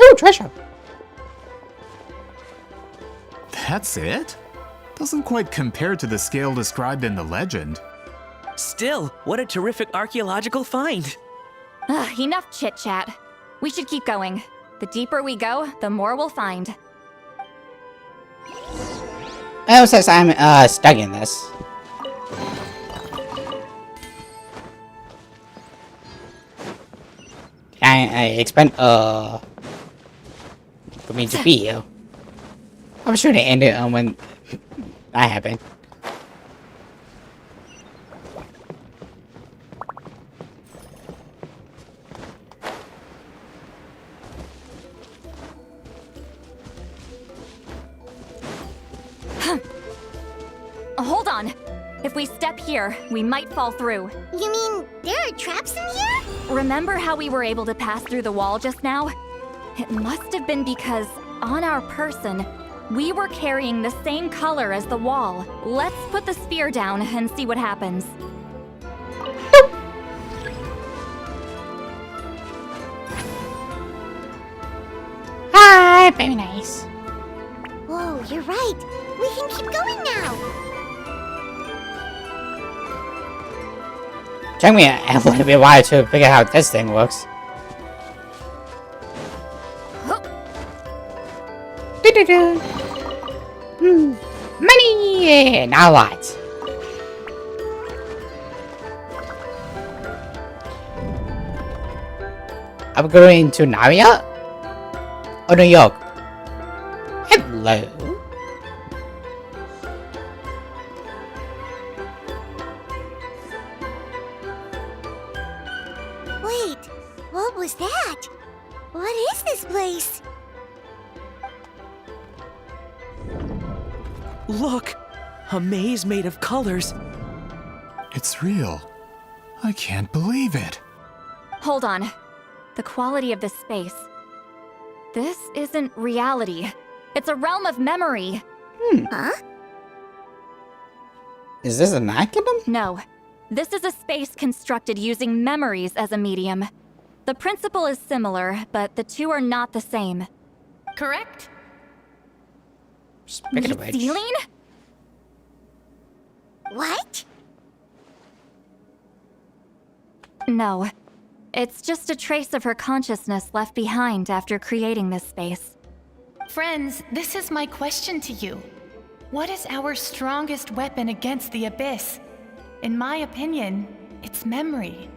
Ooh, treasure! That's it? Doesn't quite compare to the scale described in the legend. Still, what a terrific archaeological find! Enough chit-chat. We should keep going. The deeper we go, the more we'll find. Oh, says I'm stuck in this. I expect for me to be here. I'm sure they end it when that happened. Hold on. If we step here, we might fall through. You mean there are traps in here? Remember how we were able to pass through the wall just now? It must have been because, on our person, we were carrying the same color as the wall. Let's put the sphere down and see what happens. Hi, very nice. Whoa, you're right. We can keep going now. Took me a little bit while to figure out how this thing works. Money! Not a lot. I'm going to Naria? Or New York? Hello? Wait, what was that? What is this place? Look! A maze made of colors. It's real. I can't believe it. Hold on. The quality of this space. This isn't reality. It's a realm of memory. Huh? Is this an academ? No. This is a space constructed using memories as a medium. The principle is similar, but the two are not the same. Correct? Speaking of which. Celine? What? No. It's just a trace of her consciousness left behind after creating this space. Friends, this is my question to you. What is our strongest weapon against the Abyss? In my opinion, it's memory.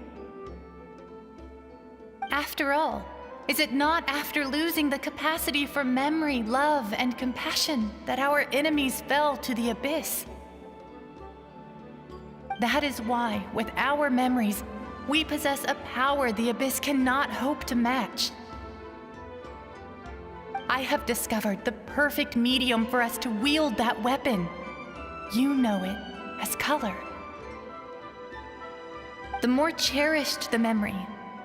After all, is it not after losing the capacity for memory, love, and compassion that our enemies fell to the Abyss? That is why, with our memories, we possess a power the Abyss cannot hope to match. I have discovered the perfect medium for us to wield that weapon. You know it as color. The more cherished the memory,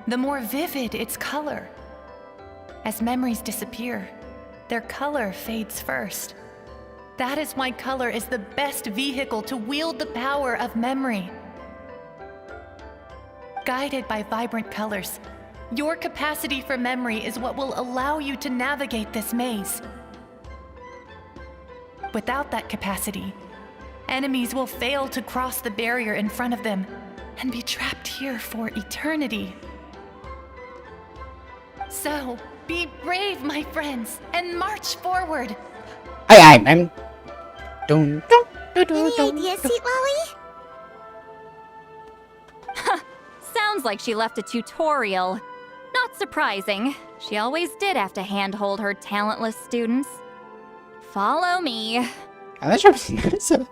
the more vivid its color. As memories disappear, their color fades first. That is why color is the best vehicle to wield the power of memory. Guided by vibrant colors, your capacity for memory is what will allow you to navigate this maze. Without that capacity, enemies will fail to cross the barrier in front of them and be trapped here for eternity. So, be brave, my friends, and march forward. Aye, ma'am. Dun, dun, dun, dun, Any dun, ideas, dun. Citlali? Sounds like she left a tutorial. Not surprising. She always did have to handhold her talentless students. Follow me. I'm not sure if it's and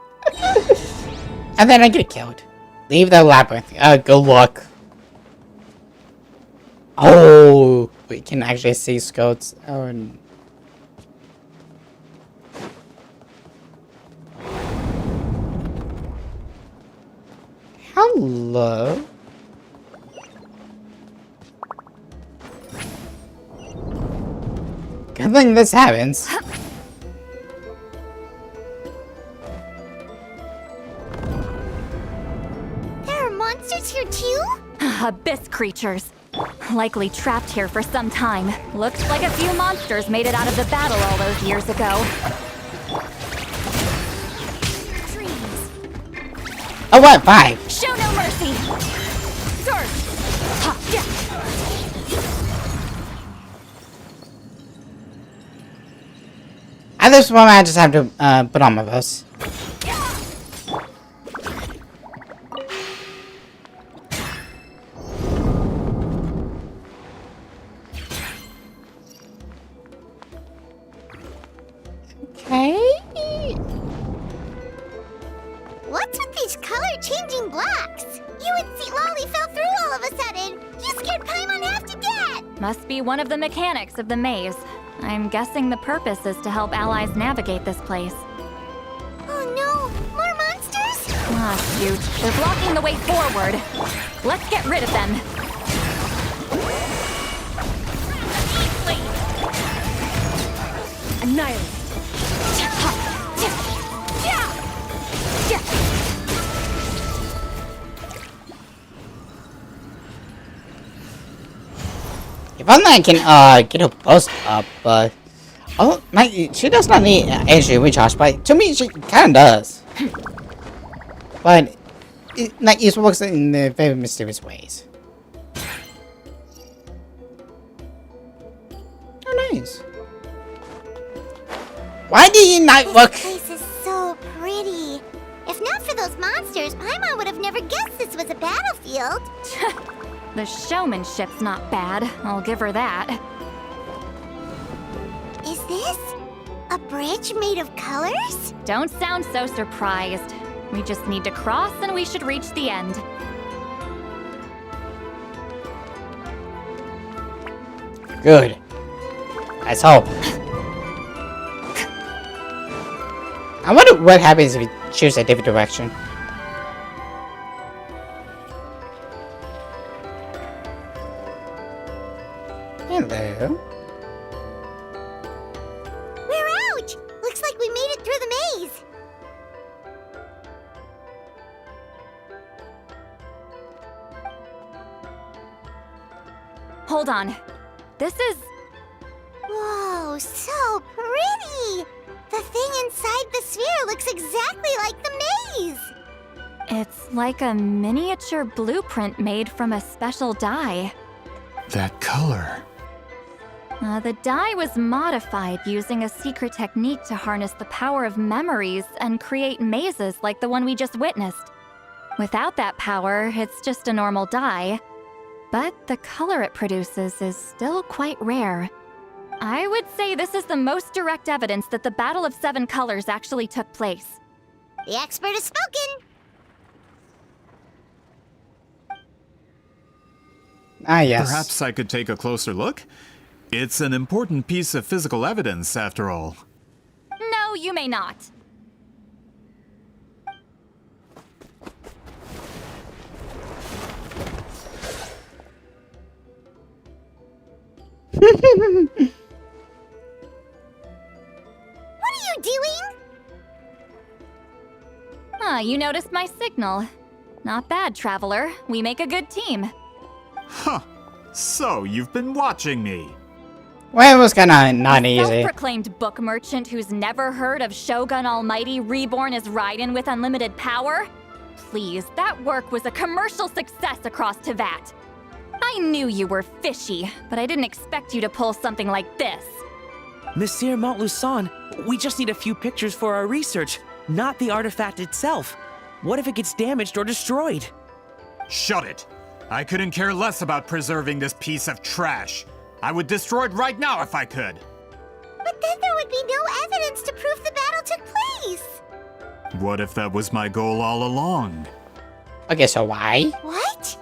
then I get killed. Leave the labyrinth. Good luck. Oh, we can actually see scouts. Oh, and hello. Good thing this happens. There are monsters here too? Abyss creatures. Likely trapped here for some time. Looks like a few monsters made it out of the battle all those years ago. Oh, what? 5. Show no mercy! Surge! Ha! Yeah! At this moment, I just have to put on my vest. Okay. What's with these color-changing blocks? You and Citlali fell through all of a sudden. You scared Paimon half to death. Must be one of the mechanics of the maze. I'm guessing the purpose is to help allies navigate this place. Oh no, more monsters? Ah, shoot. They're blocking the way forward. Let's get rid of them. Annihilate. If only I can get her post up, but oh, she does not need energy recharge, but to me she kind of does. But it works in very mysterious ways. Oh, nice. Why do you not look? This place is so pretty. If not for those monsters, Paimon would have never guessed this was a battlefield. The showmanship's not bad, I'll give her that. Is this a bridge made of colors? Don't sound so surprised. We just need to cross and we should reach the end. Good. Let's hope. I wonder what happens if you choose a different direction. Hello. We're out! Looks like we made it through the maze. Hold on. This is... Whoa, so pretty! The thing inside the sphere looks exactly like the maze! It's like a miniature blueprint made from a special dye. That color. The dye was modified using a secret technique to harness the power of memories and create mazes like the one we just witnessed. Without that power, it's just a normal dye. But the color it produces is still quite rare. I would say this is the most direct evidence that the Battle of Seven Colors actually took place. The expert has spoken! Ah, yes. Perhaps I could take a closer look? It's an important piece of physical evidence, after all. No, you may not. What are you doing? Ah, you noticed my signal. Not bad, Traveler. We make a good team. Huh. So, you've been watching me. Well, it was kinda not easy. Self-proclaimed book merchant who's never heard of Shogun Almighty reborn as Raiden with unlimited power? Please, that work was a commercial success across Teyvat. I knew you were fishy, but I didn't expect you to pull something like this. Monsieur Montluçon, we just need a few pictures for our research, not the artifact itself. What if it gets damaged or destroyed? Shut it! I couldn't care less about preserving this piece of trash. I would destroy it right now if I could. But then there would be no evidence to prove the battle took place. What if that was my goal all along? Okay, so why? What?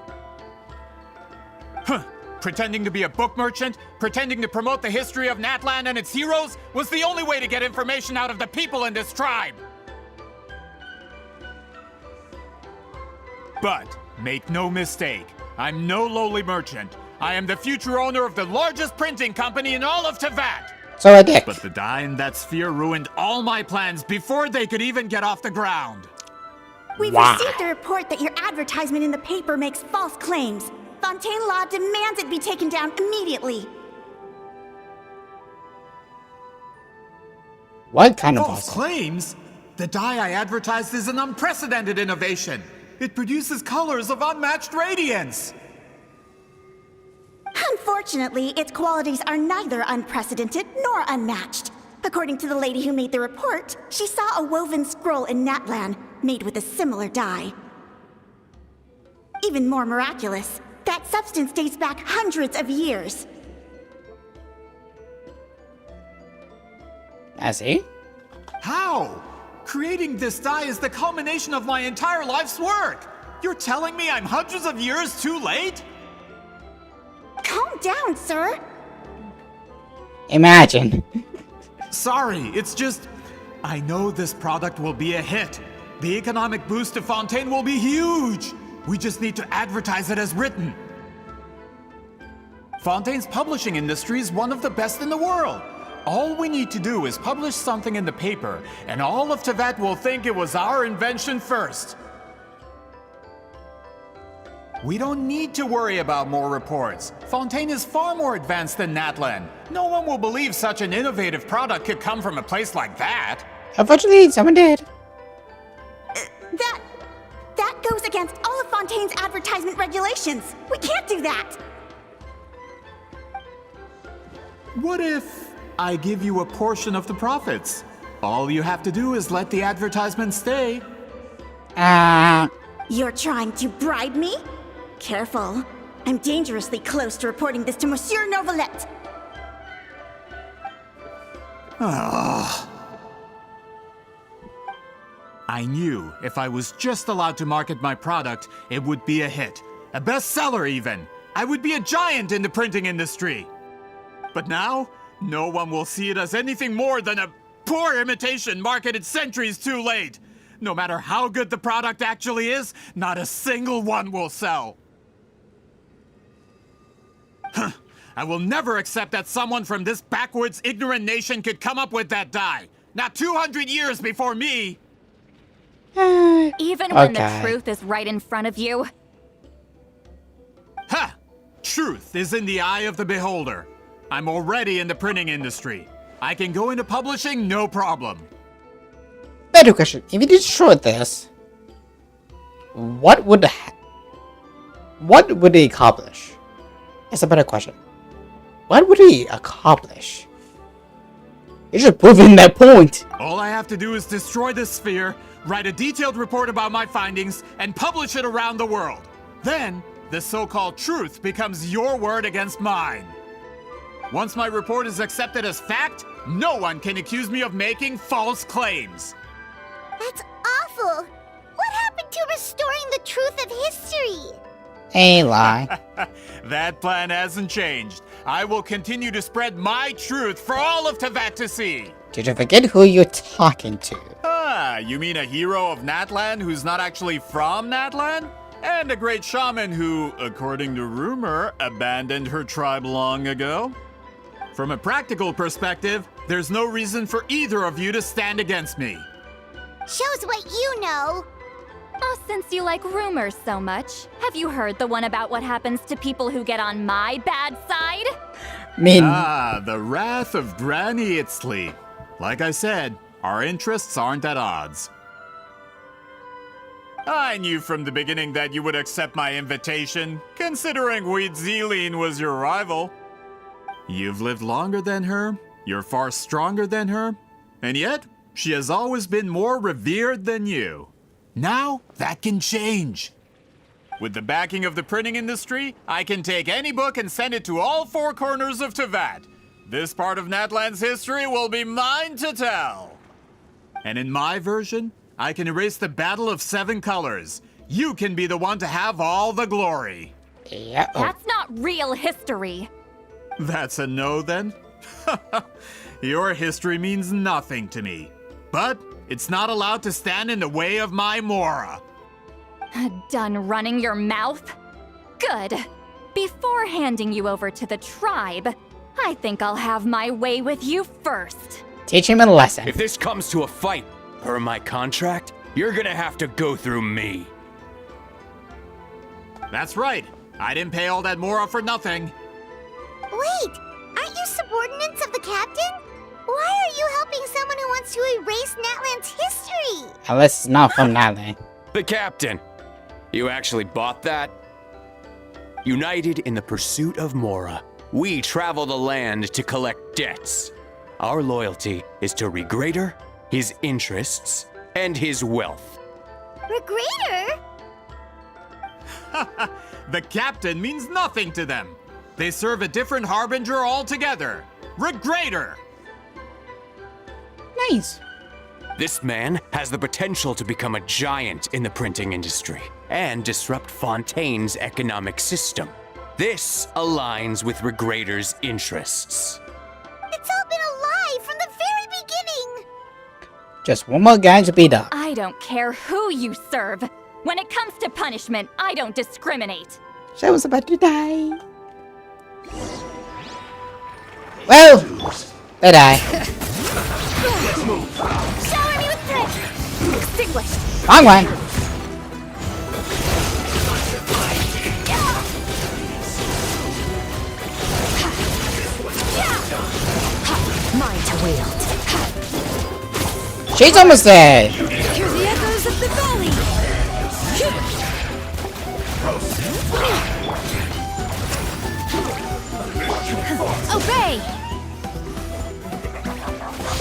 Huh. Pretending to be a book merchant, pretending to promote the history of Natlan and its heroes, was the only way to get information out of the people in this tribe. But, make no mistake, I'm no lowly merchant. I am the future owner of the largest printing company in all of Teyvat. So a dick. But the dye in that sphere ruined all my plans before they could even get off the ground. We've received a report that your advertisement in the paper makes false claims. Fontaine Law demands it be taken down immediately. What kind of false claims? The dye I advertised is an unprecedented innovation. It produces colors of unmatched radiance. Unfortunately, its qualities are neither unprecedented nor unmatched. According to the lady who made the report, she saw a woven scroll in Natlan made with a similar dye. Even more miraculous, that substance dates back hundreds of years. I see. How? Creating this dye is the culmination of my entire life's work. You're telling me I'm hundreds of years too late? Calm down, sir. Imagine. Sorry, it's just... I know this product will be a hit. The economic boost to Fontaine will be huge. We just need to advertise it as written. Fontaine's publishing industry is one of the best in the world. All we need to do is publish something in the paper, and all of Teyvat will think it was our invention first. We don't need to worry about more reports. Fontaine is far more advanced than Natlan. No one will believe such an innovative product could come from a place like that. Unfortunately, someone did. That goes against all of Fontaine's advertisement regulations. We can't do that. What if I give you a portion of the profits? All you have to do is let the advertisement stay. You're trying to bribe me? Careful. I'm dangerously close to reporting this to Monsieur Novelette. I knew if I was just allowed to market my product, it would be a hit. A bestseller even. I would be a giant in the printing industry. But now, no one will see it as anything more than a poor imitation marketed centuries too late. No matter how good the product actually is, not a single one will sell. I will never accept that someone from this backwoods, ignorant nation could come up with that dye. Not 200 years before me. Even when the truth is right in front of you. Ha! Truth is in the eye of the beholder. I'm already in the printing industry. I can go into publishing, no problem. Better question. If you destroyed this, what would it accomplish? That's a better question. what would he accomplish? He's just proving that point. All I have to do is destroy the sphere, write a detailed report about my findings, and publish it around the world. Then, the so-called truth becomes your word against mine. Once my report is accepted as fact, no one can accuse me of making false claims. That's awful. What happened to restoring the truth of history? A lie. That plan hasn't changed. I will continue to spread my truth for all of Teyvat to see. Did you forget who you're talking to? Ah, you mean a hero of Natlan who's not actually from Natlan? And a great shaman who, according to rumor, abandoned her tribe long ago? From a practical perspective, there's no reason for either of you to stand against me. Shows what you know. Oh, since you like rumors so much, have you heard the one about what happens to people who get on my bad side? The wrath of Granny Citlali. Like I said, our interests aren't at odds. I knew from the beginning that you would accept my invitation, considering Citlali was your rival. You've lived longer than her, you're far stronger than her, and yet, she has always been more revered than you. Now, that can change. With the backing of the printing industry, I can take any book and send it to all four corners of Teyvat. This part of Natlan's history will be mine to tell. And in my version, I can erase the Battle of 7 Colors. You can be the one to have all the glory. Yeah. That's not real history. That's a no then? Your history means nothing to me. But it's not allowed to stand in the way of my Mora. Done running your mouth? Good. Before handing you over to the tribe, I think I'll have my way with you first. Teach him a lesson. If this comes to a fight, per my contract, you're gonna have to go through me. That's right. I didn't pay all that Mora for nothing. Wait, aren't you subordinates of the captain? Why are you helping someone who wants to erase Natlan's history? Unless it's not from Natlan. The captain. You actually bought that? United in the pursuit of Mora, we travel the land to collect debts. Our loyalty is to Regrader, his interests, and his wealth. Regrader? The captain means nothing to them. They serve a different harbinger altogether. Regrader! Nice. This man has the potential to become a giant in the printing industry and disrupt Fontaine's economic system. This aligns with Regrader's interests. It's all been a lie from the very beginning. Just one more guy to beat up. I don't care who you serve. When it comes to punishment, I don't discriminate. She was about to die. Well, they die. Shower me with threat. Extinguished. Wrong one. Mine to wield. She's almost dead. Hear the echoes of the valley. Obey.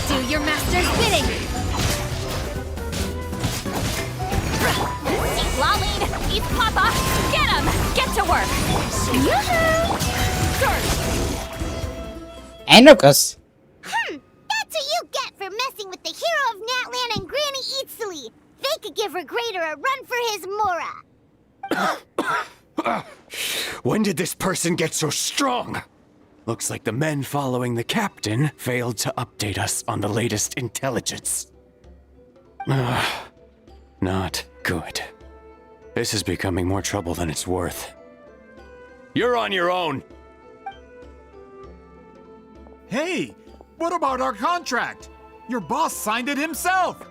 Do your master's bidding. Citlali, he's Papa. Get him. Get to work. Yoo-hoo. And Lucas. That's what you get for messing with the hero of Natlan and Granny Citlali. They could give Regrader a run for his Mora. When did this person get so strong? Looks like the men following the captain failed to update us on the latest intelligence. Not good. This is becoming more trouble than it's worth. You're on your own! Hey, what about our contract? Your boss signed it himself!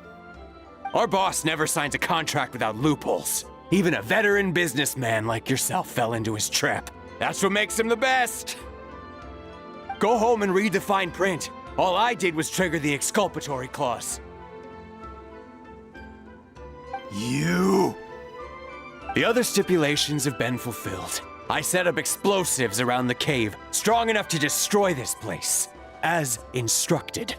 Our boss never signs a contract without loopholes. Even a veteran businessman like yourself fell into his trap. That's what makes him the best! Go home and read the fine print. All I did was trigger the exculpatory clause. You! The other stipulations have been fulfilled. I set up explosives around the cave, strong enough to destroy this place, as instructed.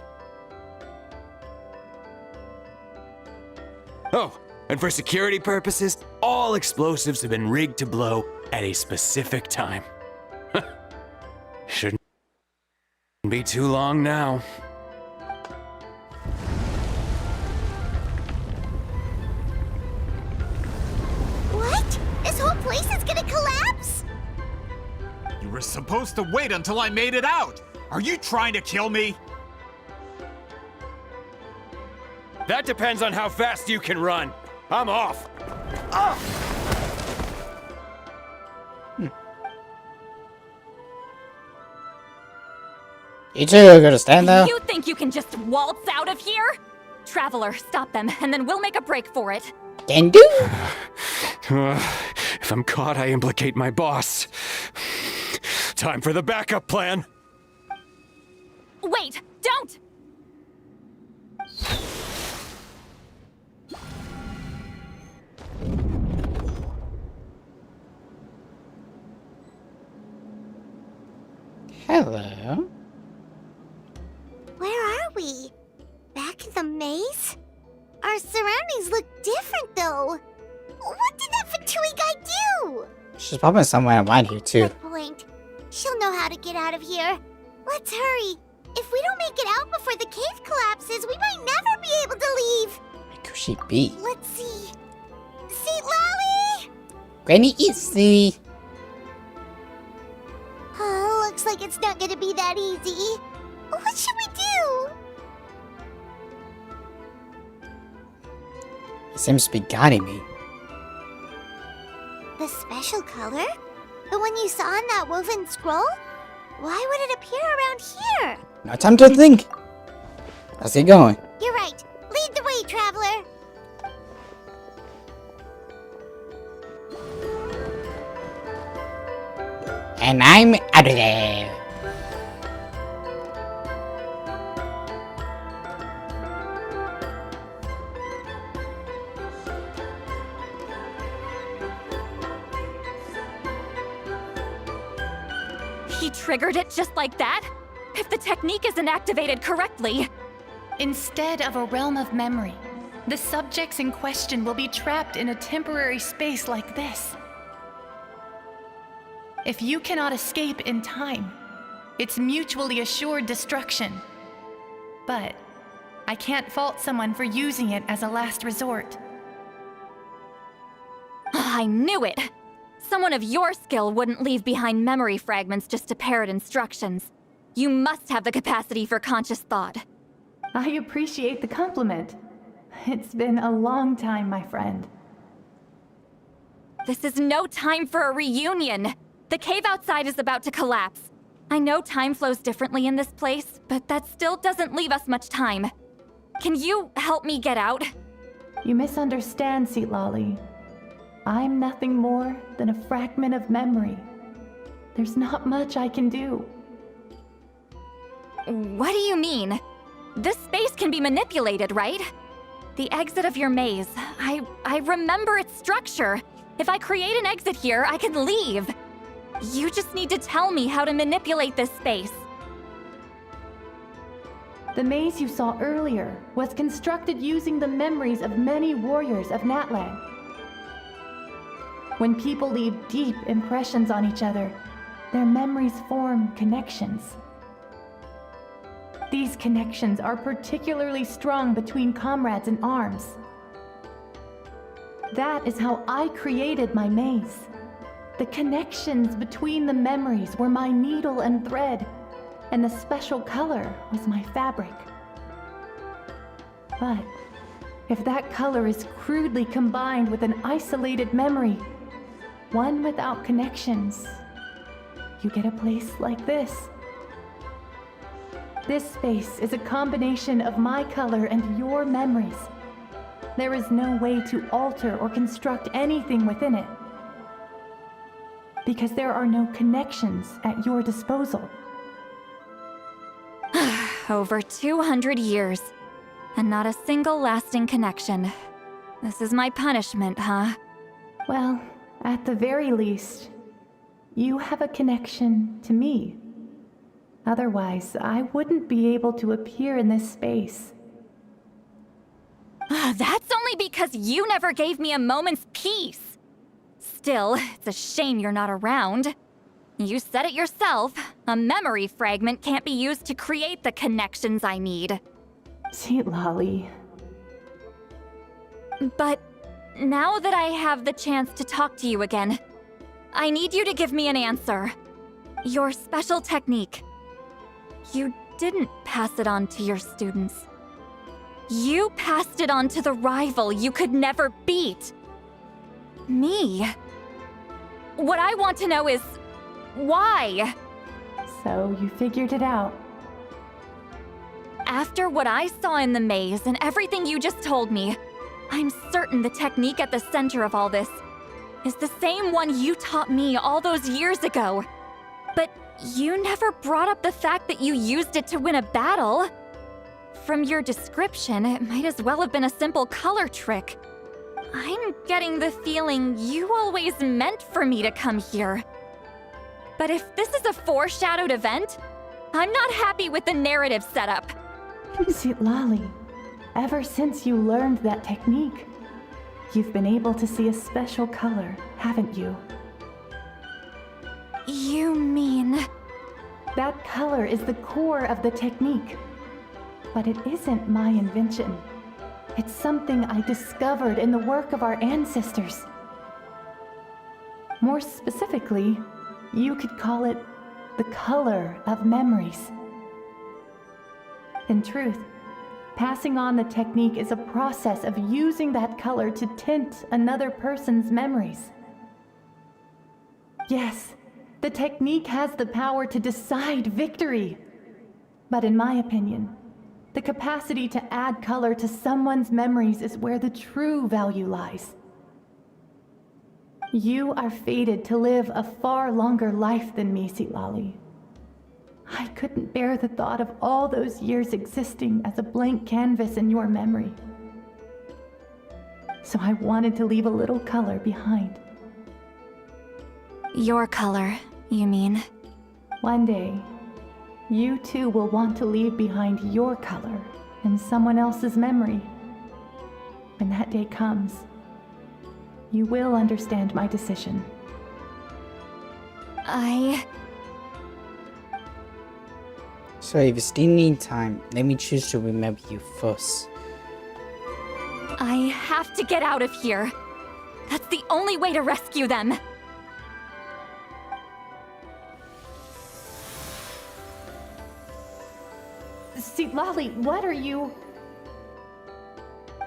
Oh, and for security purposes, all explosives have been rigged to blow at a specific time. Shouldn't be too long now. What? This whole place is gonna collapse? You were supposed to wait until I made it out! Are you trying to kill me? That depends on how fast you can run. I'm off. You two are gonna stand there? You think you can just waltz out of here? Traveler, stop them, and then we'll make a break for it. Can do. If I'm caught, I implicate my boss. Time for the backup plan. Wait, don't! Hello. Where are we? Back in the maze? Our surroundings look different, though. What did that Fatui guy do? She's probably somewhere around here too. Good point. She'll know how to get out of here. Let's hurry. If we don't make it out before the cave collapses, we might never be able to leave. Where could she be? Let's see. Citlali! Granny Easy. Oh, looks like it's not gonna be that easy. What should we do? It seems to be guiding me. The special color? The one you saw in that woven scroll? Why would it appear around here? No time to think. Let's get going. You're right. Lead the way, traveler. And I'm out of there. He triggered it just like that? If the technique isn't activated correctly. Instead of a realm of memory, the subjects in question will be trapped in a temporary space like this. If you cannot escape in time, it's mutually assured destruction. But I can't fault someone for using it as a last resort. I knew it! Someone of your skill wouldn't leave behind memory fragments just to parrot instructions. You must have the capacity for conscious thought. I appreciate the compliment. It's been a long time, my friend. This is no time for a reunion! The cave outside is about to collapse. I know time flows differently in this place, but that still doesn't leave us much time. Can you help me get out? You misunderstand, Citlali. I'm nothing more than a fragment of memory. There's not much I can do. What do you mean? This space can be manipulated, right? The exit of your maze. I remember its structure. If I create an exit here, I can leave. You just need to tell me how to manipulate this space. The maze you saw earlier was constructed using the memories of many warriors of Natlan. When people leave deep impressions on each other, their memories form connections. These connections are particularly strong between comrades in arms. That is how I created my maze. The connections between the memories were my needle and thread, and the special color was my fabric. But if that color is crudely combined with an isolated memory, one without connections, you get a place like this. This space is a combination of my color and your memories. There is no way to alter or construct anything within it, because there are no connections at your disposal. Over 200 years, and not a single lasting connection. This is my punishment, huh? Well, at the very least, you have a connection to me. Otherwise, I wouldn't be able to appear in this space. That's only because you never gave me a moment's peace. Still, it's a shame you're not around. You said it yourself. A memory fragment can't be used to create the connections I need. Citlali. But now that I have the chance to talk to you again, I need you to give me an answer. Your special technique. You didn't pass it on to your students. You passed it on to the rival you could never beat. Me. What I want to know is, why? So you figured it out. After what I saw in the maze and everything you just told me, I'm certain the technique at the center of all this is the same one you taught me all those years ago. But you never brought up the fact that you used it to win a battle. From your description, it might as well have been a simple color trick. I'm getting the feeling you always meant for me to come here. But if this is a foreshadowed event, I'm not happy with the narrative setup. Citlali, ever since you learned that technique, you've been able to see a special color, haven't you? You mean... That color is the core of the technique. But it isn't my invention. It's something I discovered in the work of our ancestors. More specifically, you could call it the color of memories. In truth, passing on the technique is a process of using that color to tint another person's memories. Yes, the technique has the power to decide victory. But in my opinion, the capacity to add color to someone's memories is where the true value lies. You are fated to live a far longer life than me, Citlali. I couldn't bear the thought of all those years existing as a blank canvas in your memory. So I wanted to leave a little color behind. Your color, you mean? One day, you too will want to leave behind your color in someone else's memory. When that day comes, you will understand my decision. So if you still need time, let me choose to remember you first. I have to get out of here. That's the only way to rescue them. Citlali, what are you...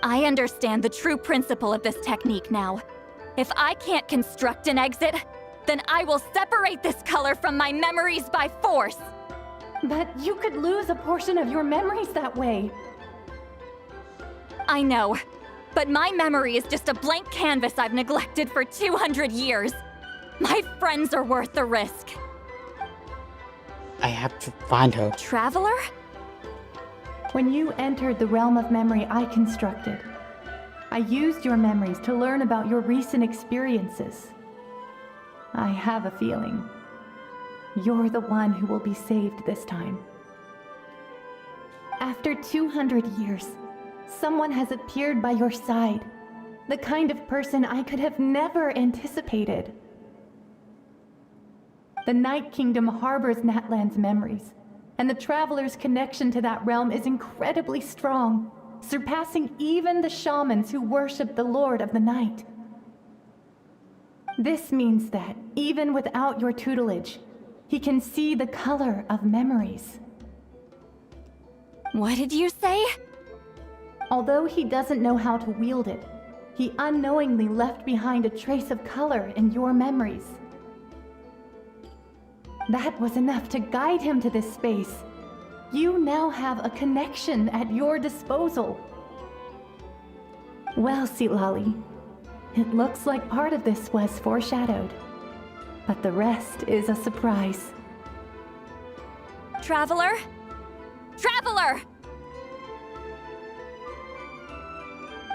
I understand the true principle of this technique now. If I can't construct an exit, then I will separate this color from my memories by force. But you could lose a portion of your memories that way. I know, but my memory is just a blank canvas I've neglected for 200 years. My friends are worth the risk. I have to find her. Traveler? When you entered the realm of memory I constructed, I used your memories to learn about your recent experiences. I have a feeling you're the one who will be saved this time. After 200 years, someone has appeared by your side, the kind of person I could have never anticipated. The Night Kingdom harbors Natlan's memories, and the Traveler's connection to that realm is incredibly strong, surpassing even the shamans who worship the Lord of the Night. This means that, even without your tutelage, he can see the color of memories. What did you say? Although he doesn't know how to wield it, he unknowingly left behind a trace of color in your memories. That was enough to guide him to this space. You now have a connection at your disposal. Well, Citlali, it looks like part of this was foreshadowed, but the rest is a surprise. Traveler? Traveler!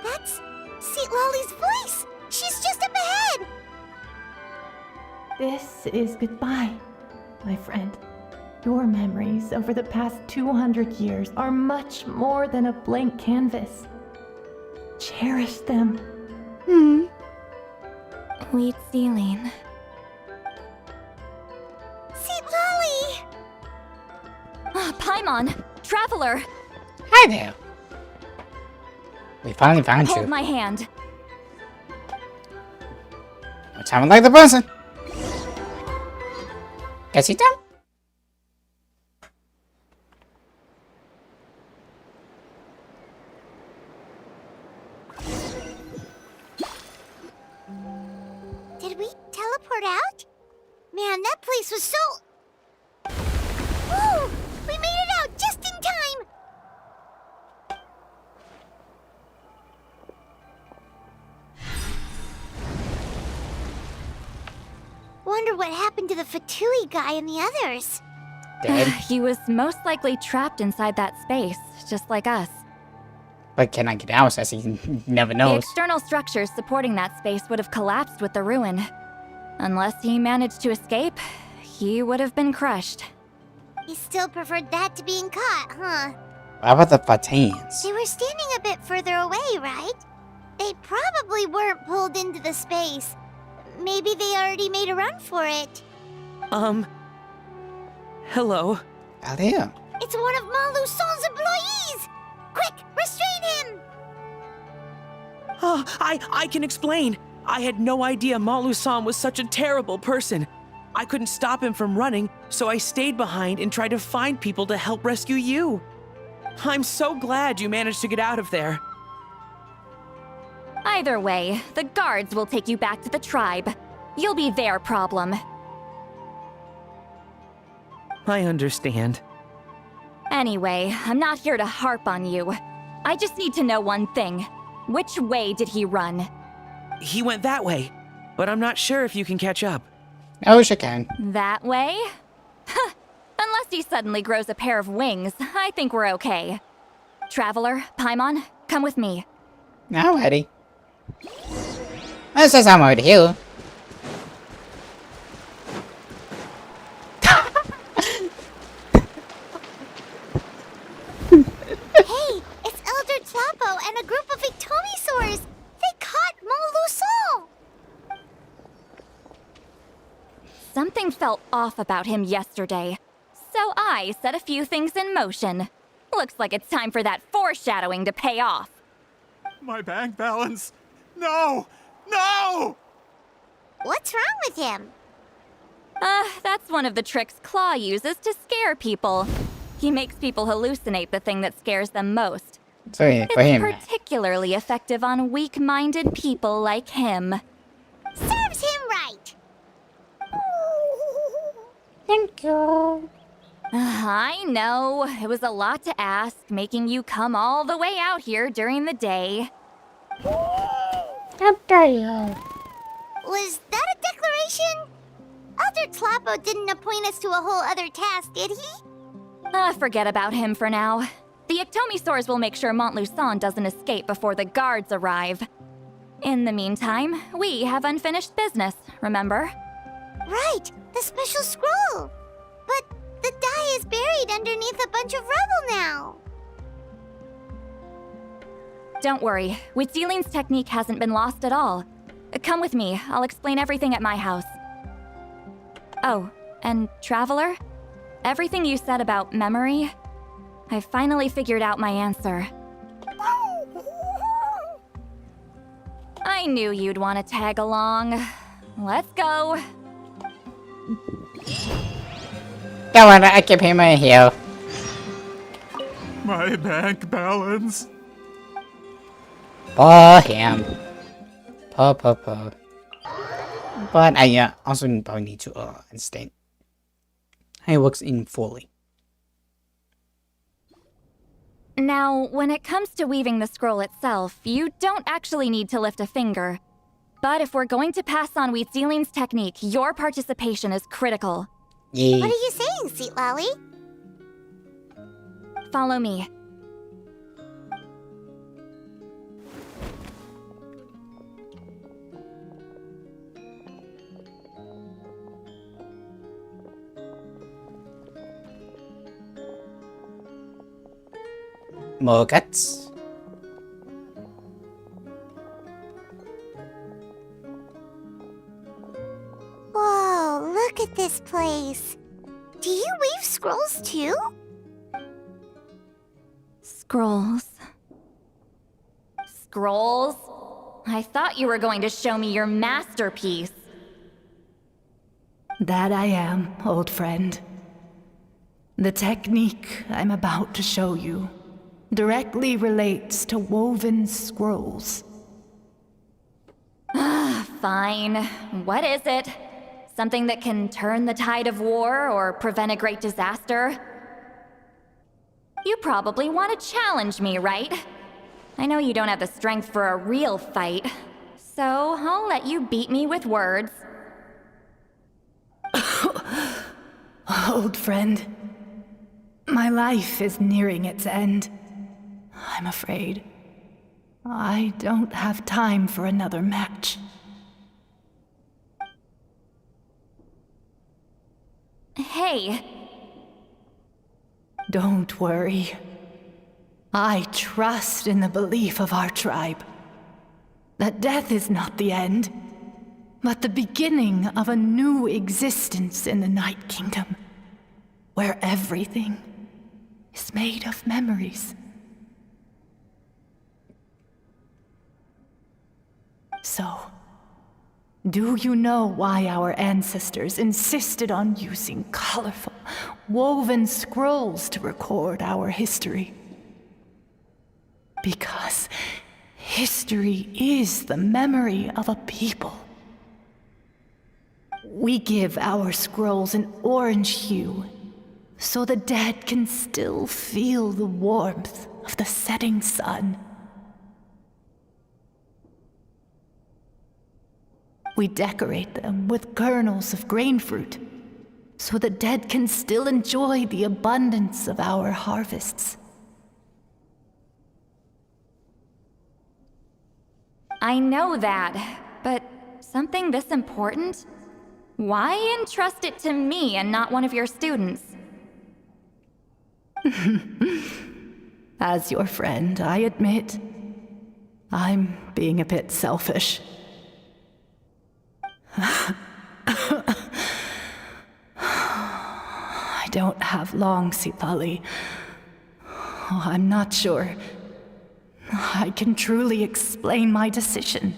That's Citlali's voice! She's just up ahead! This is goodbye, my friend. Your memories over the past 200 years are much more than a blank canvas. Cherish them. Wheat ceiling. Citlali! Paimon! Traveler! Hi there. We finally found Hold you. my hand. You sound like the person. Casita? Did we teleport out? Man, that place was so... Woo! We made it out just in time! Wonder what happened to the Fatui guy and the others. Dead. He was most likely trapped inside that space, just like us. But can I get out as he never The knows? external structures supporting that space would have collapsed with the ruin. Unless he managed to escape, he would have been crushed. He still preferred that to being caught, huh? What about the Fatans? They were standing a bit further away, right? They probably weren't pulled into the space. Maybe they already made a run for it. Hello. Out here. It's one of Malu Son's employees! Quick, restrain him! Oh, I can explain. I had no idea Malu-san was such a terrible person. I couldn't stop him from running, so I stayed behind and tried to find people to help rescue you. I'm so glad you managed to get out of there. Either way, the guards will take you back to the tribe. You'll be their problem. I understand. Anyway, I'm not here to harp on you. I just need to know one thing. Which way did he run? He went that way, but I'm not sure if you can catch up. I wish I can. That way? Unless he suddenly grows a pair of wings, I think we're okay. Traveler, Paimon, come with me. Alrighty. Well, it says I'm over here. Hey, it's Elder Tlapo and a group of Ictomisaurs! They caught Malu Son! Something felt off about him yesterday, so I set a few things in motion. Looks like it's time for that foreshadowing to pay off. My bank balance. No! No! What's wrong with him? That's one of the tricks Claw uses to scare people. He makes people hallucinate the thing that scares them most. So yeah, for him. It's particularly effective on weak-minded people like him. Serves him right! Thank you. I know, it was a lot to ask, making you come all the way out here during the day. How dare you? Was that a declaration? Elder Tlapo didn't appoint us to a whole other task, did he? Forget about him for now. The Ictomisaurs will make sure Montluçon doesn't escape before the guards arrive. In the meantime, we have unfinished business, remember? Right, the special scroll. But the die is buried underneath a bunch of rubble now. Don't worry, Witsilin's technique hasn't been lost at all. Come with me, I'll explain everything at my house. Oh, and Traveler? Everything you said about memory, I finally figured out my answer. I knew you'd want to tag along. Let's go. Don't worry, I keep him right here. My bank balance. For him. But I also probably need to understand how it works in fully. Now, when it comes to weaving the scroll itself, you don't actually need to lift a finger. But if we're going to pass on Witsilin's technique, your participation is critical. Yeah. What are you saying, Citlali? Follow me. More guts. Whoa, look at this place. Do you weave scrolls too? Scrolls. Scrolls? I thought you were going to show me your masterpiece. That I am, old friend. The technique I'm about to show you directly relates to woven scrolls. Fine. What is it? Something that can turn the tide of war or prevent a great disaster? You probably want to challenge me, right? I know you don't have the strength for a real fight, so I'll let you beat me with words. Old friend, my life is nearing its end. I'm afraid I don't have time for another match. Hey. Don't worry. I trust in the belief of our tribe that death is not the end, but the beginning of a new existence in the Night Kingdom, where everything is made of memories. So, do you know why our ancestors insisted on using colorful, woven scrolls to record our history? Because history is the memory of a people. We give our scrolls an orange hue, so the dead can still feel the warmth of the setting sun. We decorate them with kernels of grain fruit, so the dead can still enjoy the abundance of our harvests. I know that, but something this important? Why entrust it to me and not one of your students? As your friend, I admit, I'm being a bit selfish. I don't have long, Citlali. Oh, I'm not sure I can truly explain my decision.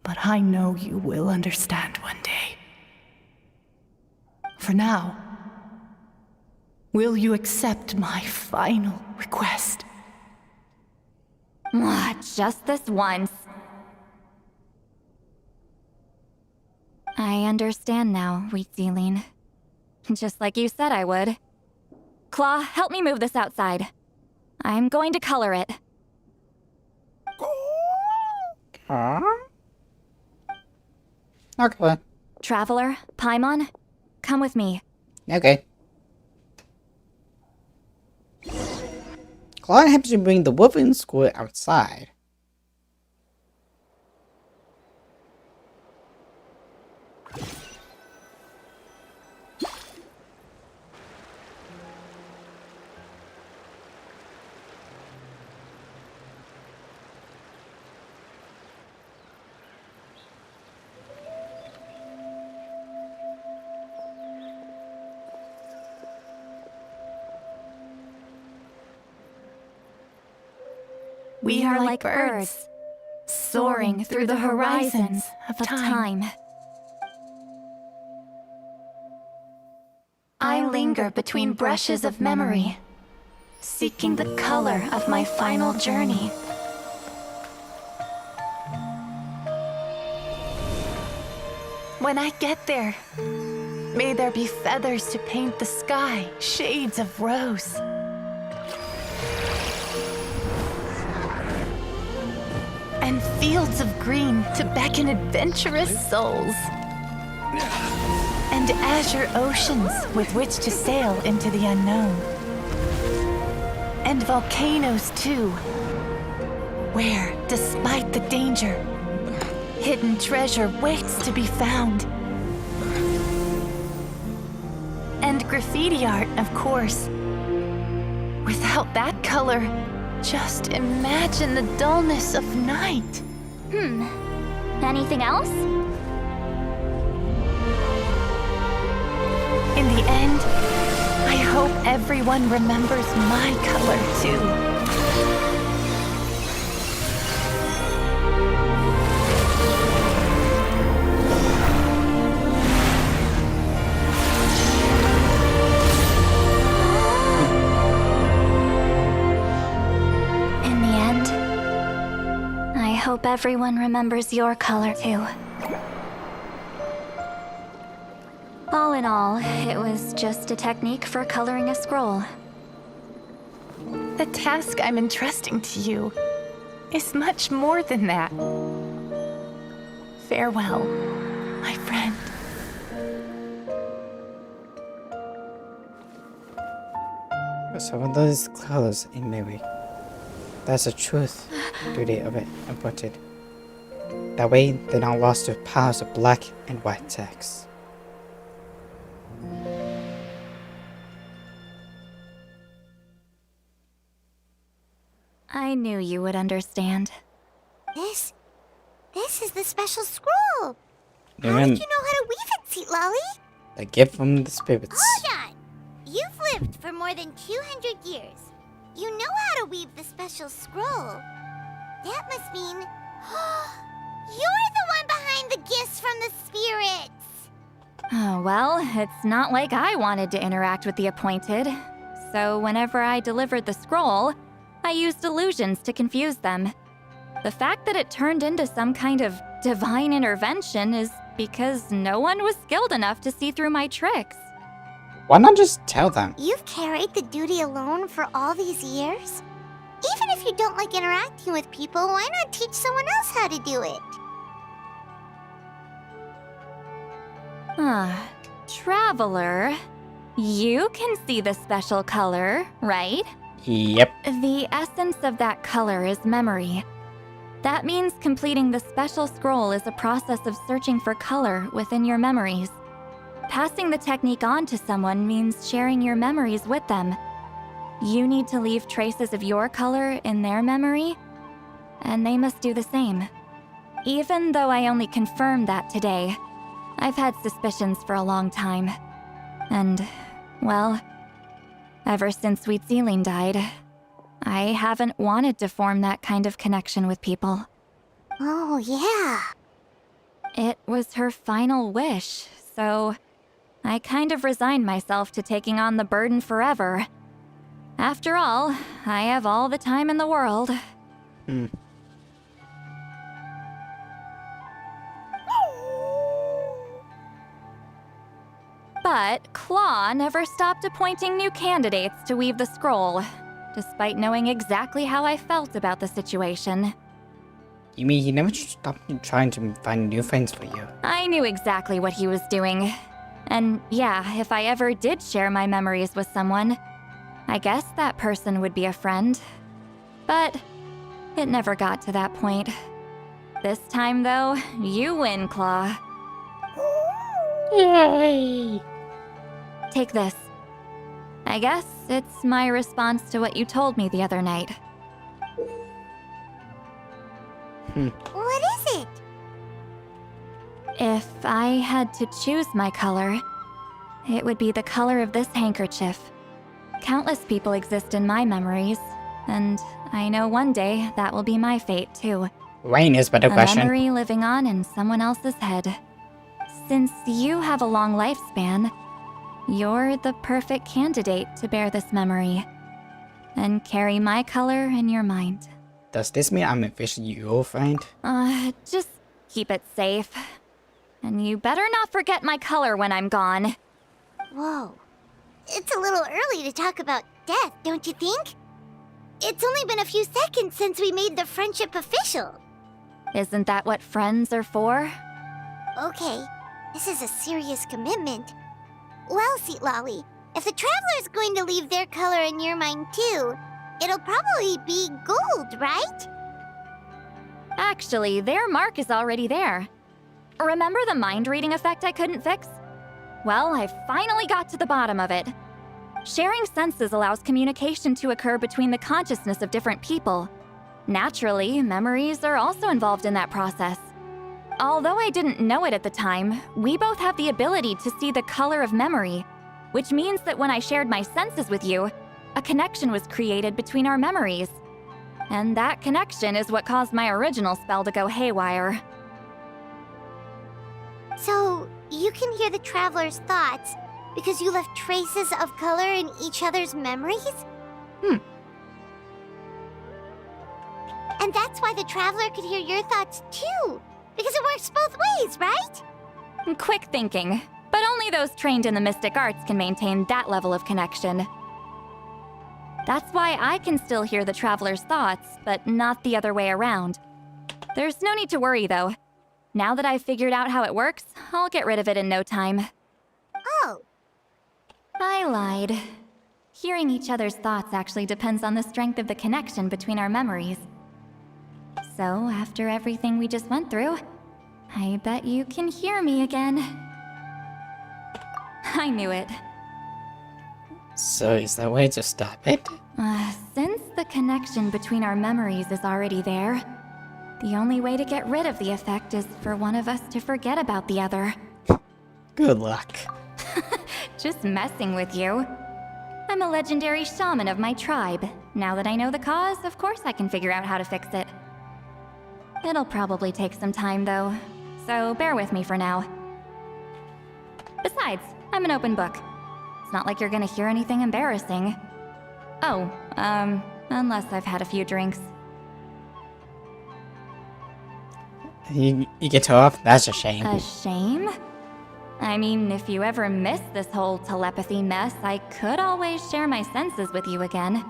But I know you will understand one day. For now, will you accept my final request? Just this once. I understand now, Wheat Sealing. Just like you said I would. Claw, help me move this outside. I'm going to color it. Okay. Traveler, Paimon, come with me. Okay. Claude helps you bring the woven scroll outside. We are like birds, soaring through the horizons of time. I linger between brushes of memory, seeking the color of my final journey. When I get there, may there be feathers to paint the sky, shades of rose. And fields of green to beckon adventurous souls. And azure oceans with which to sail into the unknown. And volcanoes too, where, despite the danger, hidden treasure waits to be found. And graffiti art, of course. Without that color, just imagine the dullness of night. Anything else? In the end, I hope everyone remembers my color too. In the end, I hope everyone remembers your color too. All in all, it was just a technique for coloring a scroll. The task I'm entrusting to you is much more than that. Farewell, my friend. So when those colors in maybe, that's the truth beauty of it imported. That way they're not lost to piles of black and white text. I knew you would understand. This is the special scroll. How Even did you know how to weave it, Citlali? a gift from the spirits. Hold on. You've lived for more than 200 years. You know how to weave the special scroll. That must mean you're the one behind the gifts from the spirits. Oh, well, it's not like I wanted to interact with the appointed. So whenever I delivered the scroll, I used illusions to confuse them. The fact that it turned into some kind of divine intervention is because no one was skilled enough to see through my tricks. Why not just tell them? You've carried the duty alone for all these years? Even if you don't like interacting with people, why not teach someone else how to do it? Traveler, you can see the special color, right? Yep. The essence of that color is memory. That means completing the special scroll is a process of searching for color within your memories. Passing the technique on to someone means sharing your memories with them. You need to leave traces of your color in their memory, and they must do the same. Even though I only confirmed that today, I've had suspicions for a long time. And, well, ever since Sweet Citlali died, I haven't wanted to form that kind of connection with people. Oh, yeah. It was her final wish, so I kind of resigned myself to taking on the burden forever. After all, I have all the time in the world. But Claw never stopped appointing new candidates to weave the scroll, despite knowing exactly how I felt about the situation. You mean he never stopped trying to find new friends for you? I knew exactly what he was doing. And yeah, if I ever did share my memories with someone, I guess that person would be a friend. But it never got to that point. This time, though, you win, Claw. Yay! Take this. I guess it's my response to what you told me the other night. What is it? If I had to choose my color, it would be the color of this handkerchief. Countless people exist in my memories, and I know one day that will be my fate too. Rain is but a question. memory living on in someone else's head. Since you have a long lifespan, you're the perfect candidate to bear this memory and carry my color in your mind. Does this mean I'm officially your friend? Just keep it safe. And you better not forget my color when I'm gone. Whoa. It's a little early to talk about death, don't you think? It's only been a few seconds since we made the friendship official. Isn't that what friends are for? Okay, this is a serious commitment. Well, Citlali, if the Traveler's going to leave their color in your mind too, it'll probably be gold, right? Actually, their mark is already there. Remember the mind reading effect I couldn't fix? Well, I finally got to the bottom of it. Sharing senses allows communication to occur between the consciousness of different people. Naturally, memories are also involved in that process. Although I didn't know it at the time, we both have the ability to see the color of memory, which means that when I shared my senses with you, a connection was created between our memories. And that connection is what caused my original spell to go haywire. So, you can hear the traveler's thoughts because you left traces of color in each other's memories? And that's why the traveler could hear your thoughts too, because it works both ways, right? Quick thinking, but only those trained in the mystic arts can maintain that level of connection. That's why I can still hear the traveler's thoughts, but not the other way around. There's no need to worry, though. Now that I've figured out how it works, I'll get rid of it in no time. Oh. I lied. Hearing each other's thoughts actually depends on the strength of the connection between our memories. So, after everything we just went through, I bet you can hear me again. I knew it. So is there a way to stop it? Since the connection between our memories is already there, the only way to get rid of the effect is for one of us to forget about the other. Good luck. Just messing with you. I'm a legendary shaman of my tribe. Now that I know the cause, of course I can figure out how to fix it. It'll probably take some time, though, so bear with me for now. Besides, I'm an open book. It's not like you're gonna hear anything embarrassing. Oh, unless I've had a few drinks. You get off? That's a shame. A shame? I mean, if you ever miss this whole telepathy mess, I could always share my senses with you again.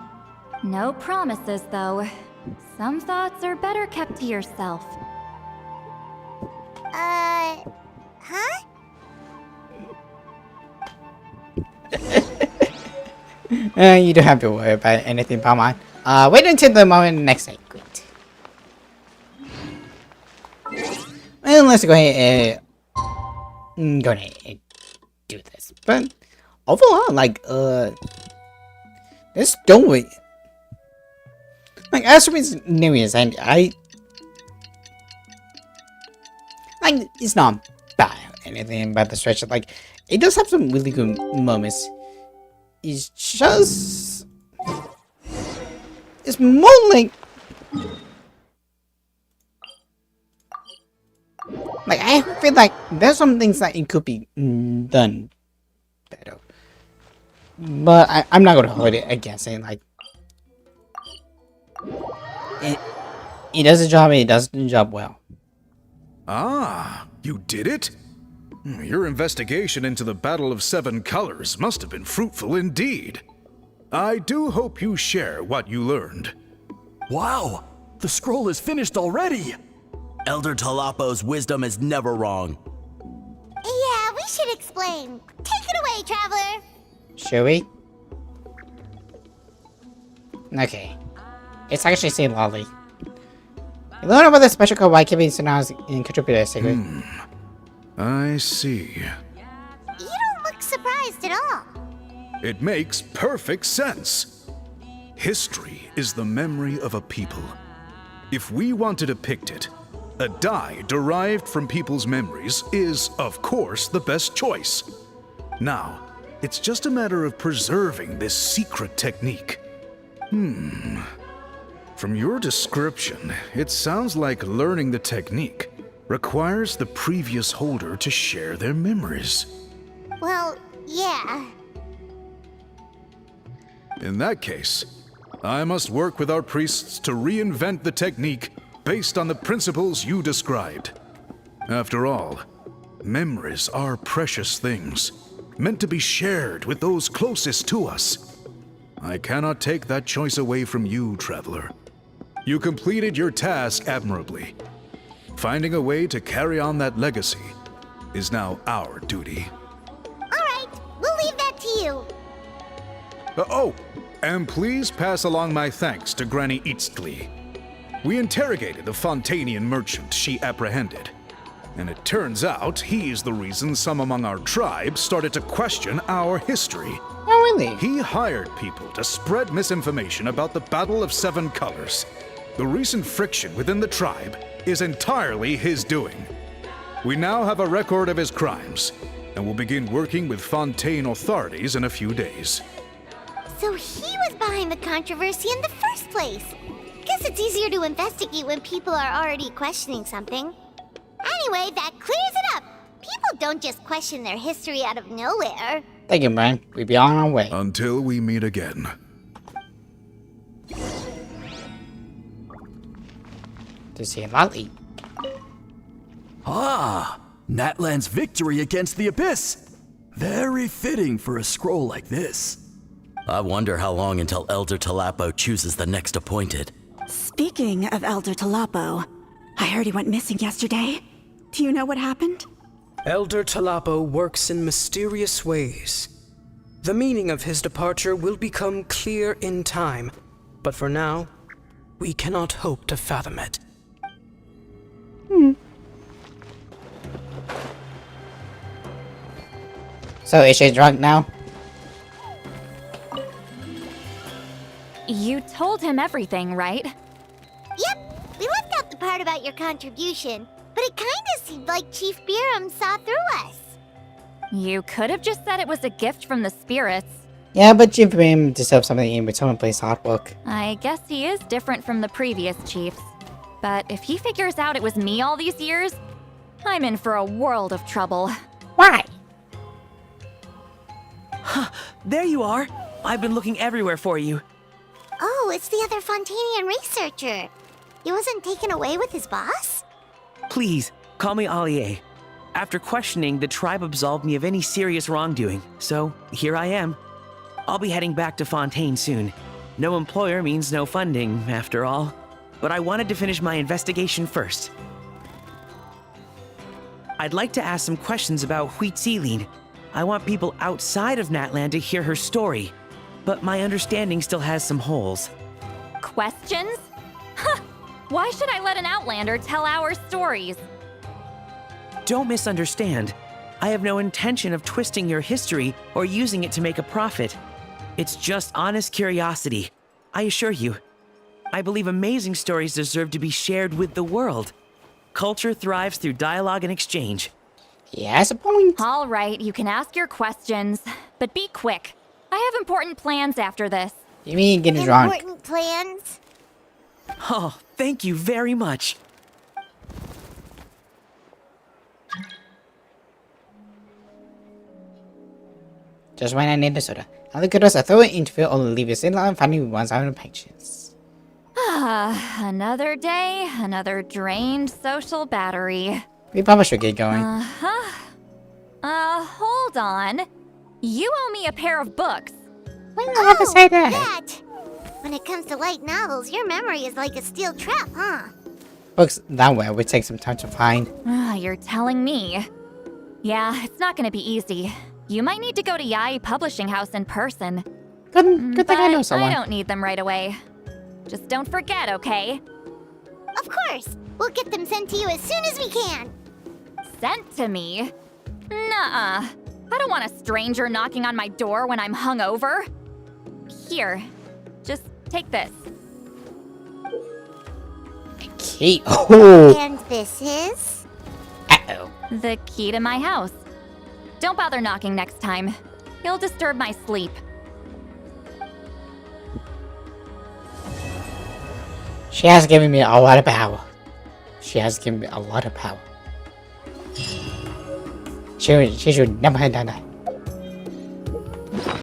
No promises, though. Some thoughts are better kept to yourself. Huh? You don't have to worry about anything, Palmon. Wait until the moment next segment. Well, let's go ahead and do this. But overall, like, this story, like, as for its news, and like, it's not bad or anything about the stretch. Like, it does have some really good moments. It's just, it's more like I feel like there's some things that it could be done better. But I'm not gonna hold it against saying like it does the job and it does the job well. Ah, you did it? Your investigation into the Battle of Seven Colors must have been fruitful indeed. I do hope you share what you learned. Wow! The scroll is finished already! Elder Talapo's wisdom is never wrong. Yeah, we should explain. Take it away, Traveler! Should we? Okay. It's actually Citlali. You learn about the special code by keeping Sona's in contributor secret. I see. You don't look surprised at all. It makes perfect sense. History is the memory of a people. If we want to depict it, a dye derived from people's memories is, of course, the best choice. Now, it's just a matter of preserving this secret technique. From your description, it sounds like learning the technique requires the previous holder to share their memories. Well, yeah. In that case, I must work with our priests to reinvent the technique based on the principles you described. After all, memories are precious things, meant to be shared with those closest to us. I cannot take that choice away from you, Traveler. You completed your task admirably. Finding a way to carry on that legacy is now our duty. Alright, we'll leave that to you. Oh, and please pass along my thanks to Granny Citlali. We interrogated the Fontanian merchant she apprehended. And it turns out he's the reason some among our tribe started to question our history. Oh, really? He hired people to spread misinformation about the Battle of Seven Colors. The recent friction within the tribe is entirely his doing. We now have a record of his crimes, and will begin working with Fontaine authorities in a few days. So he was behind the controversy in the first place. Guess it's easier to investigate when people are already questioning something. Anyway, that clears it up. People don't just question their history out of nowhere. Thank you, man. We'll be on our way. Until we meet again. To Citlali. Ah, Natlan's victory against the Abyss. Very fitting for a scroll like this. I wonder how long until Elder Talapo chooses the next appointed. Speaking of Elder Talapo, I heard he went missing yesterday. Do you know what happened? Elder Talapo works in mysterious ways. The meaning of his departure will become clear in time, but for now, we cannot hope to fathom it. So is she drunk now? You told him everything, right? Yep, we left out the part about your contribution, but it kinda seemed like Chief Biram saw through us. You could have just said it was a gift from the spirits. Yeah, but Jim Brim deserves something in return for his hard work. I guess he is different from the previous chiefs. But if he figures out it was me all these years, I'm in for a world of trouble. Why? There you are. I've been looking everywhere for you. Oh, it's the other Fontanian researcher. He wasn't taken away with his boss? Please, call me Allier. After questioning, the tribe absolved me of any serious wrongdoing, so here I am. I'll be heading back to Fontaine soon. No employer means no funding, after all. But I wanted to finish my investigation first. I'd like to ask some questions about Citlali. I want people outside of Natland to hear her story, but my understanding still has some holes. Questions? Huh! Why should I let an Outlander tell our stories? Don't misunderstand. I have no intention of twisting your history or using it to make a profit. It's just honest curiosity, I assure you. I believe amazing stories deserve to be shared with the world. Culture thrives through dialogue and exchange. He has a point. All right, you can ask your questions, but be quick. I have important plans after this. You mean getting drunk? Important plans? Oh, thank you very much. Just when I need the soda. Other girls I throw it into the or leave it in line finding one's own patience. Another day, another drained social battery. We probably should get going. Hold on. You owe me a pair of books. Why did I have to say that? That! When it comes to light novels, your memory is like a steel trap, huh? Books that way would take some time to find. You're telling me. Yeah, it's not gonna be easy. You might need to go to Yai Publishing House in person. Good thing I know someone. I don't need them right away. Just don't forget, okay? Of course! We'll get them sent to you as soon as we can! Sent to me? Nuh-uh. I don't want a stranger knocking on my door when I'm hungover. Here, just take this. Key. Oh. And this is? Uh-oh. The key to my house. Don't bother knocking next time. You'll disturb my sleep. She has given me a lot of power. She has given me a lot of power. She should never have done that.